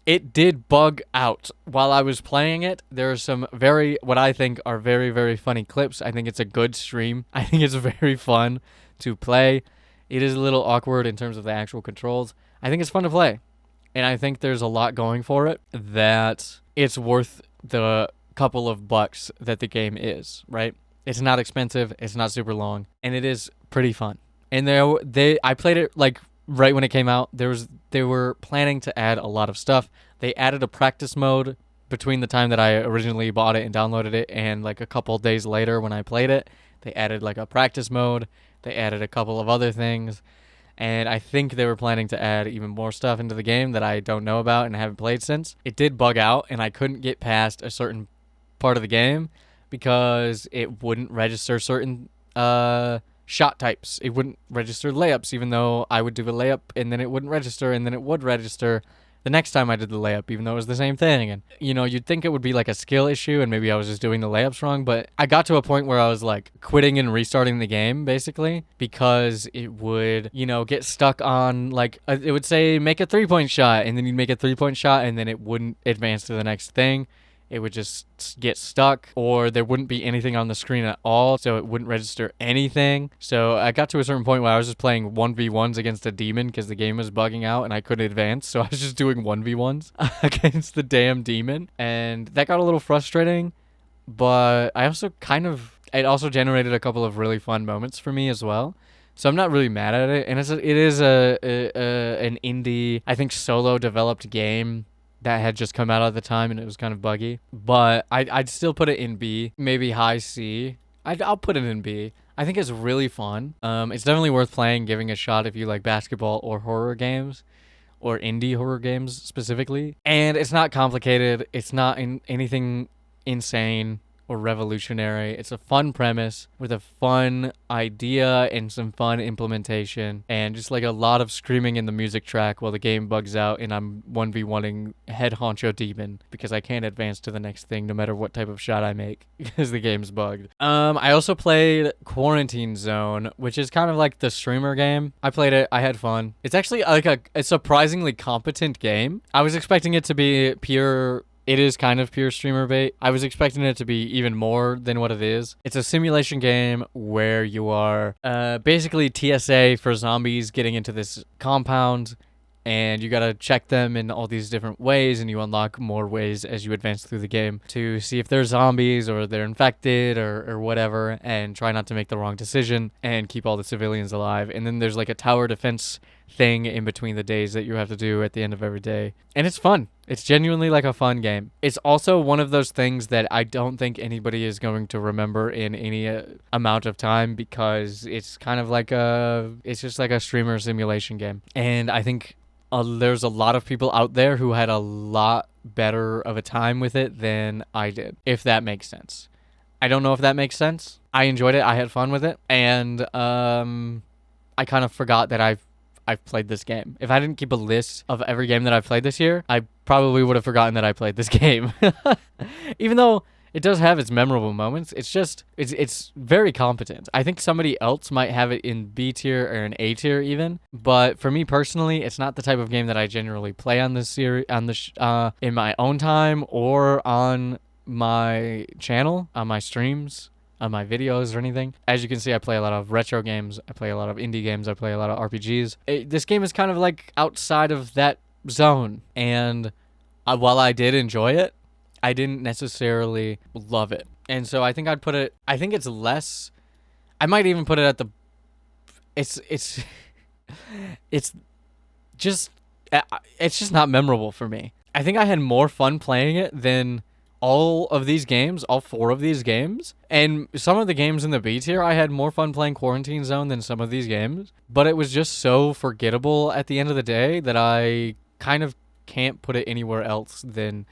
It did bug out while I was playing it. There are some what I think are very, very funny clips. I think it's a good stream. I think it's very fun to play. It is a little awkward in terms of the actual controls. I think it's fun to play. And I think there's a lot going for it that it's worth the couple of bucks that the game is, right? It's not expensive. It's not super long. And it is pretty fun. And I played it like right when it came out. They were planning to add a lot of stuff. They added a practice mode between the time that I originally bought it and downloaded it and like a couple days later when I played it. They added like a practice mode. They added a couple of other things, and I think they were planning to add even more stuff into the game that I don't know about and haven't played since. It did bug out, and I couldn't get past a certain part of the game because it wouldn't register certain shot types. It wouldn't register layups, even though I would do a layup, and then it wouldn't register, and then it would register the next time I did the layup, even though it was the same thing. And, you'd think it would be like a skill issue and maybe I was just doing the layups wrong, but I got to a point where I was like quitting and restarting the game basically because it would, get stuck on like, it would say make a 3-point shot and then you'd make a 3-point shot and then it wouldn't advance to the next thing. It would just get stuck or there wouldn't be anything on the screen at all, so it wouldn't register anything. So I got to a certain point where I was just playing 1v1s against a demon because the game was bugging out and I couldn't advance, so I was just doing 1v1s against the damn demon. And that got a little frustrating, but I also it also generated a couple of really fun moments for me as well. So I'm not really mad at it. And it is an indie, I think solo developed game that had just come out at the time and it was kind of buggy. But I'd still put it in B, maybe high C. I'll put it in B. I think it's really fun. It's definitely worth playing, giving a shot if you like basketball or horror games, or indie horror games specifically. And it's not complicated. It's not anything insane. or revolutionary. It's a fun premise with a fun idea and some fun implementation, and just like a lot of screaming in the music track while the game bugs out and I'm 1v1ing head honcho demon because I can't advance to the next thing no matter what type of shot I make because the game's bugged. I also played Quarantine Zone, which is kind of like the streamer game. I played it. I had fun. It's actually like a surprisingly competent game. I was expecting it to be pure. It is kind of pure streamer bait. I was expecting it to be even more than what it is. It's a simulation game where you are basically TSA for zombies getting into this compound, and you gotta check them in all these different ways, and you unlock more ways as you advance through the game to see if they're zombies or they're infected or whatever, and try not to make the wrong decision and keep all the civilians alive. And then there's like a tower defense thing in between the days that you have to do at the end of every day. And it's fun. It's genuinely like a fun game. It's also one of those things that I don't think anybody is going to remember in any amount of time, because it's kind of like it's just like a streamer simulation game. And I think there's a lot of people out there who had a lot better of a time with it than I did, if that makes sense. I don't know if that makes sense. I enjoyed it. I had fun with it. And I kind of forgot that I've played this game. If I didn't keep a list of every game that I've played this year, I probably would have forgotten that I played this game. Even though it does have its memorable moments, it's very competent. I think somebody else might have it in B tier or an A tier even, but for me personally, it's not the type of game that I generally play on this series, in my own time or on my channel, on my streams, on my videos or anything. As you can see, I play a lot of retro games, I play a lot of indie games, I play a lot of RPGs. This game is kind of like outside of that zone, and while I did enjoy it, I didn't necessarily love it. And so I think I'd put it, I think it's less, I might even put it at the, it's just not memorable for me. I think I had more fun playing it than all of these games, all 4 of these games. And some of the games in the B tier, I had more fun playing Quarantine Zone than some of these games. But it was just so forgettable at the end of the day that I kind of can't put it anywhere else than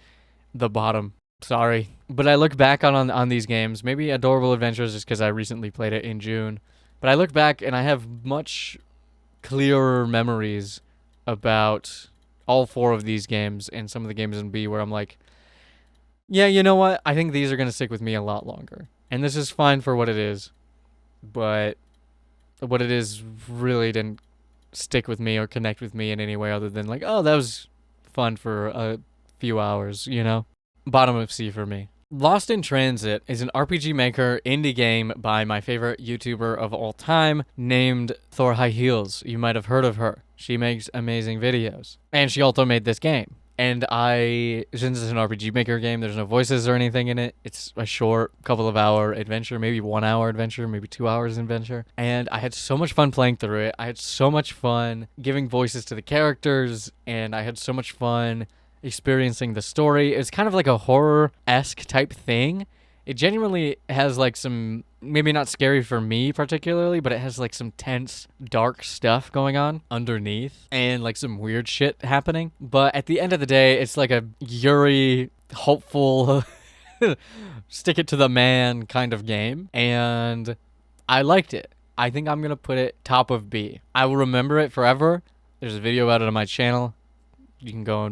the bottom. Sorry. But I look back on these games, maybe Adorable Adventures just because I recently played it in June. But I look back and I have much clearer memories about all 4 of these games and some of the games in B where I'm like, yeah, you know what? I think these are going to stick with me a lot longer. And this is fine for what it is. But what it is really didn't stick with me or connect with me in any way other than like, oh, that was fun for a few hours, you know? Bottom of C for me. Lost in Transit is an RPG Maker indie game by my favorite YouTuber of all time named Thor High Heels. You might have heard of her. She makes amazing videos. And she also made this game. And since it's an RPG Maker game, there's no voices or anything in it. It's a short couple of hour adventure, maybe 1 hour adventure, maybe 2 hours adventure. And I had so much fun playing through it. I had so much fun giving voices to the characters, and I had so much fun experiencing the story. It's kind of like a horror-esque type thing. It genuinely has like some, maybe not scary for me particularly, but it has like some tense, dark stuff going on underneath and like some weird shit happening. But at the end of the day, it's like a Yuri, hopeful, stick it to the man kind of game. And I liked it. I think I'm going to put it top of B. I will remember it forever. There's a video about it on my channel. You can go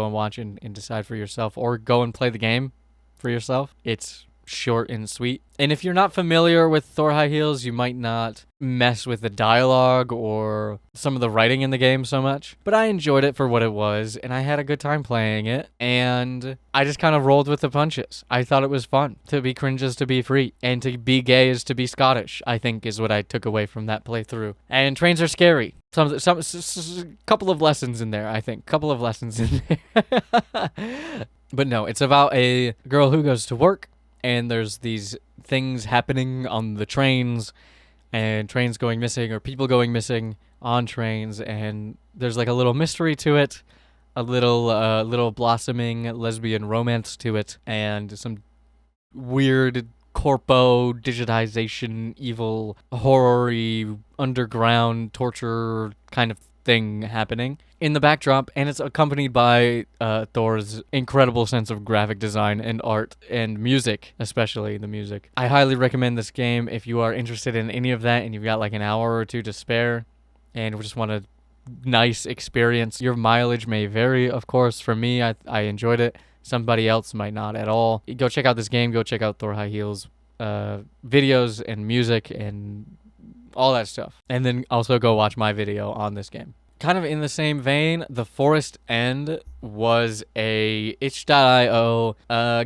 and watch and decide for yourself, or go and play the game for yourself. It's short and sweet. And if you're not familiar with Thor High Heels, you might not mess with the dialogue or some of the writing in the game so much. But I enjoyed it for what it was, and I had a good time playing it, and I just kind of rolled with the punches. I thought it was fun. To be cringe is to be free, and to be gay is to be Scottish, I think is what I took away from that playthrough. And trains are scary. Some couple of lessons in there, I think. Couple of lessons in there. But no, it's about a girl who goes to work, and there's these things happening on the trains, and trains going missing, or people going missing on trains, and there's like a little mystery to it, a little blossoming lesbian romance to it, and some weird corpo digitization, evil, horror-y, underground torture kind of thing happening. in the backdrop, and it's accompanied by Thor's incredible sense of graphic design and art and music, especially the music. I highly recommend this game if you are interested in any of that and you've got like an hour or two to spare and just want a nice experience. Your mileage may vary, of course. For me, I enjoyed it. Somebody else might not at all. Go check out this game. Go check out Thor High Heels videos and music and all that stuff. And then also go watch my video on this game. Kind of in the same vein, The Forest End was a itch.io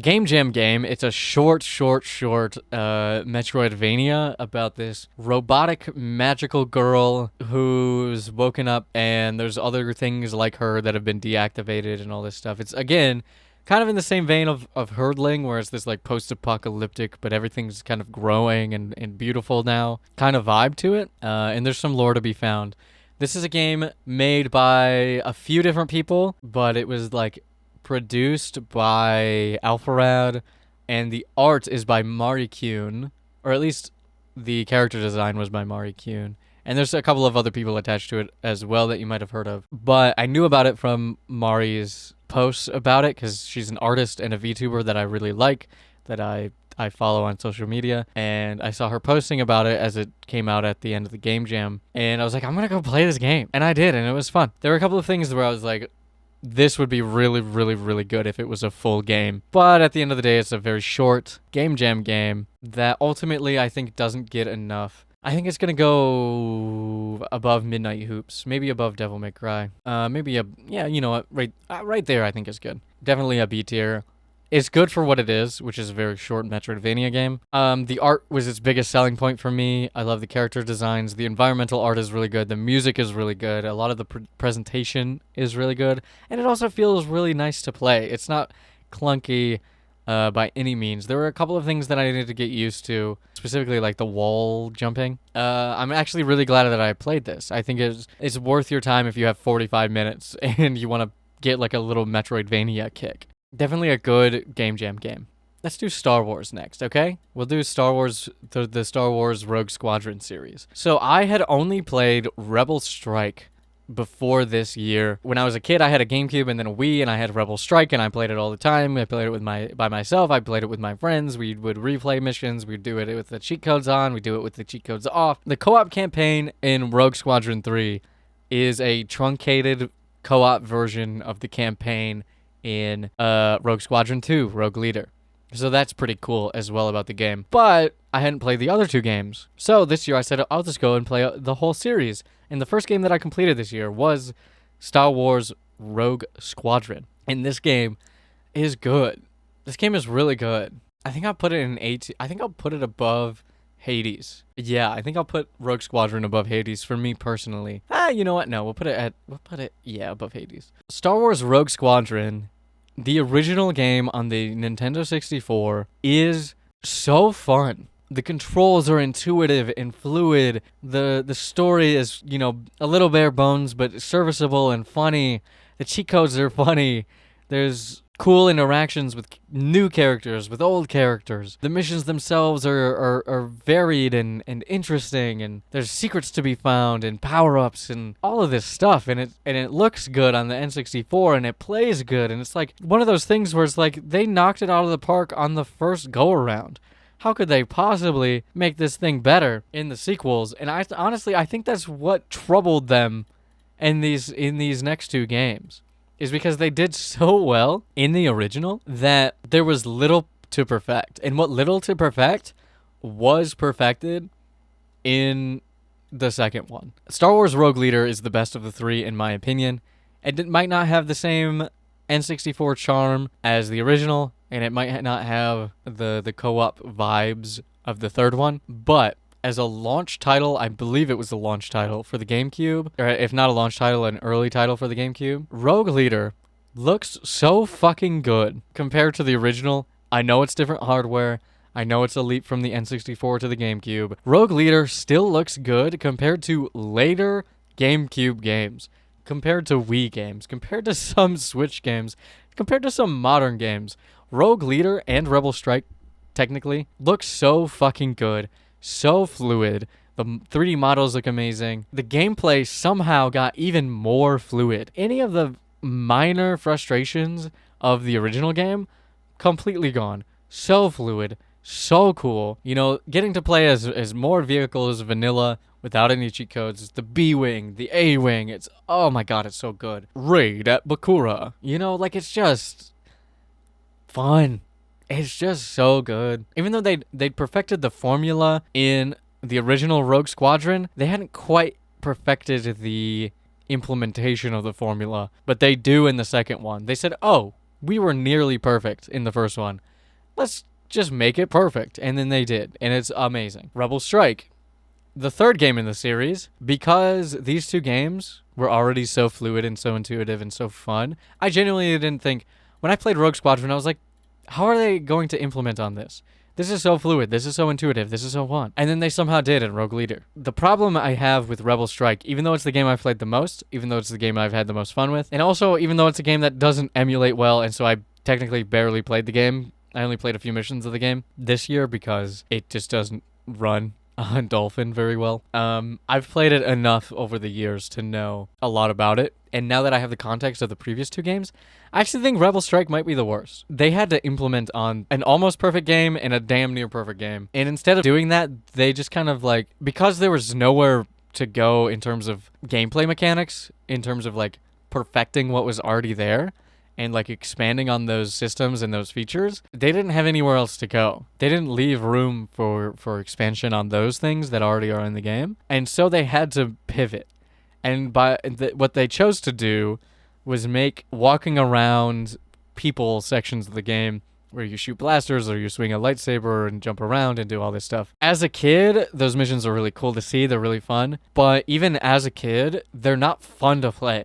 game jam game. It's a short Metroidvania about this robotic magical girl who's woken up and there's other things like her that have been deactivated and all this stuff. It's, again, kind of in the same vein of Herdling, where it's this like post-apocalyptic, but everything's kind of growing and beautiful now kind of vibe to it. And there's some lore to be found. This is a game made by a few different people, but it was like produced by Alpharad, and the art is by Mari Kuhn, or at least the character design was by Mari Kuhn. And there's a couple of other people attached to it as well that you might have heard of. But I knew about it from Mari's posts about it because she's an artist and a VTuber that I really like, that I follow on social media, and I saw her posting about it as it came out at the end of the game jam, and I was like, I'm gonna go play this game, and I did, and it was fun. There were a couple of things where I was like, this would be really, really, really good if it was a full game, but at the end of the day, it's a very short game jam game that ultimately I think doesn't get enough. I think it's gonna go above Midnight Hoops, maybe above Devil May Cry, maybe you know what, right there I think is good. Definitely a B tier. It's good for what it is, which is a very short Metroidvania game. The art was its biggest selling point for me. I love the character designs. The environmental art is really good. The music is really good. A lot of the presentation is really good. And it also feels really nice to play. It's not clunky by any means. There were a couple of things that I needed to get used to, specifically like the wall jumping. I'm actually really glad that I played this. I think it's worth your time if you have 45 minutes and you want to get like a little Metroidvania kick. Definitely a good game jam game. Let's do Star Wars next, okay? We'll do Star Wars, the Star Wars Rogue Squadron series. So I had only played Rebel Strike before this year. When I was a kid, I had a GameCube and then a Wii, and I had Rebel Strike, and I played it all the time. I played it by myself. I played it with my friends. We would replay missions. We'd do it with the cheat codes on. We'd do it with the cheat codes off. The co-op campaign in Rogue Squadron 3 is a truncated co-op version of the campaign in Rogue Squadron 2, Rogue Leader. So that's pretty cool as well about the game. But I hadn't played the other two games. So this year I said, I'll just go and play the whole series. And the first game that I completed this year was Star Wars Rogue Squadron. And this game is good. This game is really good. I think I'll put it in 8. I think I'll put it above Hades. Yeah, I think I'll put Rogue Squadron above Hades for me personally. You know what? No, we'll put it above Hades. Star Wars Rogue Squadron, the original game on the Nintendo 64, is so fun. The controls are intuitive and fluid. The story is, you know, a little bare bones, but serviceable and funny. The cheat codes are funny. There's cool interactions with new characters, with old characters. The missions themselves are varied and interesting, and there's secrets to be found and power-ups and all of this stuff, and it looks good on the N64, and it plays good, and it's like one of those things where it's like they knocked it out of the park on the first go-around. How could they possibly make this thing better in the sequels? And I think that's what troubled them in these next two games. Is because they did so well in the original that there was little to perfect. And what little to perfect was perfected in the second one. Star Wars Rogue Leader is the best of the three, in my opinion. It might not have the same N64 charm as the original, and it might not have the co-op vibes of the third one, but as a launch title, I believe it was the launch title for the GameCube, or if not a launch title, an early title for the GameCube. Rogue Leader looks so fucking good compared to the original. I know it's different hardware. I know it's a leap from the N64 to the GameCube. Rogue Leader still looks good compared to later GameCube games, compared to Wii games, compared to some Switch games, compared to some modern games. Rogue Leader and Rebel Strike, technically, look so fucking good. So fluid, The 3D models look amazing. The gameplay somehow got even more fluid. Any of the minor frustrations of the original game, completely gone. So fluid, so cool. You know, getting to play as more vehicles vanilla without any cheat codes. The B-Wing, the A-Wing, it's, oh my god, it's so good. Raid at Bakura. You know, like, it's just fun. It's just so good. Even though they'd perfected the formula in the original Rogue Squadron, they hadn't quite perfected the implementation of the formula, but they do in the second one. They said, oh, we were nearly perfect in the first one. Let's just make it perfect. And then they did, and it's amazing. Rebel Strike, the third game in the series, because these two games were already so fluid and so intuitive and so fun, I genuinely didn't think, when I played Rogue Squadron, I was like, how are they going to implement on this? This is so fluid, this is so intuitive, this is so fun. And then they somehow did in Rogue Leader. The problem I have with Rebel Strike, even though it's the game I've played the most, even though it's the game I've had the most fun with, and also even though it's a game that doesn't emulate well, and so I technically barely played the game, I only played a few missions of the game this year because it just doesn't run on Dolphin very well. I've played it enough over the years to know a lot about it, and now that I have the context of the previous two games, I actually think Rebel Strike might be the worst. They had to implement on an almost perfect game and a damn near perfect game, and instead of doing that, they just kind of like, because there was nowhere to go in terms of gameplay mechanics, in terms of like perfecting what was already there, and like expanding on those systems and those features, they didn't have anywhere else to go. They didn't leave room for expansion on those things that already are in the game. And so they had to pivot. And what they chose to do was make walking around people sections of the game where you shoot blasters or you swing a lightsaber and jump around and do all this stuff. As a kid, those missions are really cool to see. They're really fun. But even as a kid, they're not fun to play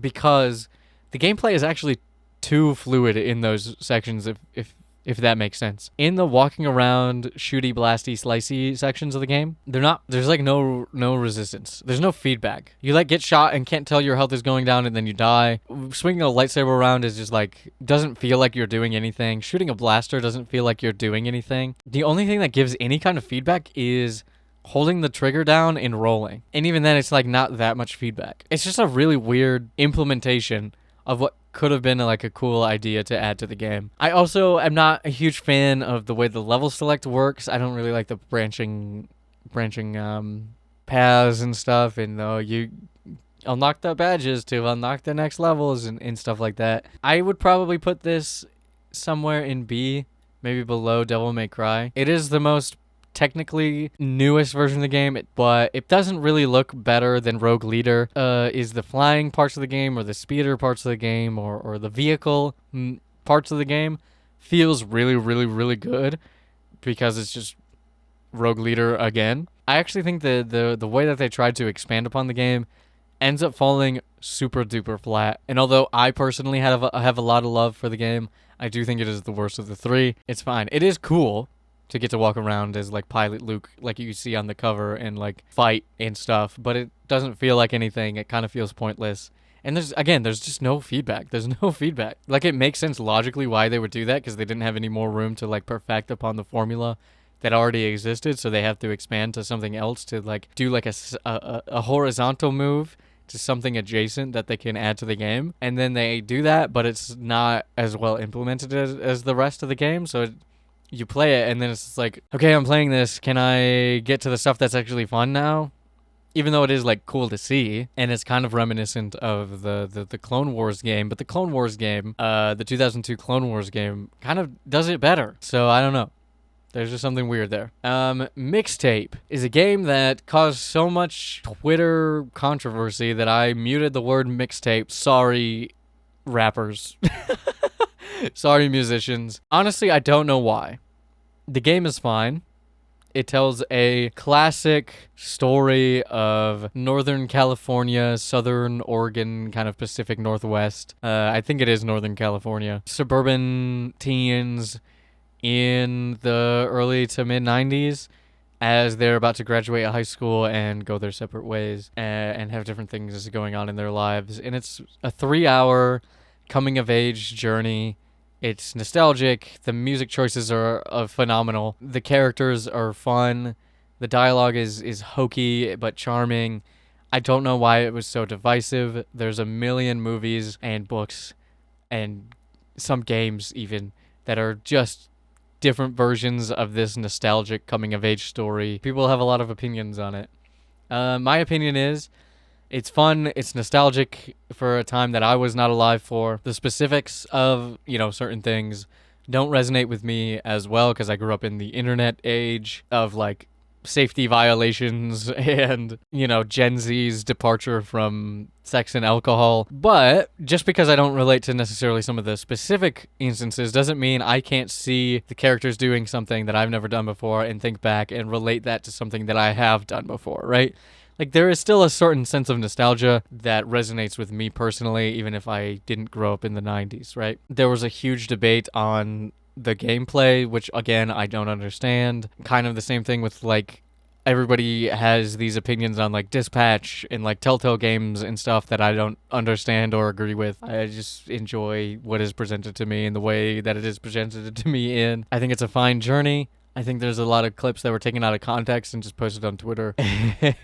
because the gameplay is actually too fluid in those sections, if that makes sense. In the walking around, shooty, blasty, slicey sections of the game, there's like no resistance. There's no feedback. You like get shot and can't tell your health is going down and then you die. Swinging a lightsaber around is just like, doesn't feel like you're doing anything. Shooting a blaster doesn't feel like you're doing anything. The only thing that gives any kind of feedback is holding the trigger down and rolling. And even then, it's like not that much feedback. It's just a really weird implementation of what could have been like a cool idea to add to the game. I also am not a huge fan of the way the level select works. I don't really like the branching paths and stuff, and you unlock the badges to unlock the next levels and stuff like that. I would probably put this somewhere in B, maybe below Devil May Cry. It is the most technically newest version of the game, but it doesn't really look better than Rogue Leader. Is the flying parts of the game or the speeder parts of the game or the vehicle parts of the game feels really, really, really good because it's just Rogue Leader again. I actually think the way that they tried to expand upon the game ends up falling super duper flat. And although I personally have a lot of love for the game, I do think it is the worst of the three. It's fine. It is cool to get to walk around as like Pilot Luke, like you see on the cover, and like fight and stuff, but it doesn't feel like anything. It kind of feels pointless. And there's just no feedback. There's no feedback. Like, it makes sense logically why they would do that, because they didn't have any more room to like perfect upon the formula that already existed, so they have to expand to something else to like do like a horizontal move to something adjacent that they can add to the game. And then they do that, but it's not as well implemented as the rest of the game, so you play it, and then it's just like, okay, I'm playing this. Can I get to the stuff that's actually fun now? Even though it is like cool to see, and it's kind of reminiscent of the Clone Wars game, but the Clone Wars game, the 2002 Clone Wars game, kind of does it better. So I don't know. There's just something weird there. Mixtape is a game that caused so much Twitter controversy that I muted the word mixtape. Sorry, rappers. Sorry, musicians. Honestly, I don't know why. The game is fine. It tells a classic story of Northern California, Southern Oregon, kind of Pacific Northwest. I think it is Northern California. Suburban teens in the early to mid 90s as they're about to graduate high school and go their separate ways and have different things going on in their lives. And it's a 3-hour coming of age journey. It's nostalgic. The music choices are phenomenal. The characters are fun. The dialogue is hokey but charming. I don't know why it was so divisive. There's a million movies and books and some games even that are just different versions of this nostalgic coming of age story. People have a lot of opinions on it. My opinion is it's fun, it's nostalgic for a time that I was not alive for. The specifics of, certain things don't resonate with me as well because I grew up in the internet age of like safety violations and, Gen Z's departure from sex and alcohol. But just because I don't relate to necessarily some of the specific instances doesn't mean I can't see the characters doing something that I've never done before and think back and relate that to something that I have done before, right? Like, there is still a certain sense of nostalgia that resonates with me personally, even if I didn't grow up in the 90s, right? There was a huge debate on the gameplay, which, again, I don't understand. Kind of the same thing with, like, everybody has these opinions on, like, Dispatch and, like, Telltale games and stuff that I don't understand or agree with. I just enjoy what is presented to me in the way that it is presented to me in. I think it's a fine journey. I think there's a lot of clips that were taken out of context and just posted on Twitter.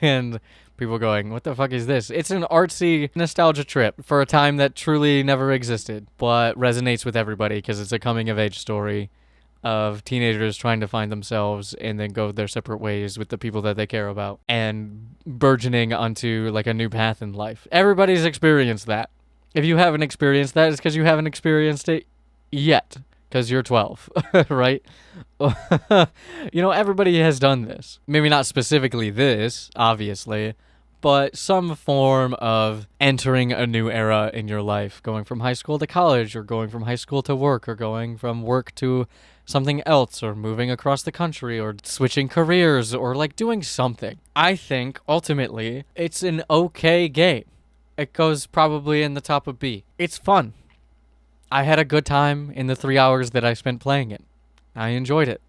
And people going, what the fuck is this? It's an artsy nostalgia trip for a time that truly never existed, but resonates with everybody because it's a coming-of-age story of teenagers trying to find themselves and then go their separate ways with the people that they care about and burgeoning onto, like, a new path in life. Everybody's experienced that. If you haven't experienced that, it's because you haven't experienced it yet. Because you're 12, right? Everybody has done this. Maybe not specifically this, obviously, but some form of entering a new era in your life, going from high school to college, or going from high school to work, or going from work to something else, or moving across the country, or switching careers, or, like, doing something. I think, ultimately, it's an okay game. It goes probably in the top of B. It's fun. I had a good time in the 3 hours that I spent playing it. I enjoyed it.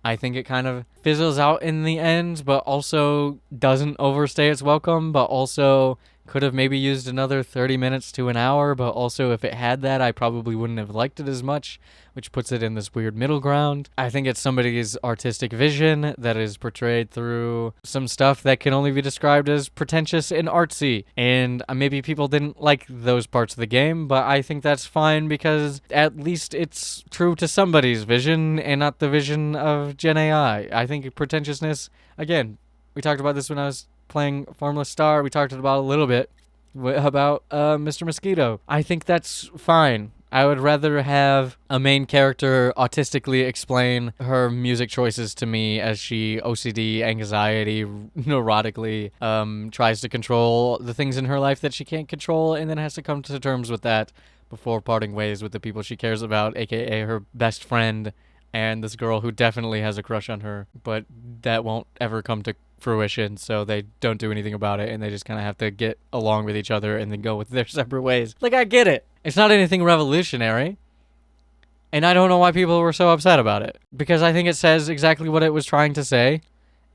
I think it kind of fizzles out in the end, but also doesn't overstay its welcome, but also could have maybe used another 30 minutes to an hour, but also if it had that, I probably wouldn't have liked it as much, which puts it in this weird middle ground. I think it's somebody's artistic vision that is portrayed through some stuff that can only be described as pretentious and artsy, and maybe people didn't like those parts of the game, but I think that's fine because at least it's true to somebody's vision and not the vision of Gen AI. I think pretentiousness, again, we talked about this when I was playing Formless Star. We talked about a little bit about Mr. Mosquito. I think that's fine. I would rather have a main character autistically explain her music choices to me as she OCD, anxiety, neurotically tries to control the things in her life that she can't control and then has to come to terms with that before parting ways with the people she cares about, aka her best friend and this girl who definitely has a crush on her, but that won't ever come to fruition, so they don't do anything about it, and they just kind of have to get along with each other and then go with their separate ways. Like, I get it. It's not anything revolutionary, and I don't know why people were so upset about it, because I think it says exactly what it was trying to say,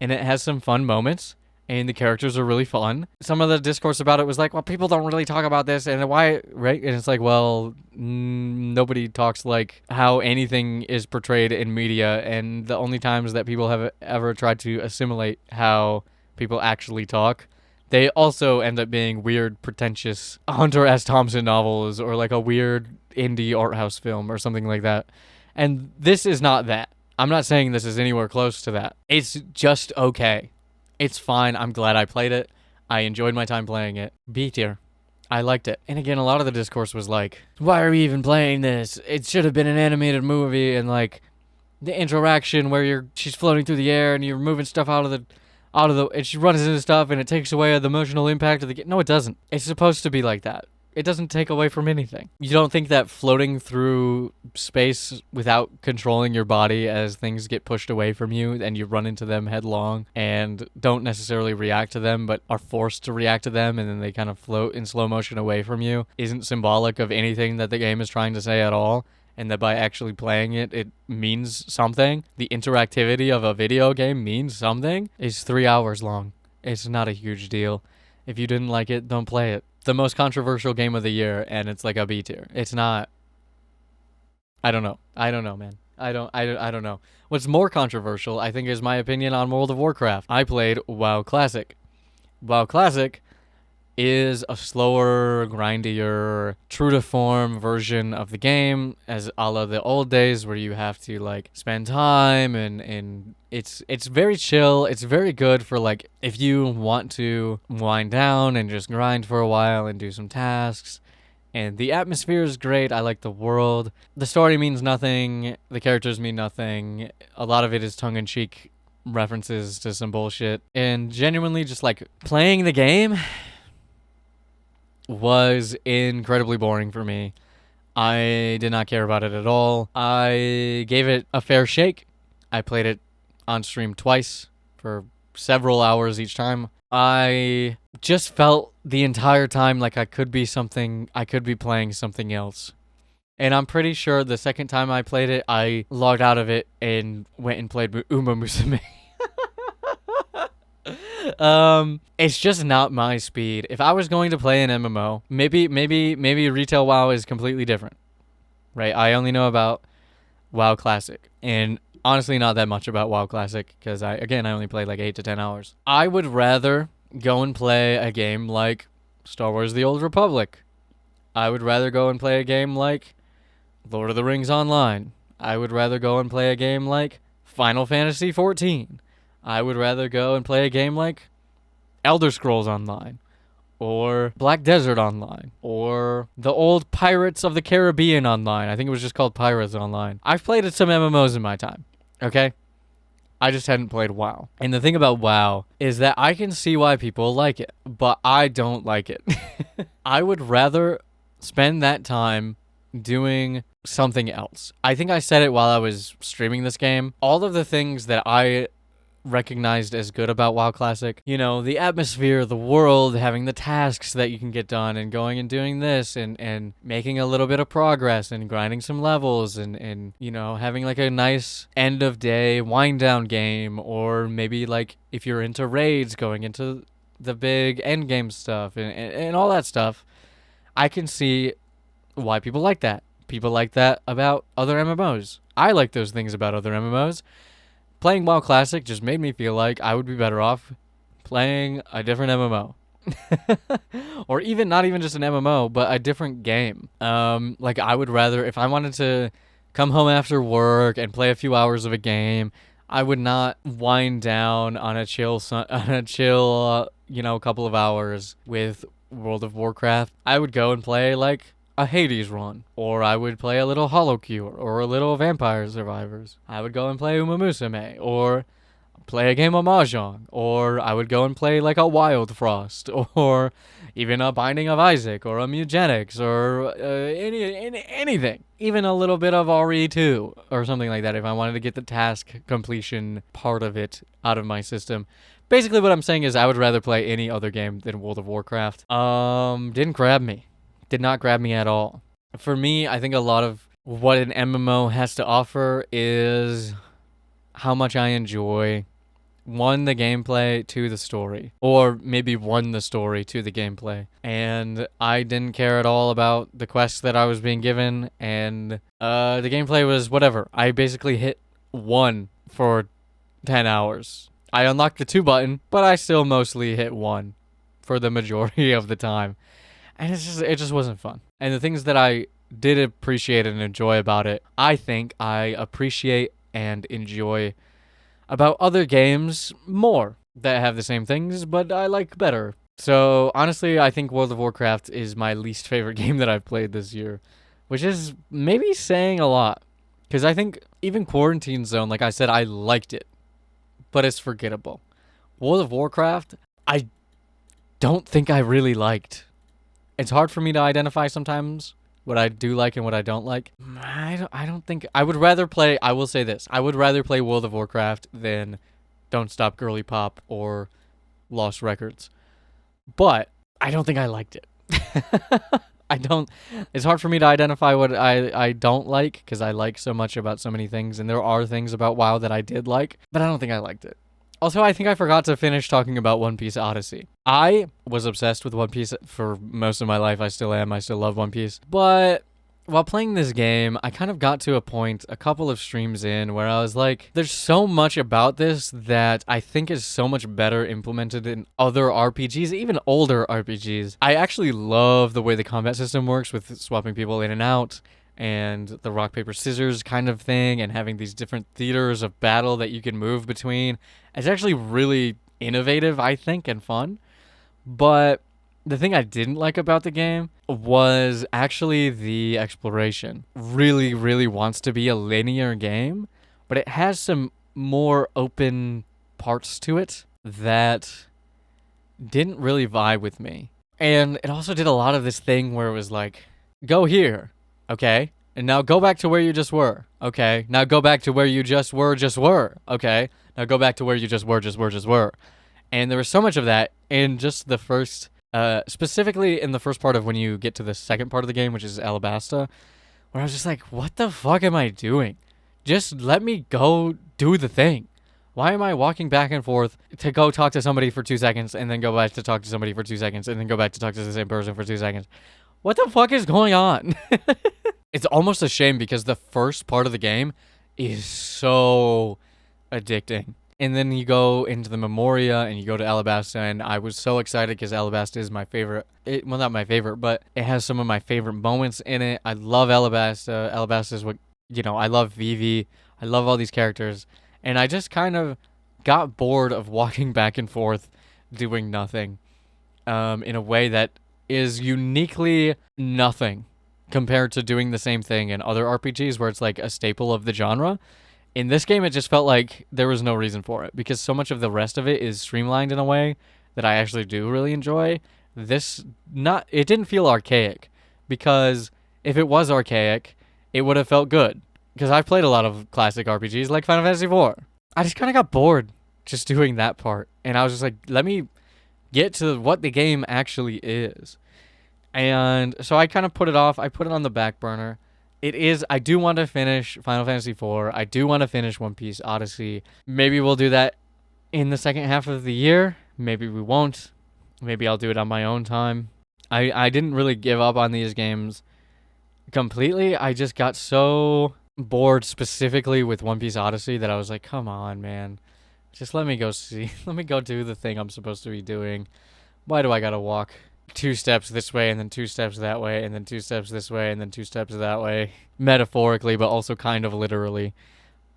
and it has some fun moments, and the characters are really fun. Some of the discourse about it was like, well, people don't really talk about this, and why, right? And it's like, well, nobody talks like how anything is portrayed in media, and the only times that people have ever tried to assimilate how people actually talk, they also end up being weird, pretentious Hunter S. Thompson novels, or like a weird indie art house film, or something like that. And this is not that. I'm not saying this is anywhere close to that. It's just okay. It's fine. I'm glad I played it. I enjoyed my time playing it. B tier. I liked it. And again, a lot of the discourse was like, why are we even playing this? It should have been an animated movie, and like the interaction where she's floating through the air and you're moving stuff out of the and she runs into stuff and it takes away the emotional impact of the game. No, it doesn't. It's supposed to be like that. It doesn't take away from anything. You don't think that floating through space without controlling your body as things get pushed away from you and you run into them headlong and don't necessarily react to them but are forced to react to them and then they kind of float in slow motion away from you isn't symbolic of anything that the game is trying to say at all, and that by actually playing it, it means something. The interactivity of a video game means something. It's 3 hours long. It's not a huge deal. If you didn't like it, don't play it. The most controversial game of the year, and it's like a B tier. It's not. I don't know, man. I don't know. What's more controversial, I think, is my opinion on World of Warcraft. I played WoW Classic. WoW Classic is a slower, grindier, true to form version of the game, as a la the old days where you have to like spend time, and it's very chill. It's very good for like if you want to wind down and just grind for a while and do some tasks. And the atmosphere is great. I like the world. The story means nothing. The characters mean nothing. A lot of it is tongue-in-cheek references to some bullshit. And genuinely just like playing the game was incredibly boring for me. I did not care about it at all. I gave it a fair shake. I played it on stream twice for several hours each time. I just felt the entire time like I could be playing something else. And I'm pretty sure the second time I played it, I logged out of it and went and played Uma Musume. It's just not my speed. If I was going to play an MMO, maybe retail WoW is completely different, right? I only know about WoW Classic, and honestly not that much about WoW Classic because I only played like 8 to 10 hours. I would rather go and play a game like Star Wars The Old Republic. I would rather go and play a game like Lord of the Rings Online. I would rather go and play a game like Final Fantasy XIV. I would rather go and play a game like Elder Scrolls Online, or Black Desert Online, or the old Pirates of the Caribbean Online. I think it was just called Pirates Online. I've played some MMOs in my time, okay? I just hadn't played WoW. And the thing about WoW is that I can see why people like it, but I don't like it. I would rather spend that time doing something else. I think I said it while I was streaming this game. All of the things that I recognized as good about WoW Classic, you know, the atmosphere, the world, having the tasks that you can get done, and going and doing this, and making a little bit of progress, and grinding some levels, and you know, having like a nice end of day wind down game, or maybe like if you're into raids, going into the big end game stuff, and all that stuff. I can see why people like that. People like that about other MMOs. I like those things about other MMOs. Playing WoW Classic just made me feel like I would be better off playing a different MMO. Or even not even just an MMO, but a different game. Like I would rather, if I wanted to come home after work and play a few hours of a game, I would not wind down on a chill, couple of hours with World of Warcraft. I would go and play like a Hades run, or I would play a little Hollow Cure, or a little Vampire Survivors. I would go and play Uma Musume, or play a game of Mahjong, or I would go and play like a Wild Frost, or even a Binding of Isaac, or a Mugenics, or anything. Even a little bit of RE2, or something like that, if I wanted to get the task completion part of it out of my system. Basically what I'm saying is I would rather play any other game than World of Warcraft. Didn't grab me. Did not grab me at all. For me, I think a lot of what an MMO has to offer is how much I enjoy, 1, the gameplay, 2, the story. Or maybe 1, the story, 2, the gameplay. And I didn't care at all about the quests that I was being given, and the gameplay was whatever. I basically hit 1 for 10 hours. I unlocked the 2 button, but I still mostly hit 1 for the majority of the time. And it just wasn't fun. And the things that I did appreciate and enjoy about it, I think I appreciate and enjoy about other games more that have the same things, but I like better. So honestly, I think World of Warcraft is my least favorite game that I've played this year, which is maybe saying a lot. Because I think even Quarantine Zone, like I said, I liked it, but it's forgettable. World of Warcraft, I don't think I really liked. It's hard for me to identify sometimes what I do like and what I don't like. I don't think I would rather play. I will say this: I would rather play World of Warcraft than Don't Stop Girly Pop or Lost Records. But I don't think I liked it. I don't. It's hard for me to identify what I don't like because I like so much about so many things, and there are things about WoW that I did like, but I don't think I liked it. Also, I think I forgot to finish talking about One Piece Odyssey. I was obsessed with One Piece for most of my life. I still am. I still love One Piece. But while playing this game, I kind of got to a point a couple of streams in where I was like, there's so much about this that I think is so much better implemented in other RPGs, even older RPGs. I actually love the way the combat system works with swapping people in and out and the rock, paper, scissors kind of thing and having these different theaters of battle that you can move between. It's actually really innovative, I think, and fun. But the thing I didn't like about the game was actually the exploration. Really, really wants to be a linear game, but it has some more open parts to it that didn't really vibe with me. And it also did a lot of this thing where it was like, go here, okay? And now go back to where you just were, okay? Now go back to where you just were, okay? Now go back to where you just were. And there was so much of that in just the first, specifically in the first part of when you get to the second part of the game, which is Alabasta, where I was just like, what the fuck am I doing? Just let me go do the thing. Why am I walking back and forth to go talk to somebody for 2 seconds and then go back to talk to somebody for 2 seconds and then go back to talk to the same person for 2 seconds? What the fuck is going on? It's almost a shame because the first part of the game is so addicting. And then you go into the Memoria and you go to Alabasta, and I was so excited because Alabasta is my favorite. Well, not my favorite, but it has some of my favorite moments in it. I love Alabasta. Alabasta is what, I love Vivi. I love all these characters. And I just kind of got bored of walking back and forth doing nothing in a way that is uniquely nothing compared to doing the same thing in other RPGs where it's like a staple of the genre. In this game, it just felt like there was no reason for it because so much of the rest of it is streamlined in a way that I actually do really enjoy. It didn't feel archaic because if it was archaic, it would have felt good because I've played a lot of classic RPGs like Final Fantasy IV. I just kind of got bored just doing that part. And I was just like, let me get to what the game actually is. And so I kind of put it off. I put it on the back burner. I do want to finish Final Fantasy IV. I do want to finish One Piece Odyssey. Maybe we'll do that in the second half of the year. Maybe we won't. Maybe I'll do it on my own time. I didn't really give up on these games completely. I just got so bored specifically with One Piece Odyssey that I was like, come on, man. Just let me go do the thing I'm supposed to be doing. Why do I gotta walk 2 steps this way and then 2 steps that way and then 2 steps this way and then 2 steps that way, metaphorically but also kind of literally,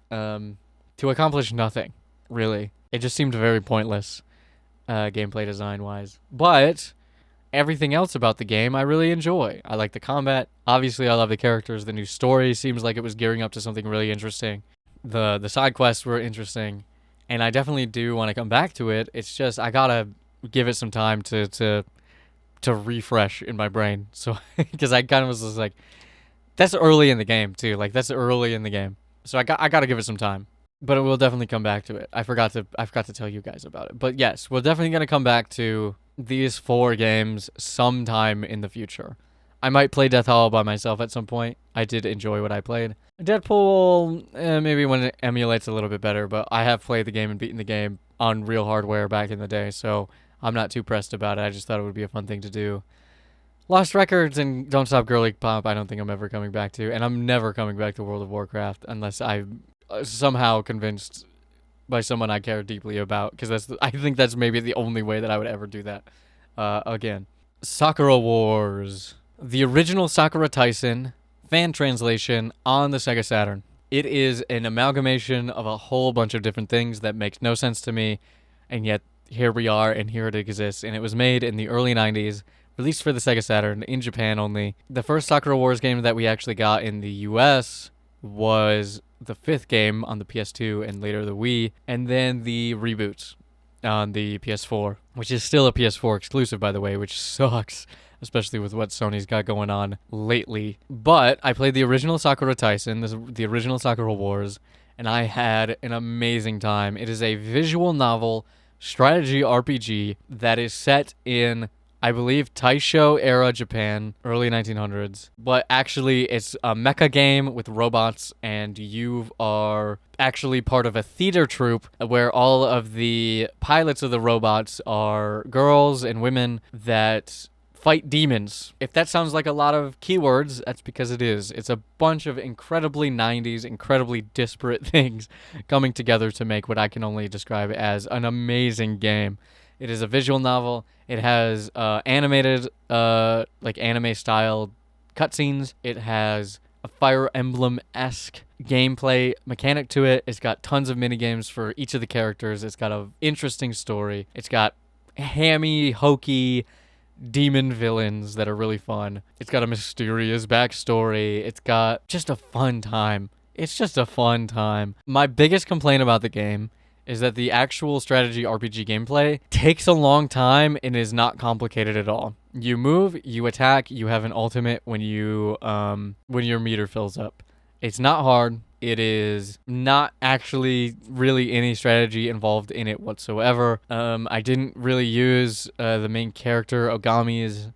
to accomplish nothing, really. It just seemed very pointless, gameplay design wise. But everything else about the game I really enjoy. I like the combat. Obviously I love the characters. The new story seems like it was gearing up to something really interesting. The side quests were interesting, and I definitely do want to come back to it. It's just I gotta give it some time to refresh in my brain. So because I kind of was just like, that's early in the game too. Like that's early in the game. So I got to give it some time. But we'll definitely come back to it. I forgot to tell you guys about it. But yes, we're definitely going to come back to these 4 games sometime in the future. I might play Death Hollow by myself at some point. I did enjoy what I played. Deadpool, maybe when it emulates a little bit better, but I have played the game and beaten the game on real hardware back in the day, so I'm not too pressed about it. I just thought it would be a fun thing to do. Lost Records and Don't Stop Girly Pop, I don't think I'm ever coming back to, and I'm never coming back to World of Warcraft unless I'm somehow convinced by someone I care deeply about, because I think that's maybe the only way that I would ever do that again. Sakura Wars. The original Sakura Tyson fan translation on the Sega Saturn. It is an amalgamation of a whole bunch of different things that makes no sense to me, and yet here we are, and here it exists. And it was made in the early 90s, released for the Sega Saturn, in Japan only. The first Sakura Wars game that we actually got in the US was the 5th game on the PS2 and later the Wii, and then the reboot on the PS4, which is still a PS4 exclusive, by the way, which sucks, especially with what Sony's got going on lately. But I played the original Sakura Tyson, the original Sakura Wars, and I had an amazing time. It is a visual novel strategy RPG that is set in, I believe, Taisho era Japan, early 1900s. But actually, it's a mecha game with robots, and you are actually part of a theater troupe where all of the pilots of the robots are girls and women that fight demons. If that sounds like a lot of keywords, that's because it is. It's a bunch of incredibly 90s, incredibly disparate things coming together to make what I can only describe as an amazing game. It is a visual novel. It has animated, like anime-style cutscenes. It has a Fire Emblem-esque gameplay mechanic to it. It's got tons of minigames for each of the characters. It's got an interesting story. It's got hammy, hokey demon villains that are really fun. It's got a mysterious backstory. It's got just a fun time. It's just a fun time. My biggest complaint about the game is that the actual strategy RPG gameplay takes a long time and is not complicated at all. You move, you attack, you have an ultimate when your meter fills up. It's not hard. It is not actually really any strategy involved in it whatsoever. I didn't really use the main character Ogami's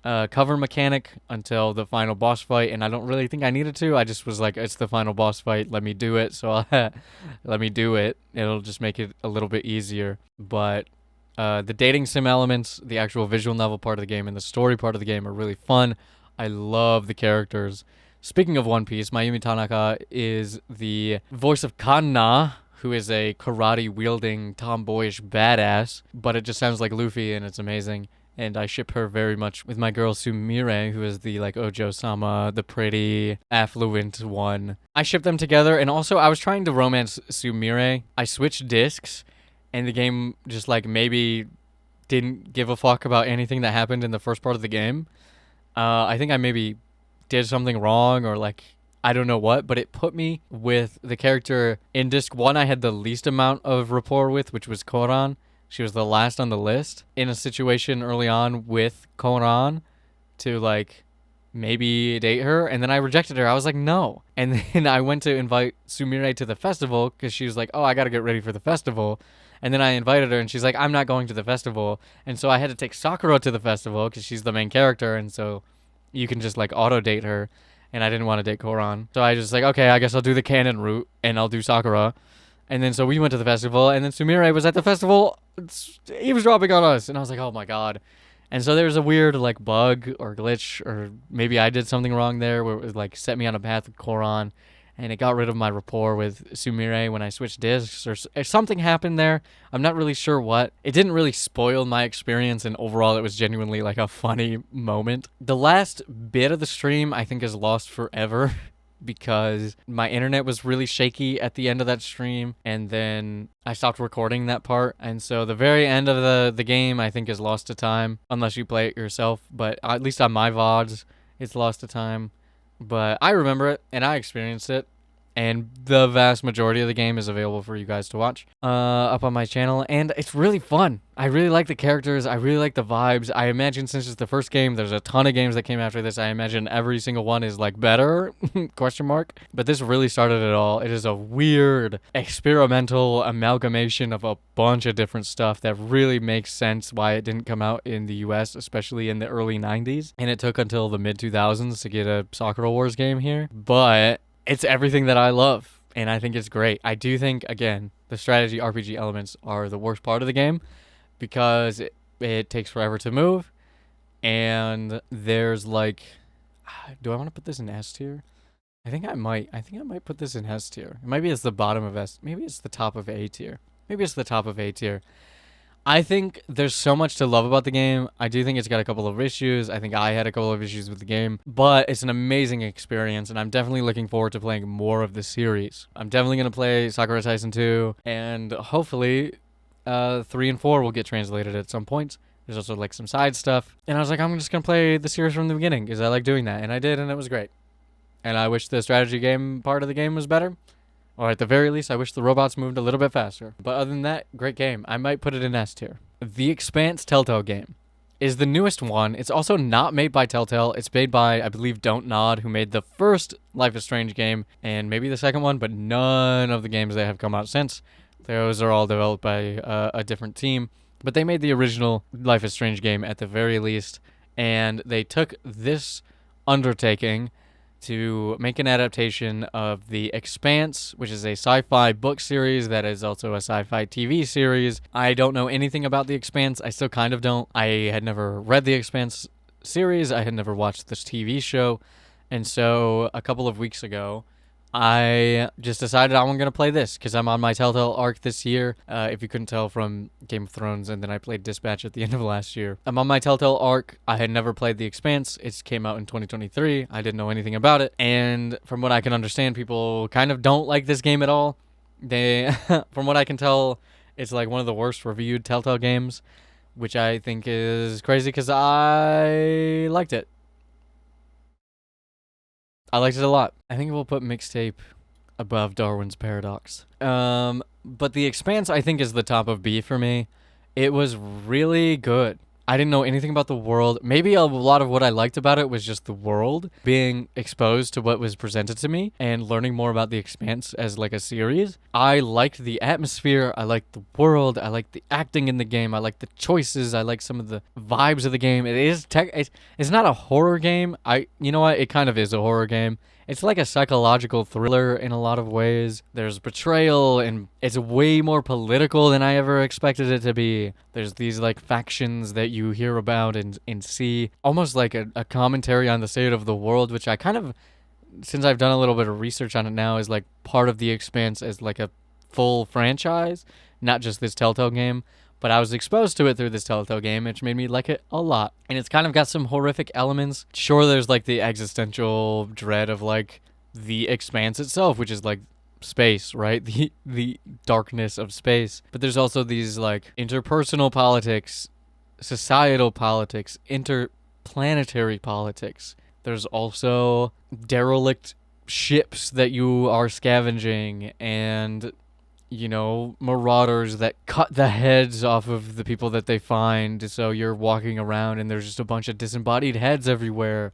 cover mechanic until the final boss fight, and I don't really think I needed to. I just was like, it's the final boss fight, let me do it. So let me do it. It'll just make it a little bit easier. But the dating sim elements, the actual visual novel part of the game, and the story part of the game are really fun. I love the characters. Speaking of One Piece, Mayumi Tanaka is the voice of Kanna, who is a karate-wielding, tomboyish badass, but it just sounds like Luffy, and it's amazing. And I ship her very much with my girl Sumire, who is the like Ojo-sama, the pretty, affluent one. I ship them together, and also I was trying to romance Sumire. I switched discs, and the game just like maybe didn't give a fuck about anything that happened in the first part of the game. I think I maybe did something wrong, or like I don't know what, but it put me with the character in disc 1 I had the least amount of rapport with, which was Koran. She was the last on the list, in a situation early on with Koran to like maybe date her, and then I rejected her. I was like, no. And then I went to invite Sumire to the festival because she was like, oh, I gotta get ready for the festival. And then I invited her, and she's like, I'm not going to the festival. And so I had to take Sakura to the festival because she's the main character, and so you can just like auto date her, and I didn't want to date Koran. So I just like, okay, I guess I'll do the canon route and I'll do Sakura. And then so we went to the festival, and then Sumire was at the festival eavesdropping on us, and I was like, oh my god. And so there was a weird like bug or glitch, or maybe I did something wrong there where it was like set me on a path with Koran, and it got rid of my rapport with Sumire when I switched discs, or something happened there. I'm not really sure what. It didn't really spoil my experience, and overall it was genuinely like a funny moment. The last bit of the stream I think is lost forever because my internet was really shaky at the end of that stream, and then I stopped recording that part, and so the very end of the game I think is lost to time, unless you play it yourself, but at least on my VODs it's lost to time. But I remember it, and I experienced it, and the vast majority of the game is available for you guys to watch up on my channel, and it's really fun. I really like the characters. I really like the vibes. I imagine since it's the first game, there's a ton of games that came after this. I imagine every single one is like better, question mark. But this really started it all. It is a weird, experimental amalgamation of a bunch of different stuff that really makes sense why it didn't come out in the US, especially in the early 90s. And it took until the mid-2000s to get a Sakura Wars game here. But it's everything that I love, and I think it's great. I do think, again, the strategy RPG elements are the worst part of the game because it takes forever to move, and there's like, do I want to put this in S tier? I think I might put this in S tier. Maybe it's the bottom of S. Maybe it's the top of A tier. Maybe it's the top of A tier. I think there's so much to love about the game. I do think it's got a couple of issues. I think I had a couple of issues with the game, but it's an amazing experience, and I'm definitely looking forward to playing more of the series. I'm definitely going to play Sakura Taisen 2, and hopefully 3 and 4 will get translated at some point. There's also like some side stuff, and I was like, I'm just going to play the series from the beginning because I like doing that, and I did, and it was great. And I wish the strategy game part of the game was better. Or at the very least, I wish the robots moved a little bit faster. But other than that, great game. I might put it in S tier. The Expanse Telltale game is the newest one. It's also not made by Telltale. It's made by, I believe, Don't Nod, who made the first Life is Strange game, and maybe the second one, but none of the games that have come out since. Those are all developed by a different team. But they made the original Life is Strange game at the very least, and they took this undertaking to make an adaptation of The Expanse, which is a sci-fi book series that is also a sci-fi TV series. I don't know anything about The Expanse. I still kind of don't. I had never read The Expanse series. I had never watched this TV show. And so a couple of weeks ago, I just decided I'm going to play this because I'm on my Telltale arc this year. If you couldn't tell from Game of Thrones, and then I played Dispatch at the end of last year. I'm on my Telltale arc. I had never played The Expanse. It came out in 2023. I didn't know anything about it. And from what I can understand, people kind of don't like this game at all. They, from what I can tell, it's like one of the worst reviewed Telltale games, which I think is crazy because I liked it. I liked it a lot. I think we'll put Mixtape above Darwin's Paradox. But The Expanse, I think, is the top of B for me. It was really good. I didn't know anything about the world. Maybe a lot of what I liked about it was just the world, being exposed to what was presented to me and learning more about The Expanse as like a series. I liked the atmosphere. I liked the world. I liked the acting in the game. I liked the choices. I liked some of the vibes of the game. It is it's not a horror game. You know what? It kind of is a horror game. It's like a psychological thriller in a lot of ways. There's betrayal, and it's way more political than I ever expected it to be. There's these like factions that you hear about and see, almost like a commentary on the state of the world, which I kind of, since I've done a little bit of research on it now, is like part of The Expanse as like a full franchise, not just this Telltale game. But I was exposed to it through this Telltale game, which made me like it a lot. And it's kind of got some horrific elements. Sure, there's like the existential dread of like the expanse itself, which is like space, right? The darkness of space. But there's also these like interpersonal politics, societal politics, interplanetary politics. There's also derelict ships that you are scavenging, and you know, marauders that cut the heads off of the people that they find. So you're walking around and there's just a bunch of disembodied heads everywhere.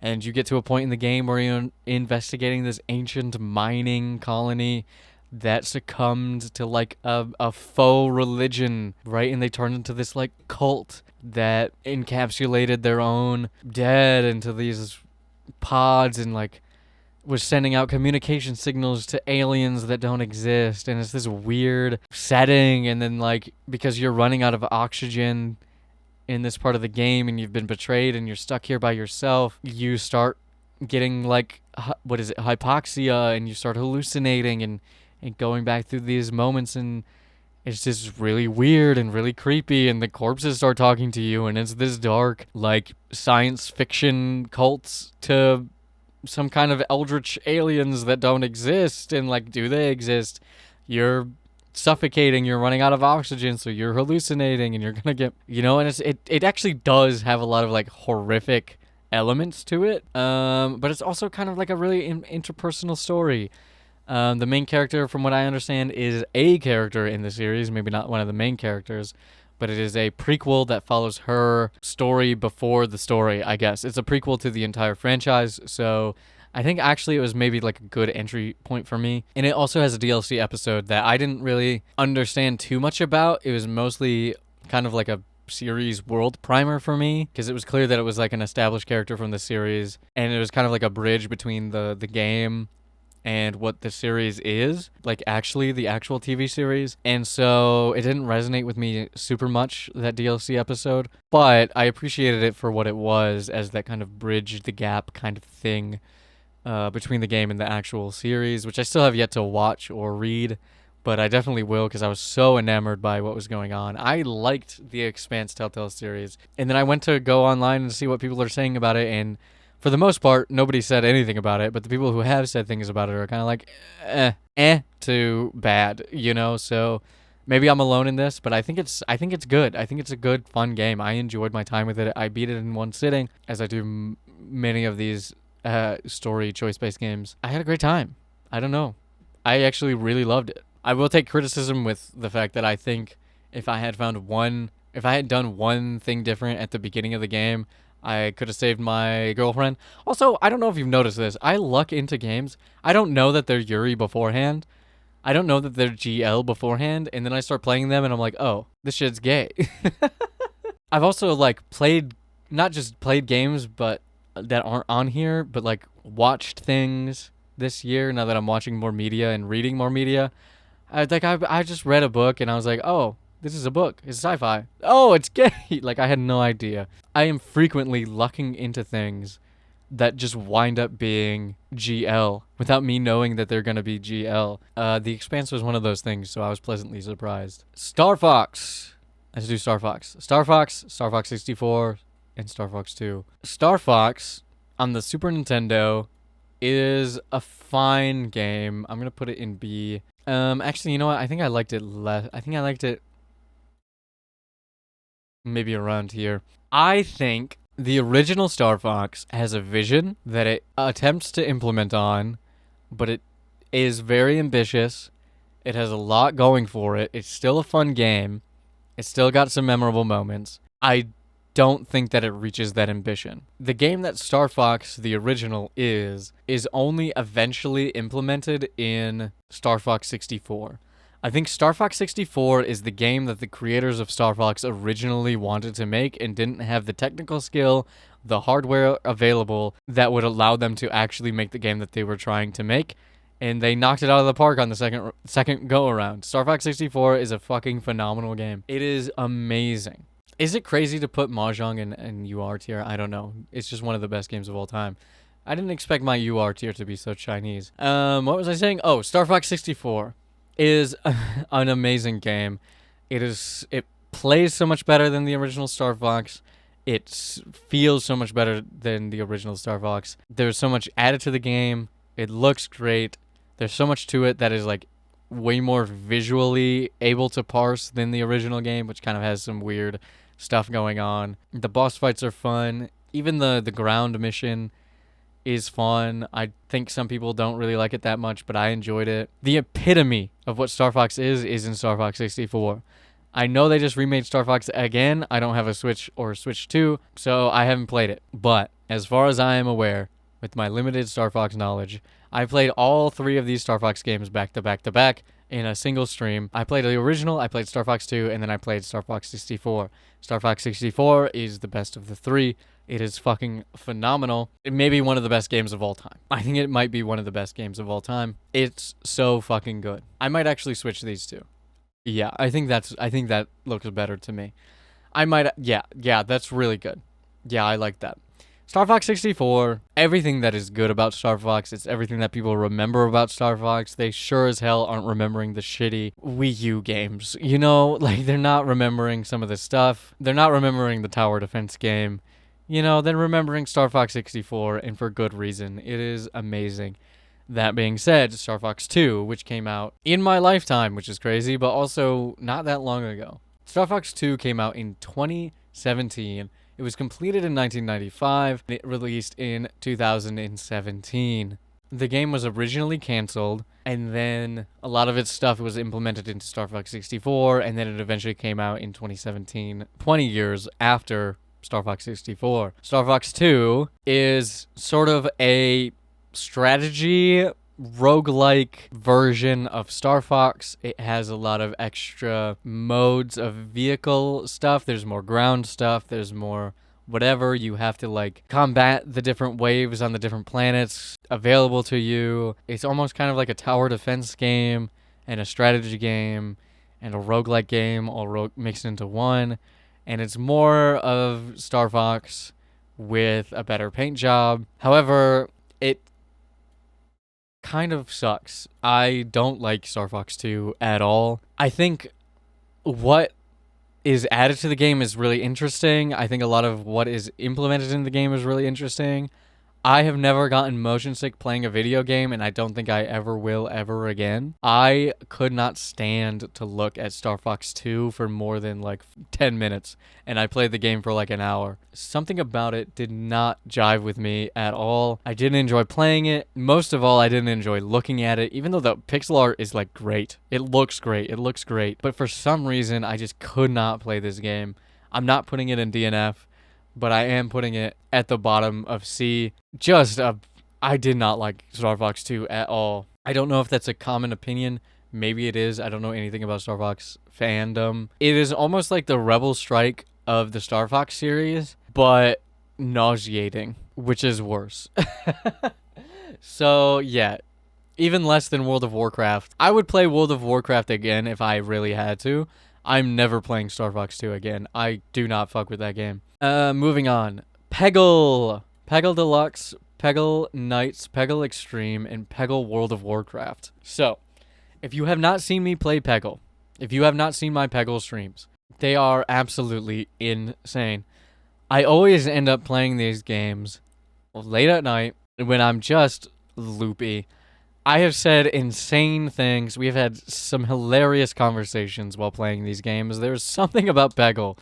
And you get to a point in the game where you're investigating this ancient mining colony that succumbed to like a faux religion, right? And they turned into this like cult that encapsulated their own dead into these pods and like was sending out communication signals to aliens that don't exist. And it's this weird setting. And then like, because you're running out of oxygen in this part of the game and you've been betrayed and you're stuck here by yourself, you start getting like, hypoxia, and you start hallucinating and going back through these moments, and it's just really weird and really creepy, and the corpses start talking to you, and it's this dark, like, science fiction cults to some kind of eldritch aliens that don't exist. And like, do they exist? You're suffocating, you're running out of oxygen, so you're hallucinating, and you're gonna get, you know, and it actually does have a lot of like horrific elements to it, but it's also kind of like a really interpersonal story. The main character, from what I understand, is a character in the series, maybe not one of the main characters, but it is a prequel that follows her story before the story, I guess. It's a prequel to the entire franchise, so I think actually it was maybe like a good entry point for me. And it also has a DLC episode that I didn't really understand too much about. It was mostly kind of like a series world primer for me, because it was clear that it was like an established character from the series, and it was kind of like a bridge between the game and what the series is, like actually the actual TV series. And so it didn't resonate with me super much, that DLC episode, but I appreciated it for what it was, as that kind of bridge the gap kind of thing between the game and the actual series, which I still have yet to watch or read, but I definitely will, because I was so enamored by what was going on. I liked the Expanse Telltale series, and then I went to go online and see what people are saying about it, and for the most part, nobody said anything about it, but the people who have said things about it are kind of like, to bad, you know? So maybe I'm alone in this, but I think it's good. I think it's a good, fun game. I enjoyed my time with it. I beat it in one sitting, as I do many of these story choice-based games. I had a great time. I don't know. I actually really loved it. I will take criticism with the fact that I think if I had done one thing different at the beginning of the game, I could have saved my girlfriend. Also, I don't know if you've noticed this. I luck into games. I don't know that they're Yuri beforehand. I don't know that they're GL beforehand. And then I start playing them and I'm like, oh, this shit's gay. I've also like not just played games but that aren't on here, but like watched things this year, now that I'm watching more media and reading more media. I just read a book and I was like, oh, This is a book. It's sci-fi. Oh, it's gay. Like, I had no idea. I am frequently lucking into things that just wind up being GL without me knowing that they're going to be GL. The Expanse was one of those things, so I was pleasantly surprised. Star Fox. Let's do Star Fox. Star Fox, Star Fox 64, and Star Fox 2. Star Fox on the Super Nintendo is a fine game. I'm going to put it in B. Actually, you know what? I think I liked it less. I think I liked it maybe around here. I think the original Star Fox has a vision that it attempts to implement on, but it is very ambitious. It has a lot going for it. It's still a fun game. It's still got some memorable moments. I don't think that it reaches that ambition. The game that Star Fox, the original, is only eventually implemented in Star Fox 64. I think Star Fox 64 is the game that the creators of Star Fox originally wanted to make and didn't have the technical skill, the hardware available that would allow them to actually make the game that they were trying to make. And they knocked it out of the park on the second go-around. Star Fox 64 is a fucking phenomenal game. It is amazing. Is it crazy to put Mahjong in UR tier? I don't know. It's just one of the best games of all time. I didn't expect my UR tier to be so Chinese. What was I saying? Oh, Star Fox 64 is an amazing game. It plays so much better than the original Star Fox. It feels so much better than the original Star Fox. There's so much added to the game. It looks great. There's so much to it that is like way more visually able to parse than the original game, which kind of has some weird stuff going on. The boss fights are fun. Even the ground mission is fun. I think some people don't really like it that much, but I enjoyed it. The epitome of what Star Fox is in Star Fox 64. I know they just remade Star Fox again. I don't have a Switch or Switch 2, so I haven't played it. But as far as I am aware, with my limited Star Fox knowledge, I played all 3 of these Star Fox games back to back to back in a single stream. I played the original, I played Star Fox 2, and then I played Star Fox 64. Star Fox 64 is the best of the 3. It is fucking phenomenal. It may be one of the best games of all time. I think it might be one of the best games of all time. It's so fucking good. I might actually switch these two. Yeah, I think that looks better to me. Yeah, that's really good. Yeah, I like that. Star Fox 64, everything that is good about Star Fox, it's everything that people remember about Star Fox. They sure as hell aren't remembering the shitty Wii U games. You know, like, they're not remembering some of this stuff. They're not remembering the tower defense game. You know, they're remembering Star Fox 64, and for good reason. It is amazing. That being said, Star Fox 2, which came out in my lifetime, which is crazy, but also not that long ago. Star Fox 2 came out in 2017. It was completed in 1995, and it released in 2017. The game was originally canceled, and then a lot of its stuff was implemented into Star Fox 64, and then it eventually came out in 2017, 20 years after Star Fox 64. Star Fox 2 is sort of a strategy roguelike version of Star Fox. It has a lot of extra modes of vehicle stuff. There's more ground stuff. There's more whatever. You have to like combat the different waves on the different planets available to you. It's almost kind of like a tower defense game and a strategy game and a roguelike game all mixed into one. And it's more of Star Fox with a better paint job. However, it kind of sucks. I don't like Star Fox 2 at all. I think what is added to the game is really interesting. I think a lot of what is implemented in the game is really interesting. I have never gotten motion sick playing a video game, and I don't think I ever will ever again. I could not stand to look at Star Fox 2 for more than like 10 minutes, and I played the game for like an hour. Something about it did not jive with me at all. I didn't enjoy playing it. Most of all, I didn't enjoy looking at it, even though the pixel art is like great. It looks great. It looks great. But for some reason, I just could not play this game. I'm not putting it in DNF, but I am putting it at the bottom of C. I did not like Star Fox 2 at all. I don't know if that's a common opinion. Maybe it is. I don't know anything about Star Fox fandom. It is almost like the Rebel Strike of the Star Fox series, but nauseating, which is worse. So, yeah. Even less than World of Warcraft. I would play World of Warcraft again if I really had to. I'm never playing Star Fox 2 again. I do not fuck with that game. Moving on. Peggle. Peggle Deluxe, Peggle Knights, Peggle Extreme, and Peggle World of Warcraft. So, if you have not seen me play Peggle, if you have not seen my Peggle streams, they are absolutely insane. I always end up playing these games late at night when I'm just loopy. I have said insane things. We've had some hilarious conversations while playing these games. There's something about Peggle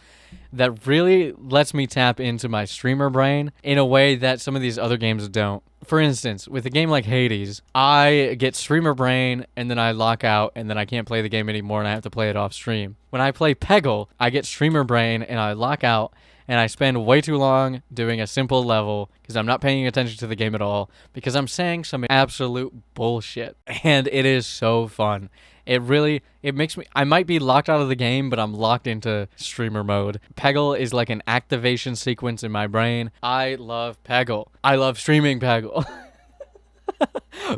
that really lets me tap into my streamer brain in a way that some of these other games don't. For instance, with a game like Hades, I get streamer brain and then I lock out and then I can't play the game anymore and I have to play it off stream. When I play Peggle, I get streamer brain and I lock out and I spend way too long doing a simple level because I'm not paying attention to the game at all because I'm saying some absolute bullshit. And it is so fun. It makes me, I might be locked out of the game, but I'm locked into streamer mode. Peggle is like an activation sequence in my brain. I love Peggle. I love streaming Peggle.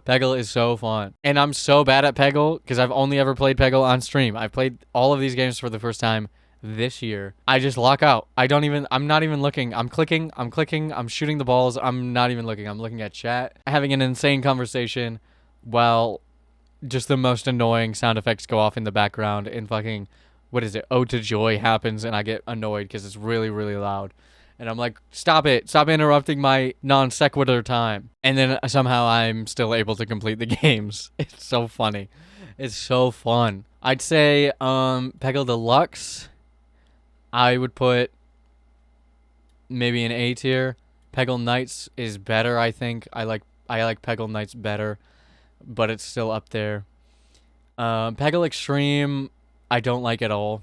Peggle is so fun. And I'm so bad at Peggle because I've only ever played Peggle on stream. I played all of these games for the first time this year. I just lock out. I'm not even looking. I'm clicking, I'm shooting the balls. I'm not even looking. I'm looking at chat, having an insane conversation while just the most annoying sound effects go off in the background and fucking, what is it? Ode to Joy happens and I get annoyed because it's really, really loud. And I'm like, stop it. Stop interrupting my non sequitur time. And then somehow I'm still able to complete the games. It's so funny. It's so fun. I'd say Peggle Deluxe, I would put maybe an A tier. Peggle Knights is better, I think. I like Peggle Knights better, but it's still up there. Peggle Extreme, I don't like at all.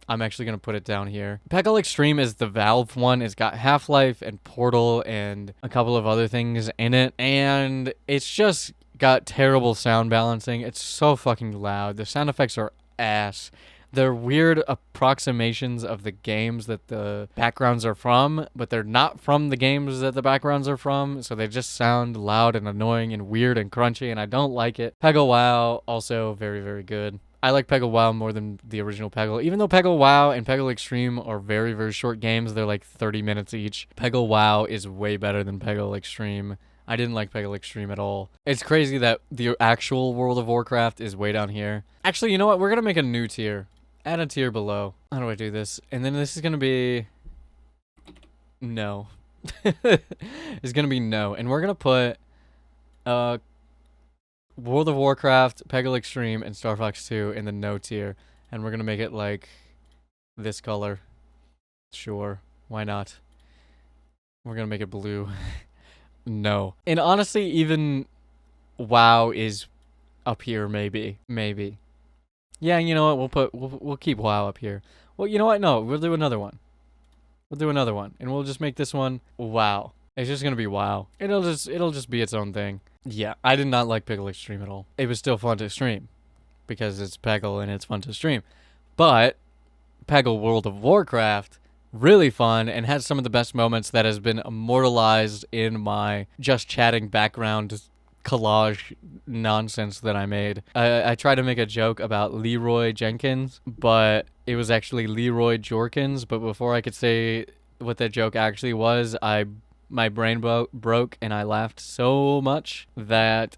I'm actually going to put it down here. Peggle Extreme is the Valve one. It's got Half-Life and Portal and a couple of other things in it. And it's just got terrible sound balancing. It's so fucking loud. The sound effects are ass. They're weird approximations of the games that the backgrounds are from, but they're not from the games that the backgrounds are from, so they just sound loud and annoying and weird and crunchy, and I don't like it. Peggle WoW, also very, very good. I like Peggle WoW more than the original Peggle. Even though Peggle WoW and Peggle Extreme are very, very short games, they're like 30 minutes each. Peggle WoW is way better than Peggle Extreme. I didn't like Peggle Extreme at all. It's crazy that the actual World of Warcraft is way down here. Actually, you know what? We're going to make a new tier. Add a tier below. How do I do this? And then this is going to be... no. It's going to be no. And we're going to put World of Warcraft, Peggle Extreme, and Star Fox 2 in the no tier. And we're going to make it like this color. Sure. Why not? We're going to make it blue. No. And honestly, even WoW is up here, maybe. Maybe. Yeah, you know what? We'll keep WoW up here. Well, you know what? No, we'll do another one. We'll do another one, and we'll just make this one WoW. It's just gonna be WoW. It'll just be its own thing. Yeah, I did not like Peggle Extreme at all. It was still fun to stream because it's Peggle and it's fun to stream. But Peggle World of Warcraft, really fun and has some of the best moments that has been immortalized in my just chatting background collage nonsense that I made. I tried to make a joke about Leroy Jenkins, but it was actually Leroy Jorkins. But before I could say what that joke actually was, my brain broke and I laughed so much that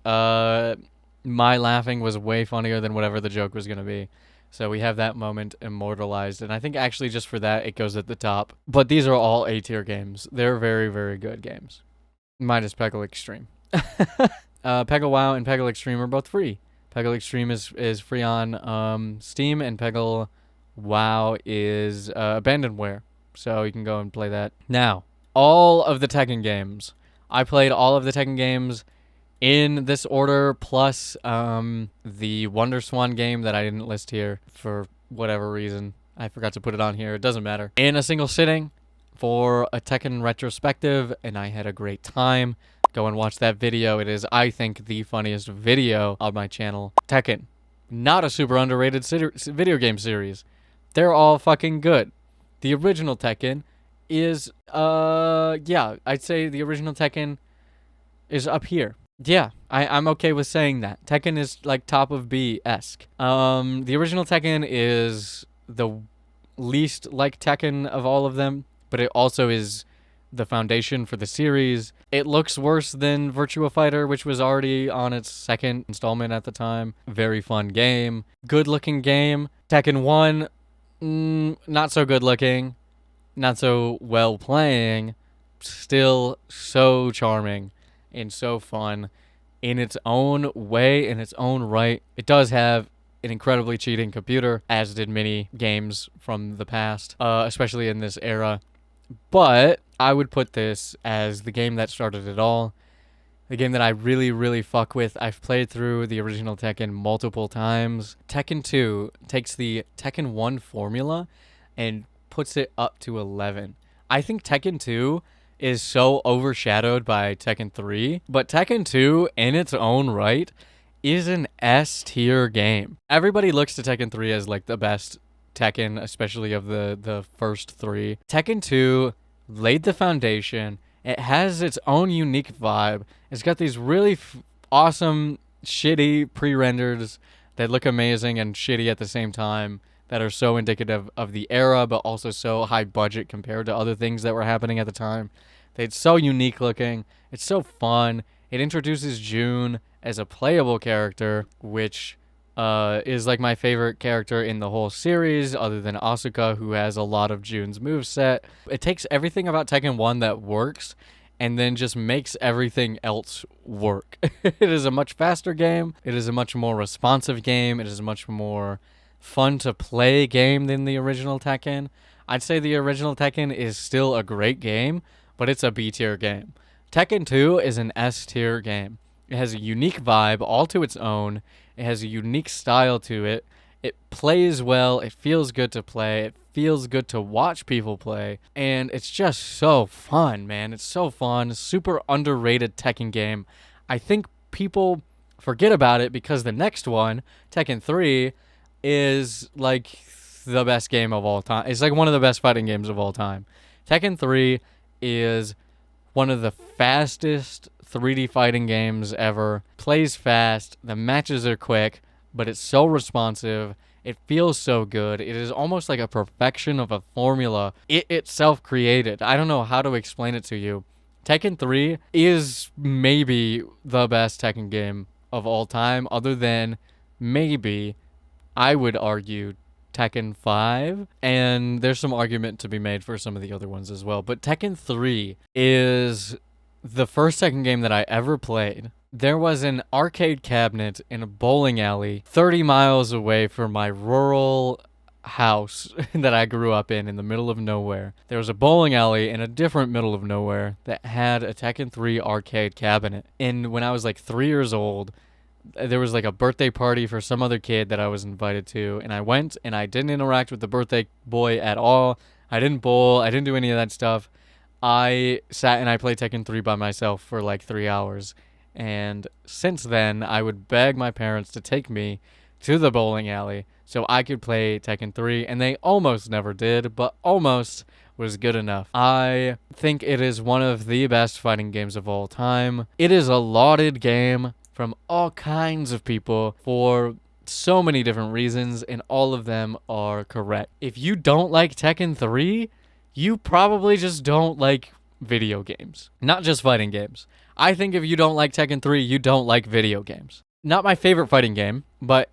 my laughing was way funnier than whatever the joke was going to be. So we have that moment immortalized, and I think actually just for that it goes at the top. But these are all A tier games. They're very, very good games. Minus Peggle Extreme. Peggle WoW and Peggle Extreme are both free. Peggle Extreme is free on Steam, and Peggle WoW is abandonware. So you can go and play that. Now, all of the Tekken games. I played all of the Tekken games in this order, plus the Wonder Swan game that I didn't list here for whatever reason. I forgot to put it on here. It doesn't matter. In a single sitting for a Tekken retrospective, and I had a great time. Go and watch that video. It is, I think, the funniest video on my channel. Tekken. Not a super underrated video game series. They're all fucking good. The original Tekken is, yeah, I'd say the original Tekken is up here. Yeah, I'm okay with saying that. Tekken is like top of B-esque. The original Tekken is the least like Tekken of all of them, but it also is the foundation for the series. It looks worse than Virtua Fighter, which was already on its second installment at the time. Very fun game. Good looking game. Tekken 1, not so good looking. Not so well playing. Still so charming and so fun in its own way, in its own right. It does have an incredibly cheating computer, as did many games from the past, especially in this era. But I would put this as the game that started it all. The game that I really, really fuck with. I've played through the original Tekken multiple times. Tekken 2 takes the Tekken 1 formula and puts it up to 11. I think Tekken 2 is so overshadowed by Tekken 3, but Tekken 2 in its own right is an S tier game. Everybody looks to Tekken 3 as like the best Tekken, especially of the first three. Tekken 2 laid the foundation. It has its own unique vibe. It's got these really awesome, shitty pre-renders that look amazing and shitty at the same time, that are so indicative of the era, but also so high budget compared to other things that were happening at the time. It's so unique looking. It's so fun. It introduces June as a playable character, which is like my favorite character in the whole series, other than Asuka, who has a lot of June's moveset. It takes everything about Tekken 1 that works and then just makes everything else work. It is a much faster game. It is a much more responsive game. It is a much more fun to play game than the original Tekken. I'd say the original Tekken is still a great game, but it's a B tier game. Tekken 2 is an S tier game. It has a unique vibe all to its own. It has a unique style to it. It plays well. It feels good to play. It feels good to watch people play. And it's just so fun, man. It's so fun. Super underrated Tekken game. I think people forget about it because the next one, Tekken 3, is like the best game of all time. It's like one of the best fighting games of all time. Tekken 3 is one of the fastest 3D fighting games ever. Plays fast. The matches are quick, but it's so responsive. It feels so good. It is almost like a perfection of a formula it itself created. I don't know how to explain it to you. Tekken 3 is maybe the best Tekken game of all time, other than maybe, I would argue, Tekken 5, and there's some argument to be made for some of the other ones as well. But Tekken 3 is the first Tekken game that I ever played. There was an arcade cabinet in a bowling alley 30 miles away from my rural house that I grew up in the middle of nowhere. There was a bowling alley in a different middle of nowhere that had a Tekken 3 arcade cabinet. And when I was like 3 years old, there was like a birthday party for some other kid that I was invited to, and I went and I didn't interact with the birthday boy at all. I didn't bowl. I didn't do any of that stuff. I sat and I played Tekken 3 by myself for like 3 hours. And since then, I would beg my parents to take me to the bowling alley so I could play Tekken 3, and they almost never did, but almost was good enough. I think it is one of the best fighting games of all time. It is a lauded game from all kinds of people for so many different reasons, and all of them are correct. If you don't like Tekken 3, you probably just don't like video games, not just fighting games. I think if you don't like Tekken 3, you don't like video games. Not my favorite fighting game, but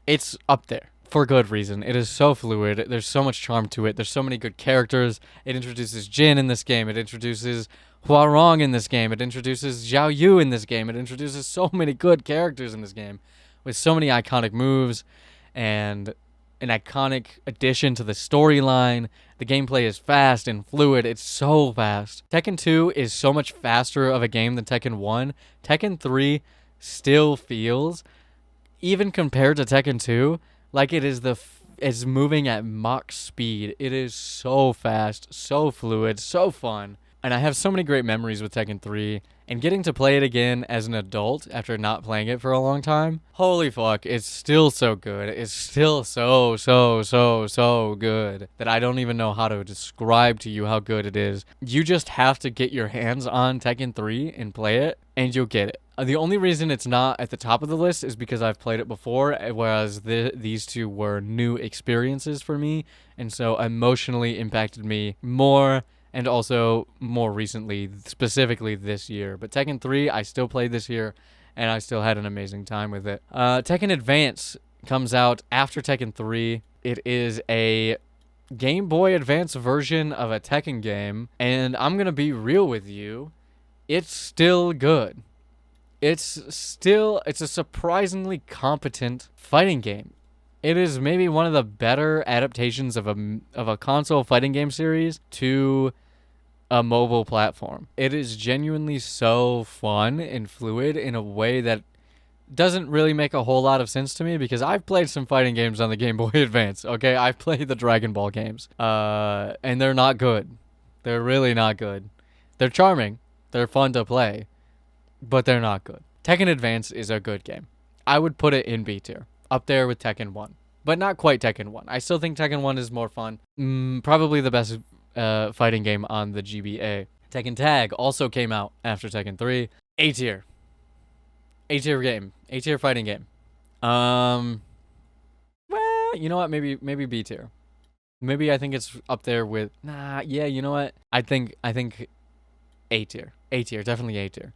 it's up there for good reason. It is so fluid. There's so much charm to it. There's so many good characters. It introduces Jin in this game. It introduces Hwoarang in this game. It introduces Zhao Yu in this game. It introduces so many good characters in this game with so many iconic moves and an iconic addition to the storyline. The gameplay is fast and fluid. It's so fast. Tekken 2 is so much faster of a game than Tekken 1. Tekken 3 still feels, even compared to Tekken 2, like it is is moving at Mach speed. It is so fast, so fluid, so fun. And I have so many great memories with Tekken 3, and getting to play it again as an adult after not playing it for a long time, holy fuck, it's still so good. It's still so good that I don't even know how to describe to you how good it is. You just have to get your hands on Tekken 3 and play it, and you'll get it. The only reason it's not at the top of the list is because I've played it before, whereas these two were new experiences for me, and so emotionally impacted me more, and also more recently, specifically this year. But Tekken 3, I still played this year, and I still had an amazing time with it. Tekken Advance comes out after Tekken 3. It is a Game Boy Advance version of a Tekken game, and I'm gonna be real with you, it's still good. It's a surprisingly competent fighting game. It is maybe one of the better adaptations of a console fighting game series to a mobile platform. It is genuinely so fun and fluid in a way that doesn't really make a whole lot of sense to me, because I've played some fighting games on the Game Boy Advance, okay? I've played the Dragon Ball games, and they're not good. They're really not good. They're charming. They're fun to play, but they're not good. Tekken Advance is a good game. I would put it in B tier, up there with Tekken 1, but not quite Tekken 1. I still think Tekken 1 is more fun. Probably the best fighting game on the GBA. Tekken Tag also came out after Tekken 3. A tier. A tier game. A tier fighting game. Well, you know what? Maybe B tier. Maybe I think it's up there with. Nah, yeah. You know what? I think A tier. A tier. Definitely A tier.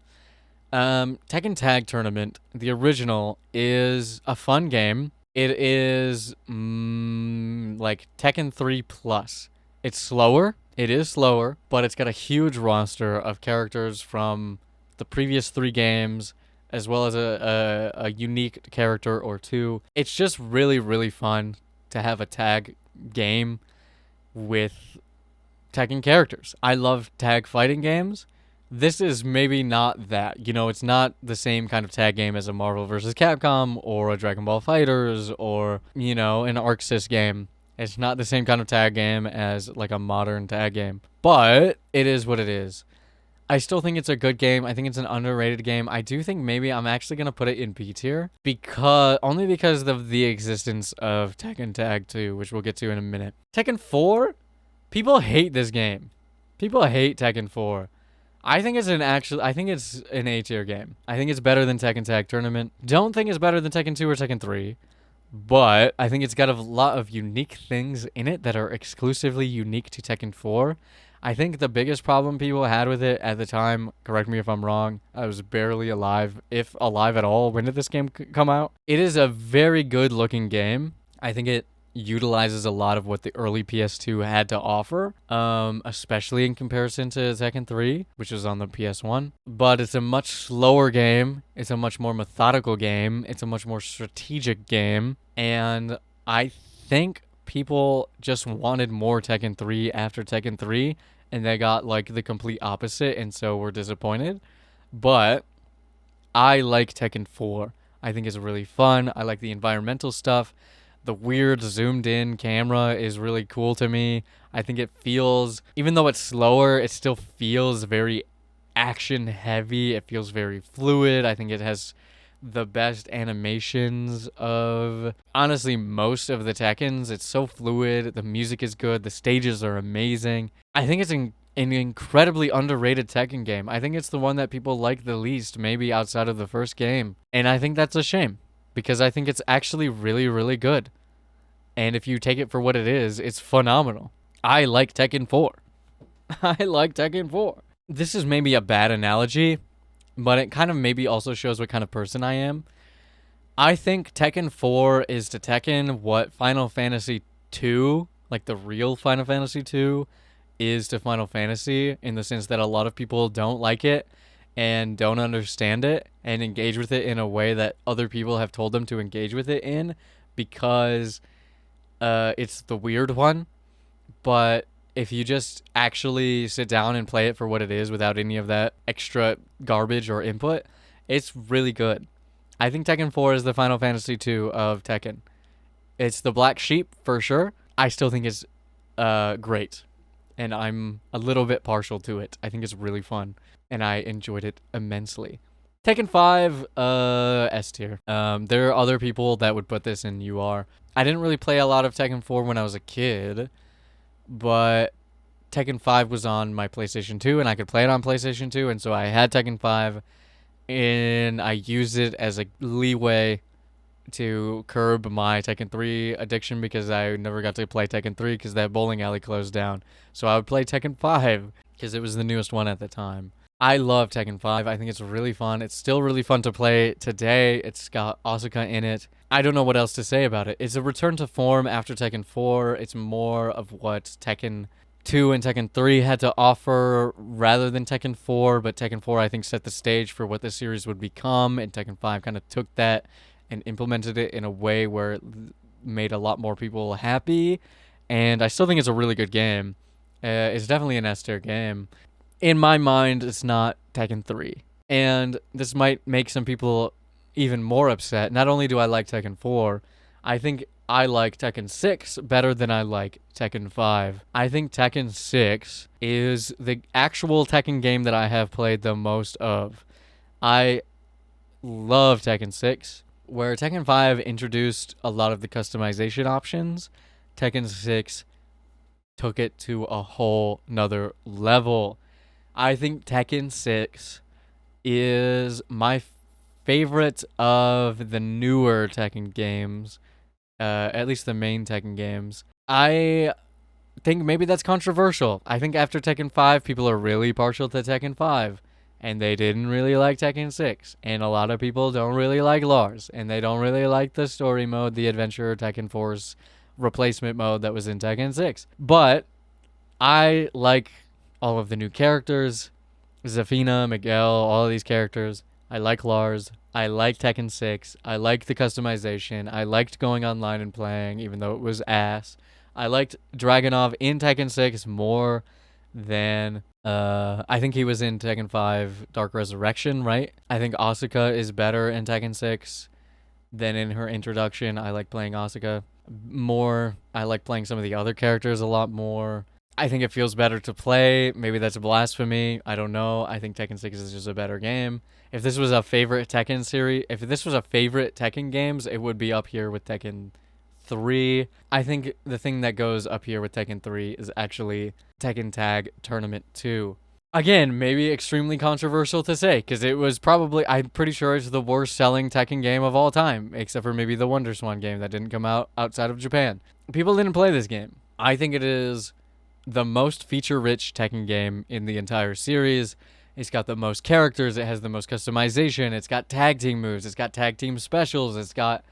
Tekken Tag Tournament, the original, is a fun game. It is like Tekken 3 plus. It's slower. It is slower, but it's got a huge roster of characters from the previous 3 games, as well as a unique character or 2. It's just really, really fun to have a tag game with Tekken characters. I love tag fighting games. This is maybe not that. You know, it's not the same kind of tag game as a Marvel vs. Capcom or a Dragon Ball FighterZ or, you know, an Arc Sys game. It's not the same kind of tag game as like a modern tag game. But it is what it is. I still think it's a good game. I think it's an underrated game. I do think maybe I'm actually going to put it in B tier, only because of the existence of Tekken Tag 2, which we'll get to in a minute. Tekken 4? People hate this game. People hate Tekken 4. I think it's an A tier game. I think it's better than Tekken Tag Tournament. Don't think it's better than Tekken 2 or Tekken 3. But I think it's got a lot of unique things in it that are exclusively unique to Tekken 4. I think the biggest problem people had with it at the time, correct me if I'm wrong, I was barely alive, if alive at all. When did this game come out? It is a very good looking game. I think it utilizes a lot of what the early PS2 had to offer, especially in comparison to Tekken 3, which was on the PS1. But it's a much slower game. It's a much more methodical game. It's a much more strategic game. And I think people just wanted more Tekken 3 after Tekken 3, and they got like the complete opposite, and so were disappointed. But I like Tekken 4. I think it's really fun. I like the environmental stuff. The weird zoomed in camera is really cool to me. I think it feels, even though it's slower, it still feels very action heavy. It feels very fluid. I think it has the best animations of, honestly, most of the Tekkens. It's so fluid. The music is good. The stages are amazing. I think it's an incredibly underrated Tekken game. I think it's the one that people like the least, maybe outside of the first game. And I think that's a shame, because I think it's actually really, really good. And if you take it for what it is, it's phenomenal. I like Tekken 4. I like Tekken 4. This is maybe a bad analogy, but it kind of maybe also shows what kind of person I am. I think Tekken 4 is to Tekken what Final Fantasy 2, like the real Final Fantasy 2, is to Final Fantasy, in the sense that a lot of people don't like it and don't understand it and engage with it in a way that other people have told them to engage with it in, because it's the weird one. But if you just actually sit down and play it for what it is without any of that extra garbage or input, it's really good. I think Tekken 4 is the Final Fantasy 2 of Tekken. It's the black sheep for sure. I still think it's great, and I'm a little bit partial to it. I think it's really fun, and I enjoyed it immensely. Tekken 5, S tier. There are other people that would put this in UR. I didn't really play a lot of Tekken 4 when I was a kid, but Tekken 5 was on my PlayStation 2, and I could play it on PlayStation 2, and so I had Tekken 5, and I used it as a leeway to curb my Tekken 3 addiction because I never got to play Tekken 3 because that bowling alley closed down. So I would play Tekken 5 because it was the newest one at the time. I love Tekken 5. I think it's really fun. It's still really fun to play today. It's got Asuka in it. I don't know what else to say about it. It's a return to form after Tekken 4. It's more of what Tekken 2 and Tekken 3 had to offer rather than Tekken 4, but Tekken 4 I think set the stage for what the series would become, and Tekken 5 kind of took that and implemented it in a way where it made a lot more people happy, and I still think it's a really good game. It's definitely an S-tier game. In my mind, it's not Tekken 3, and this might make some people even more upset. Not only do I like Tekken 4, I think I like Tekken 6 better than I like Tekken 5. I think Tekken 6 is the actual Tekken game that I have played the most of. I love Tekken 6. Where Tekken 5 introduced a lot of the customization options, Tekken 6 took it to a whole nother level. I think Tekken 6 is my favorite of the newer Tekken games, at least the main Tekken games. I think maybe that's controversial. I think after Tekken 5, people are really partial to Tekken 5. And they didn't really like Tekken 6. And a lot of people don't really like Lars. And they don't really like the story mode, the adventure Tekken 4's replacement mode that was in Tekken 6. But I like all of the new characters. Zafina, Miguel, all of these characters. I like Lars. I like Tekken 6. I liked the customization. I liked going online and playing, even though it was ass. I liked Dragunov in Tekken 6 more than I think he was in Tekken 5 Dark Resurrection, right? I think Asuka is better in Tekken 6 than in her introduction. I like playing Asuka more. I like playing some of the other characters a lot more. I think it feels better to play. Maybe that's a blasphemy. I don't know. I think Tekken 6 is just a better game. If this was a favorite Tekken series, if this was a favorite Tekken games, it would be up here with Tekken 3. I think the thing that goes up here with Tekken 3 is actually Tekken Tag Tournament 2. Again, maybe extremely controversial to say, because it was probably, I'm pretty sure it's the worst selling Tekken game of all time, except for maybe the WonderSwan game that didn't come out outside of Japan. People didn't play this game. I think it is the most feature-rich Tekken game in the entire series. It's got the most characters, it has the most customization, it's got tag team moves, it's got tag team specials, it's got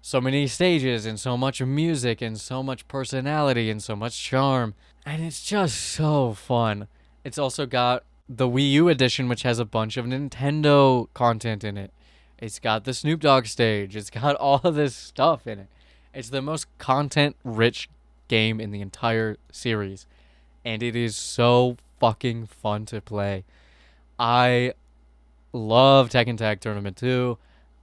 so many stages and so much music and so much personality and so much charm. And it's just so fun. It's also got the Wii U edition, which has a bunch of Nintendo content in it. It's got the Snoop Dogg stage. It's got all of this stuff in it. It's the most content-rich game in the entire series. And it is so fucking fun to play. I love Tekken Tag Tournament 2.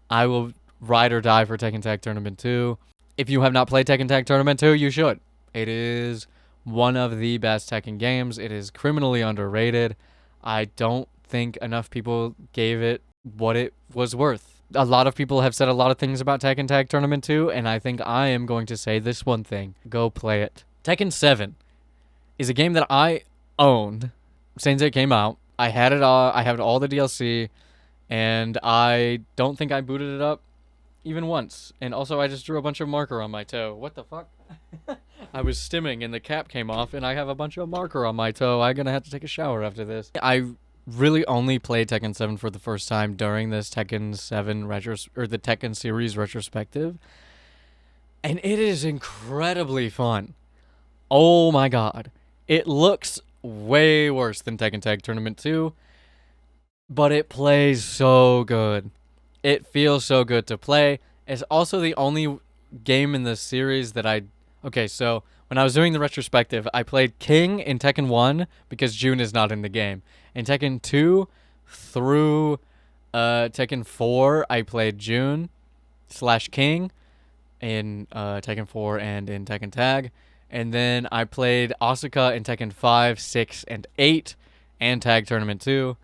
I will ride or die for Tekken Tag Tournament 2. If you have not played Tekken Tag Tournament 2, you should. It is one of the best Tekken games. It is criminally underrated. I don't think enough people gave it what it was worth. A lot of people have said a lot of things about Tekken Tag Tournament 2, and I think I am going to say this one thing. Go play it. Tekken 7 is a game that I owned since it came out. I had it all. I have all the DLC, and I don't think I booted it up even once. And also, I just drew a bunch of marker on my toe. What the fuck? I was stimming and the cap came off and I have a bunch of marker on my toe. I'm gonna have to take a shower after this. I really only played Tekken 7 for the first time during this Tekken 7 the Tekken series retrospective. And it is incredibly fun. Oh my god. It looks way worse than Tekken Tag Tournament 2, but it plays so good. It feels so good to play. It's also the only game in the series that okay, so when I was doing the retrospective, I played King in Tekken 1 because June is not in the game. In Tekken 2 through Tekken 4, I played June/King in Tekken 4 and in Tekken Tag. And then I played Asuka in Tekken 5, 6, and 8 and Tag Tournament 2.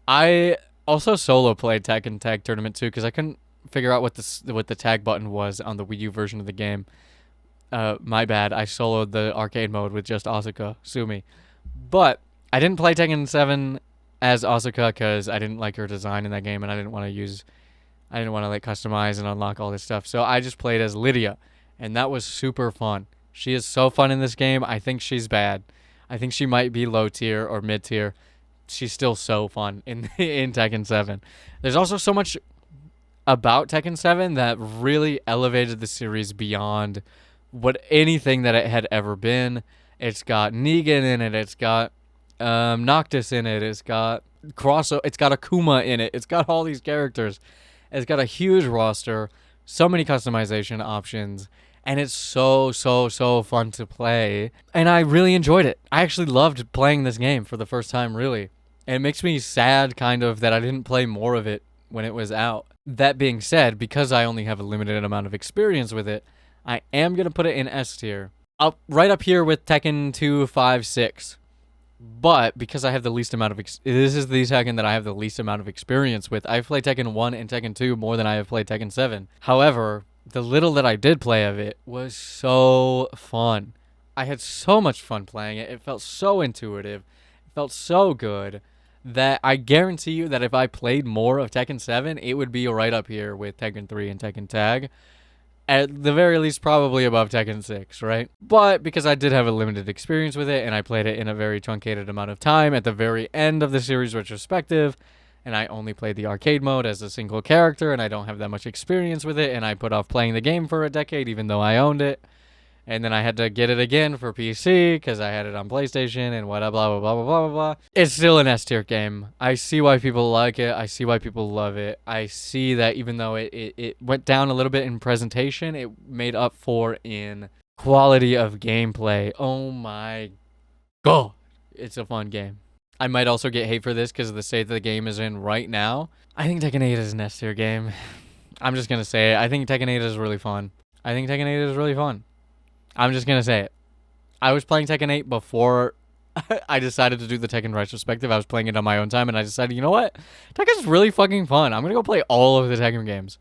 I also solo played Tekken Tag Tournament 2 because I couldn't figure out what the tag button was on the Wii U version of the game. My bad. I soloed the arcade mode with just Asuka. Sue me. But I didn't play Tekken 7 as Asuka because I didn't like her design in that game, and I didn't want to like customize and unlock all this stuff. So I just played as Lydia, and that was super fun. She is so fun in this game. I think she's bad. I think she might be low tier or mid tier. She's still so fun in in Tekken 7. There's also so much about Tekken 7 that really elevated the series beyond what anything that it had ever been. It's got Negan in it. It's got Noctis in it. It's got It's got Akuma in it. It's got all these characters. It's got a huge roster, so many customization options, and it's so fun to play. And I really enjoyed it. I actually loved playing this game for the first time, really. And it makes me sad, kind of, that I didn't play more of it when it was out. That being said, because I only have a limited amount of experience with it, I am going to put it in S tier. Right up here with Tekken 2, 5, 6. But because I have the least amount of this is the Tekken that I have the least amount of experience with. I've played Tekken 1 and Tekken 2 more than I have played Tekken 7. However, the little that I did play of it was so fun. I had so much fun playing it. It felt so intuitive. It felt so good that I guarantee you that if I played more of Tekken 7, it would be right up here with Tekken 3 and Tekken Tag. At the very least, probably above Tekken 6, right? But because I did have a limited experience with it, and I played it in a very truncated amount of time at the very end of the series retrospective, and I only played the arcade mode as a single character, and I don't have that much experience with it, and I put off playing the game for a decade, even though I owned it. And then I had to get it again for PC because I had it on PlayStation and blah, blah, blah, blah, blah, blah, blah. It's still an S-tier game. I see why people like it. I see why people love it. I see that even though it went down a little bit in presentation, it made up for in quality of gameplay. Oh my god. It's a fun game. I might also get hate for this because of the state that the game is in right now. I think Tekken 8 is an S-tier game. I'm just going to say it. I think Tekken 8 is really fun. I'm just going to say it. I was playing Tekken 8 before I decided to do the Tekken retrospective. I was playing it on my own time, and I decided, you know what? Tekken's really fucking fun. I'm going to go play all of the Tekken games.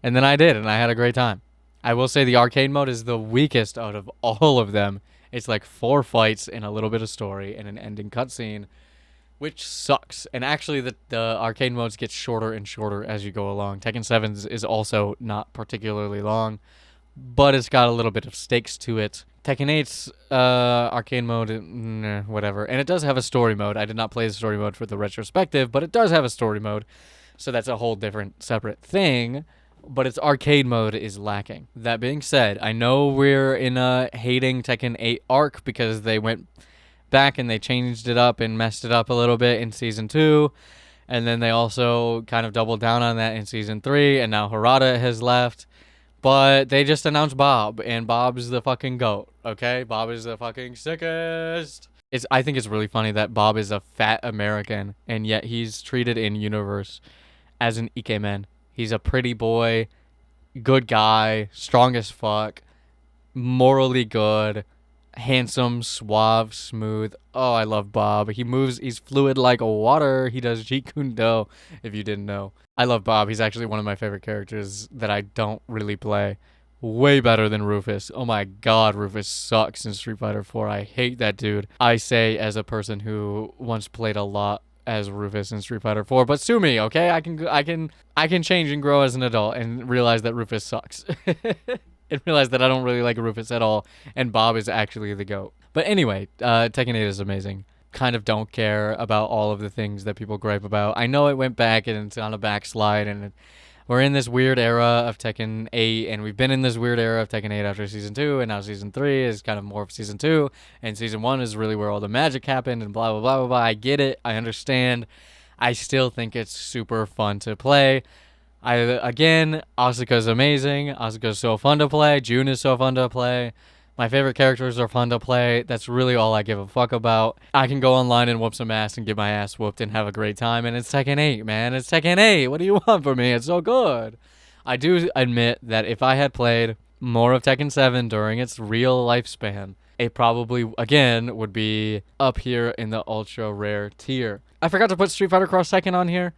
And then I did, and I had a great time. I will say the arcade mode is the weakest out of all of them. It's like 4 fights and a little bit of story and an ending cutscene, which sucks. And actually, the arcade modes get shorter and shorter as you go along. Tekken 7 is also not particularly long, but it's got a little bit of stakes to it. Tekken 8's arcade mode, whatever. And it does have a story mode. I did not play the story mode for the retrospective, but it does have a story mode. So that's a whole different, separate thing. But its arcade mode is lacking. That being said, I know we're in a hating Tekken 8 arc because they went back and they changed it up and messed it up a little bit in Season 2. And then they also kind of doubled down on that in Season 3. And now Harada has left. But they just announced Bob, and Bob's the fucking GOAT, okay? Bob is the fucking sickest. I think it's really funny that Bob is a fat American, and yet he's treated in universe as an ikemen. He's a pretty boy, good guy, strong as fuck, morally good, handsome, suave, smooth. Oh, I love Bob. He moves, he's fluid like water. He does Jeet Kune Do, if you didn't know. I love Bob. He's actually one of my favorite characters that I don't really play. Way better than Rufus. Oh my god, Rufus sucks in Street Fighter 4. I hate that dude. I say as a person who once played a lot as Rufus in Street Fighter 4, but sue me, okay? I can change and grow as an adult and realize that Rufus sucks. And realize that I don't really like Rufus at all, and Bob is actually the GOAT. But anyway, Tekken 8 is amazing. Kind of don't care about all of the things that people gripe about. I know it went back and it's on a backslide, and we're in this weird era of Tekken 8, and we've been in this weird era of Tekken 8 after Season 2, and now Season 3 is kind of more of Season 2, and Season 1 is really where all the magic happened, and blah, blah, blah, blah, blah. I get it. I understand. I still think it's super fun to play. Again, Asuka's amazing. Asuka's so fun to play. June is so fun to play. My favorite characters are fun to play. That's really all I give a fuck about. I can go online and whoop some ass and get my ass whooped and have a great time. And it's Tekken 8, man. It's Tekken 8. What do you want from me? It's so good. I do admit that if I had played more of Tekken 7 during its real lifespan, it probably, again, would be up here in the ultra rare tier. I forgot to put Street Fighter Cross Tekken on here.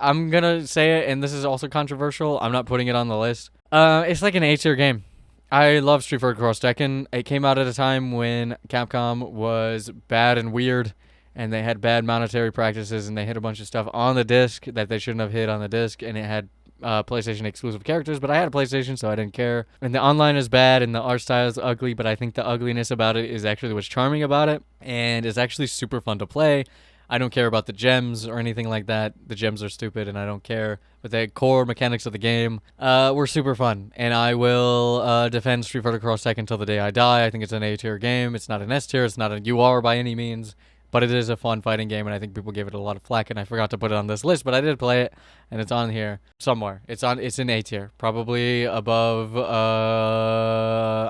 I'm going to say it, and this is also controversial. I'm not putting it on the list. It's like an A tier game. I love Street Fighter Cross Tekken. It came out at a time when Capcom was bad and weird, and they had bad monetary practices, and they hit a bunch of stuff on the disc that they shouldn't have hit on the disc, and it had PlayStation exclusive characters, but I had a PlayStation, so I didn't care. And the online is bad, and the art style is ugly, but I think the ugliness about it is actually what's charming about it, and it's actually super fun to play. I don't care about the gems or anything like that. The gems are stupid, and I don't care. But the core mechanics of the game were super fun, and I will defend Street Fighter Cross Tekken until the day I die. I think it's an A-tier game. It's not an S-tier. It's not a UR by any means. But it is a fun fighting game, and I think people gave it a lot of flack, and I forgot to put it on this list, but I did play it, and it's on here somewhere. It's in A tier, probably above,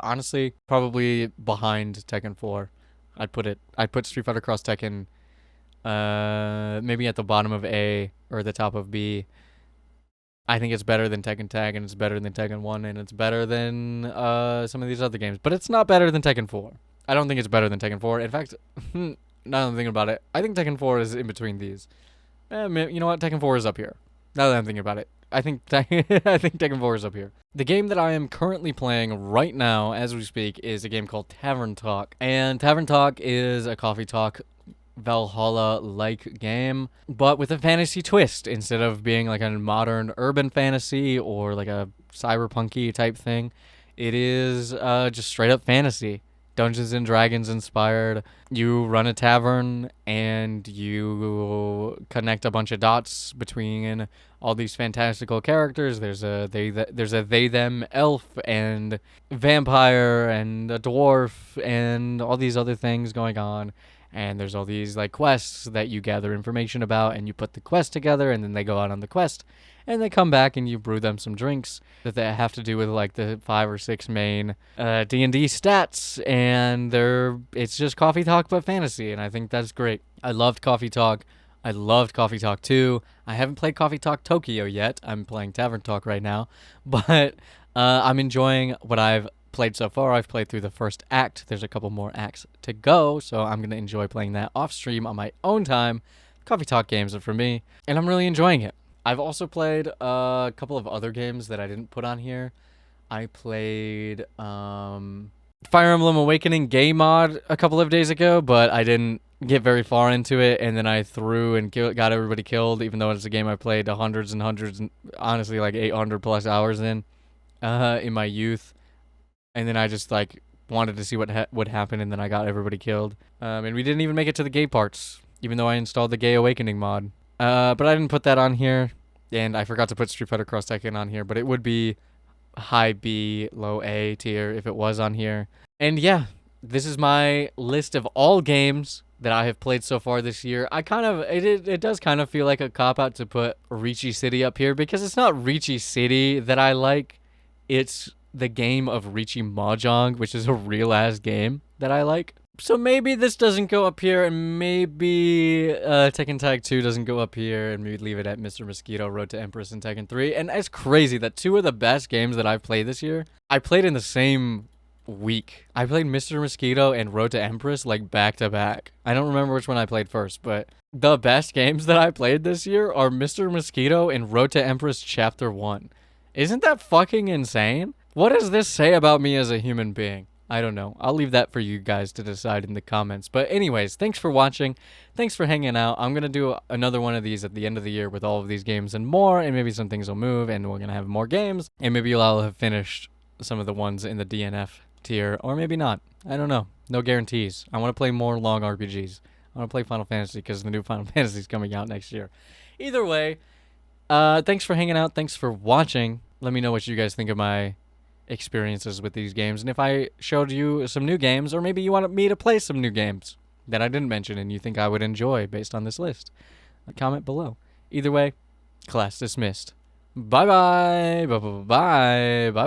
honestly, probably behind Tekken 4. I'd put Street Fighter Cross Tekken, maybe at the bottom of A, or the top of B. I think it's better than Tekken Tag, and it's better than Tekken 1, and it's better than, some of these other games, but it's not better than Tekken 4. I don't think it's better than Tekken 4. In fact, now that I'm thinking about it, I think Tekken 4 is in between these. You know what? Tekken 4 is up here. Now that I'm thinking about it, I think I think Tekken 4 is up here. The game that I am currently playing right now, as we speak, is a game called Tavern Talk. And Tavern Talk is a coffee talk Valhalla-like game, but with a fantasy twist. Instead of being like a modern urban fantasy or like a cyberpunky type thing, it is just straight up fantasy. Dungeons and Dragons inspired. You run a tavern and you connect a bunch of dots between all these fantastical characters. There's a they them elf and vampire and a dwarf and all these other things going on. And there's all these like quests that you gather information about, and you put the quest together, and then they go out on the quest, and they come back and you brew them some drinks that they have to do with like the 5 or 6 main D&D stats, and it's just coffee talk but fantasy, and I think that's great. I loved Coffee Talk. I loved Coffee Talk 2. I haven't played Coffee Talk Tokyo yet. I'm playing Tavern Talk right now, but I'm enjoying what I've played so far. I've played through the first act. There's a couple more acts to go, so I'm going to enjoy playing that off stream on my own time. Coffee Talk games are for me, and I'm really enjoying it. I've also played a couple of other games that I didn't put on here. I played Fire Emblem Awakening game mod a couple of days ago, but I didn't get very far into it, and then I threw and got everybody killed, even though it's a game I played hundreds and hundreds, and honestly like 800 plus hours in my youth. And then I just like wanted to see what would happen, and then I got everybody killed. And we didn't even make it to the gay parts, even though I installed the Gay Awakening mod. But I didn't put that on here, and I forgot to put Street Fighter Cross Tekken on here, but it would be high B, low A tier if it was on here. And yeah, this is my list of all games that I have played so far this year. It does kind of feel like a cop-out to put Ricci City up here, because it's not Ricci City that I like. It's the game of Ricci Mahjong, which is a real-ass game that I like. So maybe this doesn't go up here, and maybe Tekken Tag 2 doesn't go up here, and maybe leave it at Mr. Mosquito, Road to Empress, and Tekken 3. And it's crazy that 2 of the best games that I've played this year, I played in the same week. I played Mr. Mosquito and Road to Empress like back to back. I don't remember which one I played first, but the best games that I played this year are Mr. Mosquito and Road to Empress Chapter 1. Isn't that fucking insane? What does this say about me as a human being? I don't know. I'll leave that for you guys to decide in the comments. But anyways, thanks for watching. Thanks for hanging out. I'm going to do another one of these at the end of the year with all of these games and more. And maybe some things will move, and we're going to have more games. And maybe I'll have finished some of the ones in the DNF tier. Or maybe not. I don't know. No guarantees. I want to play more long RPGs. I want to play Final Fantasy because the new Final Fantasy is coming out next year. Either way, thanks for hanging out. Thanks for watching. Let me know what you guys think of my experiences with these games, and if I showed you some new games, or maybe you wanted me to play some new games that I didn't mention and you think I would enjoy based on this list, comment below. Either way, class dismissed. Bye bye. Bye bye. Bye bye.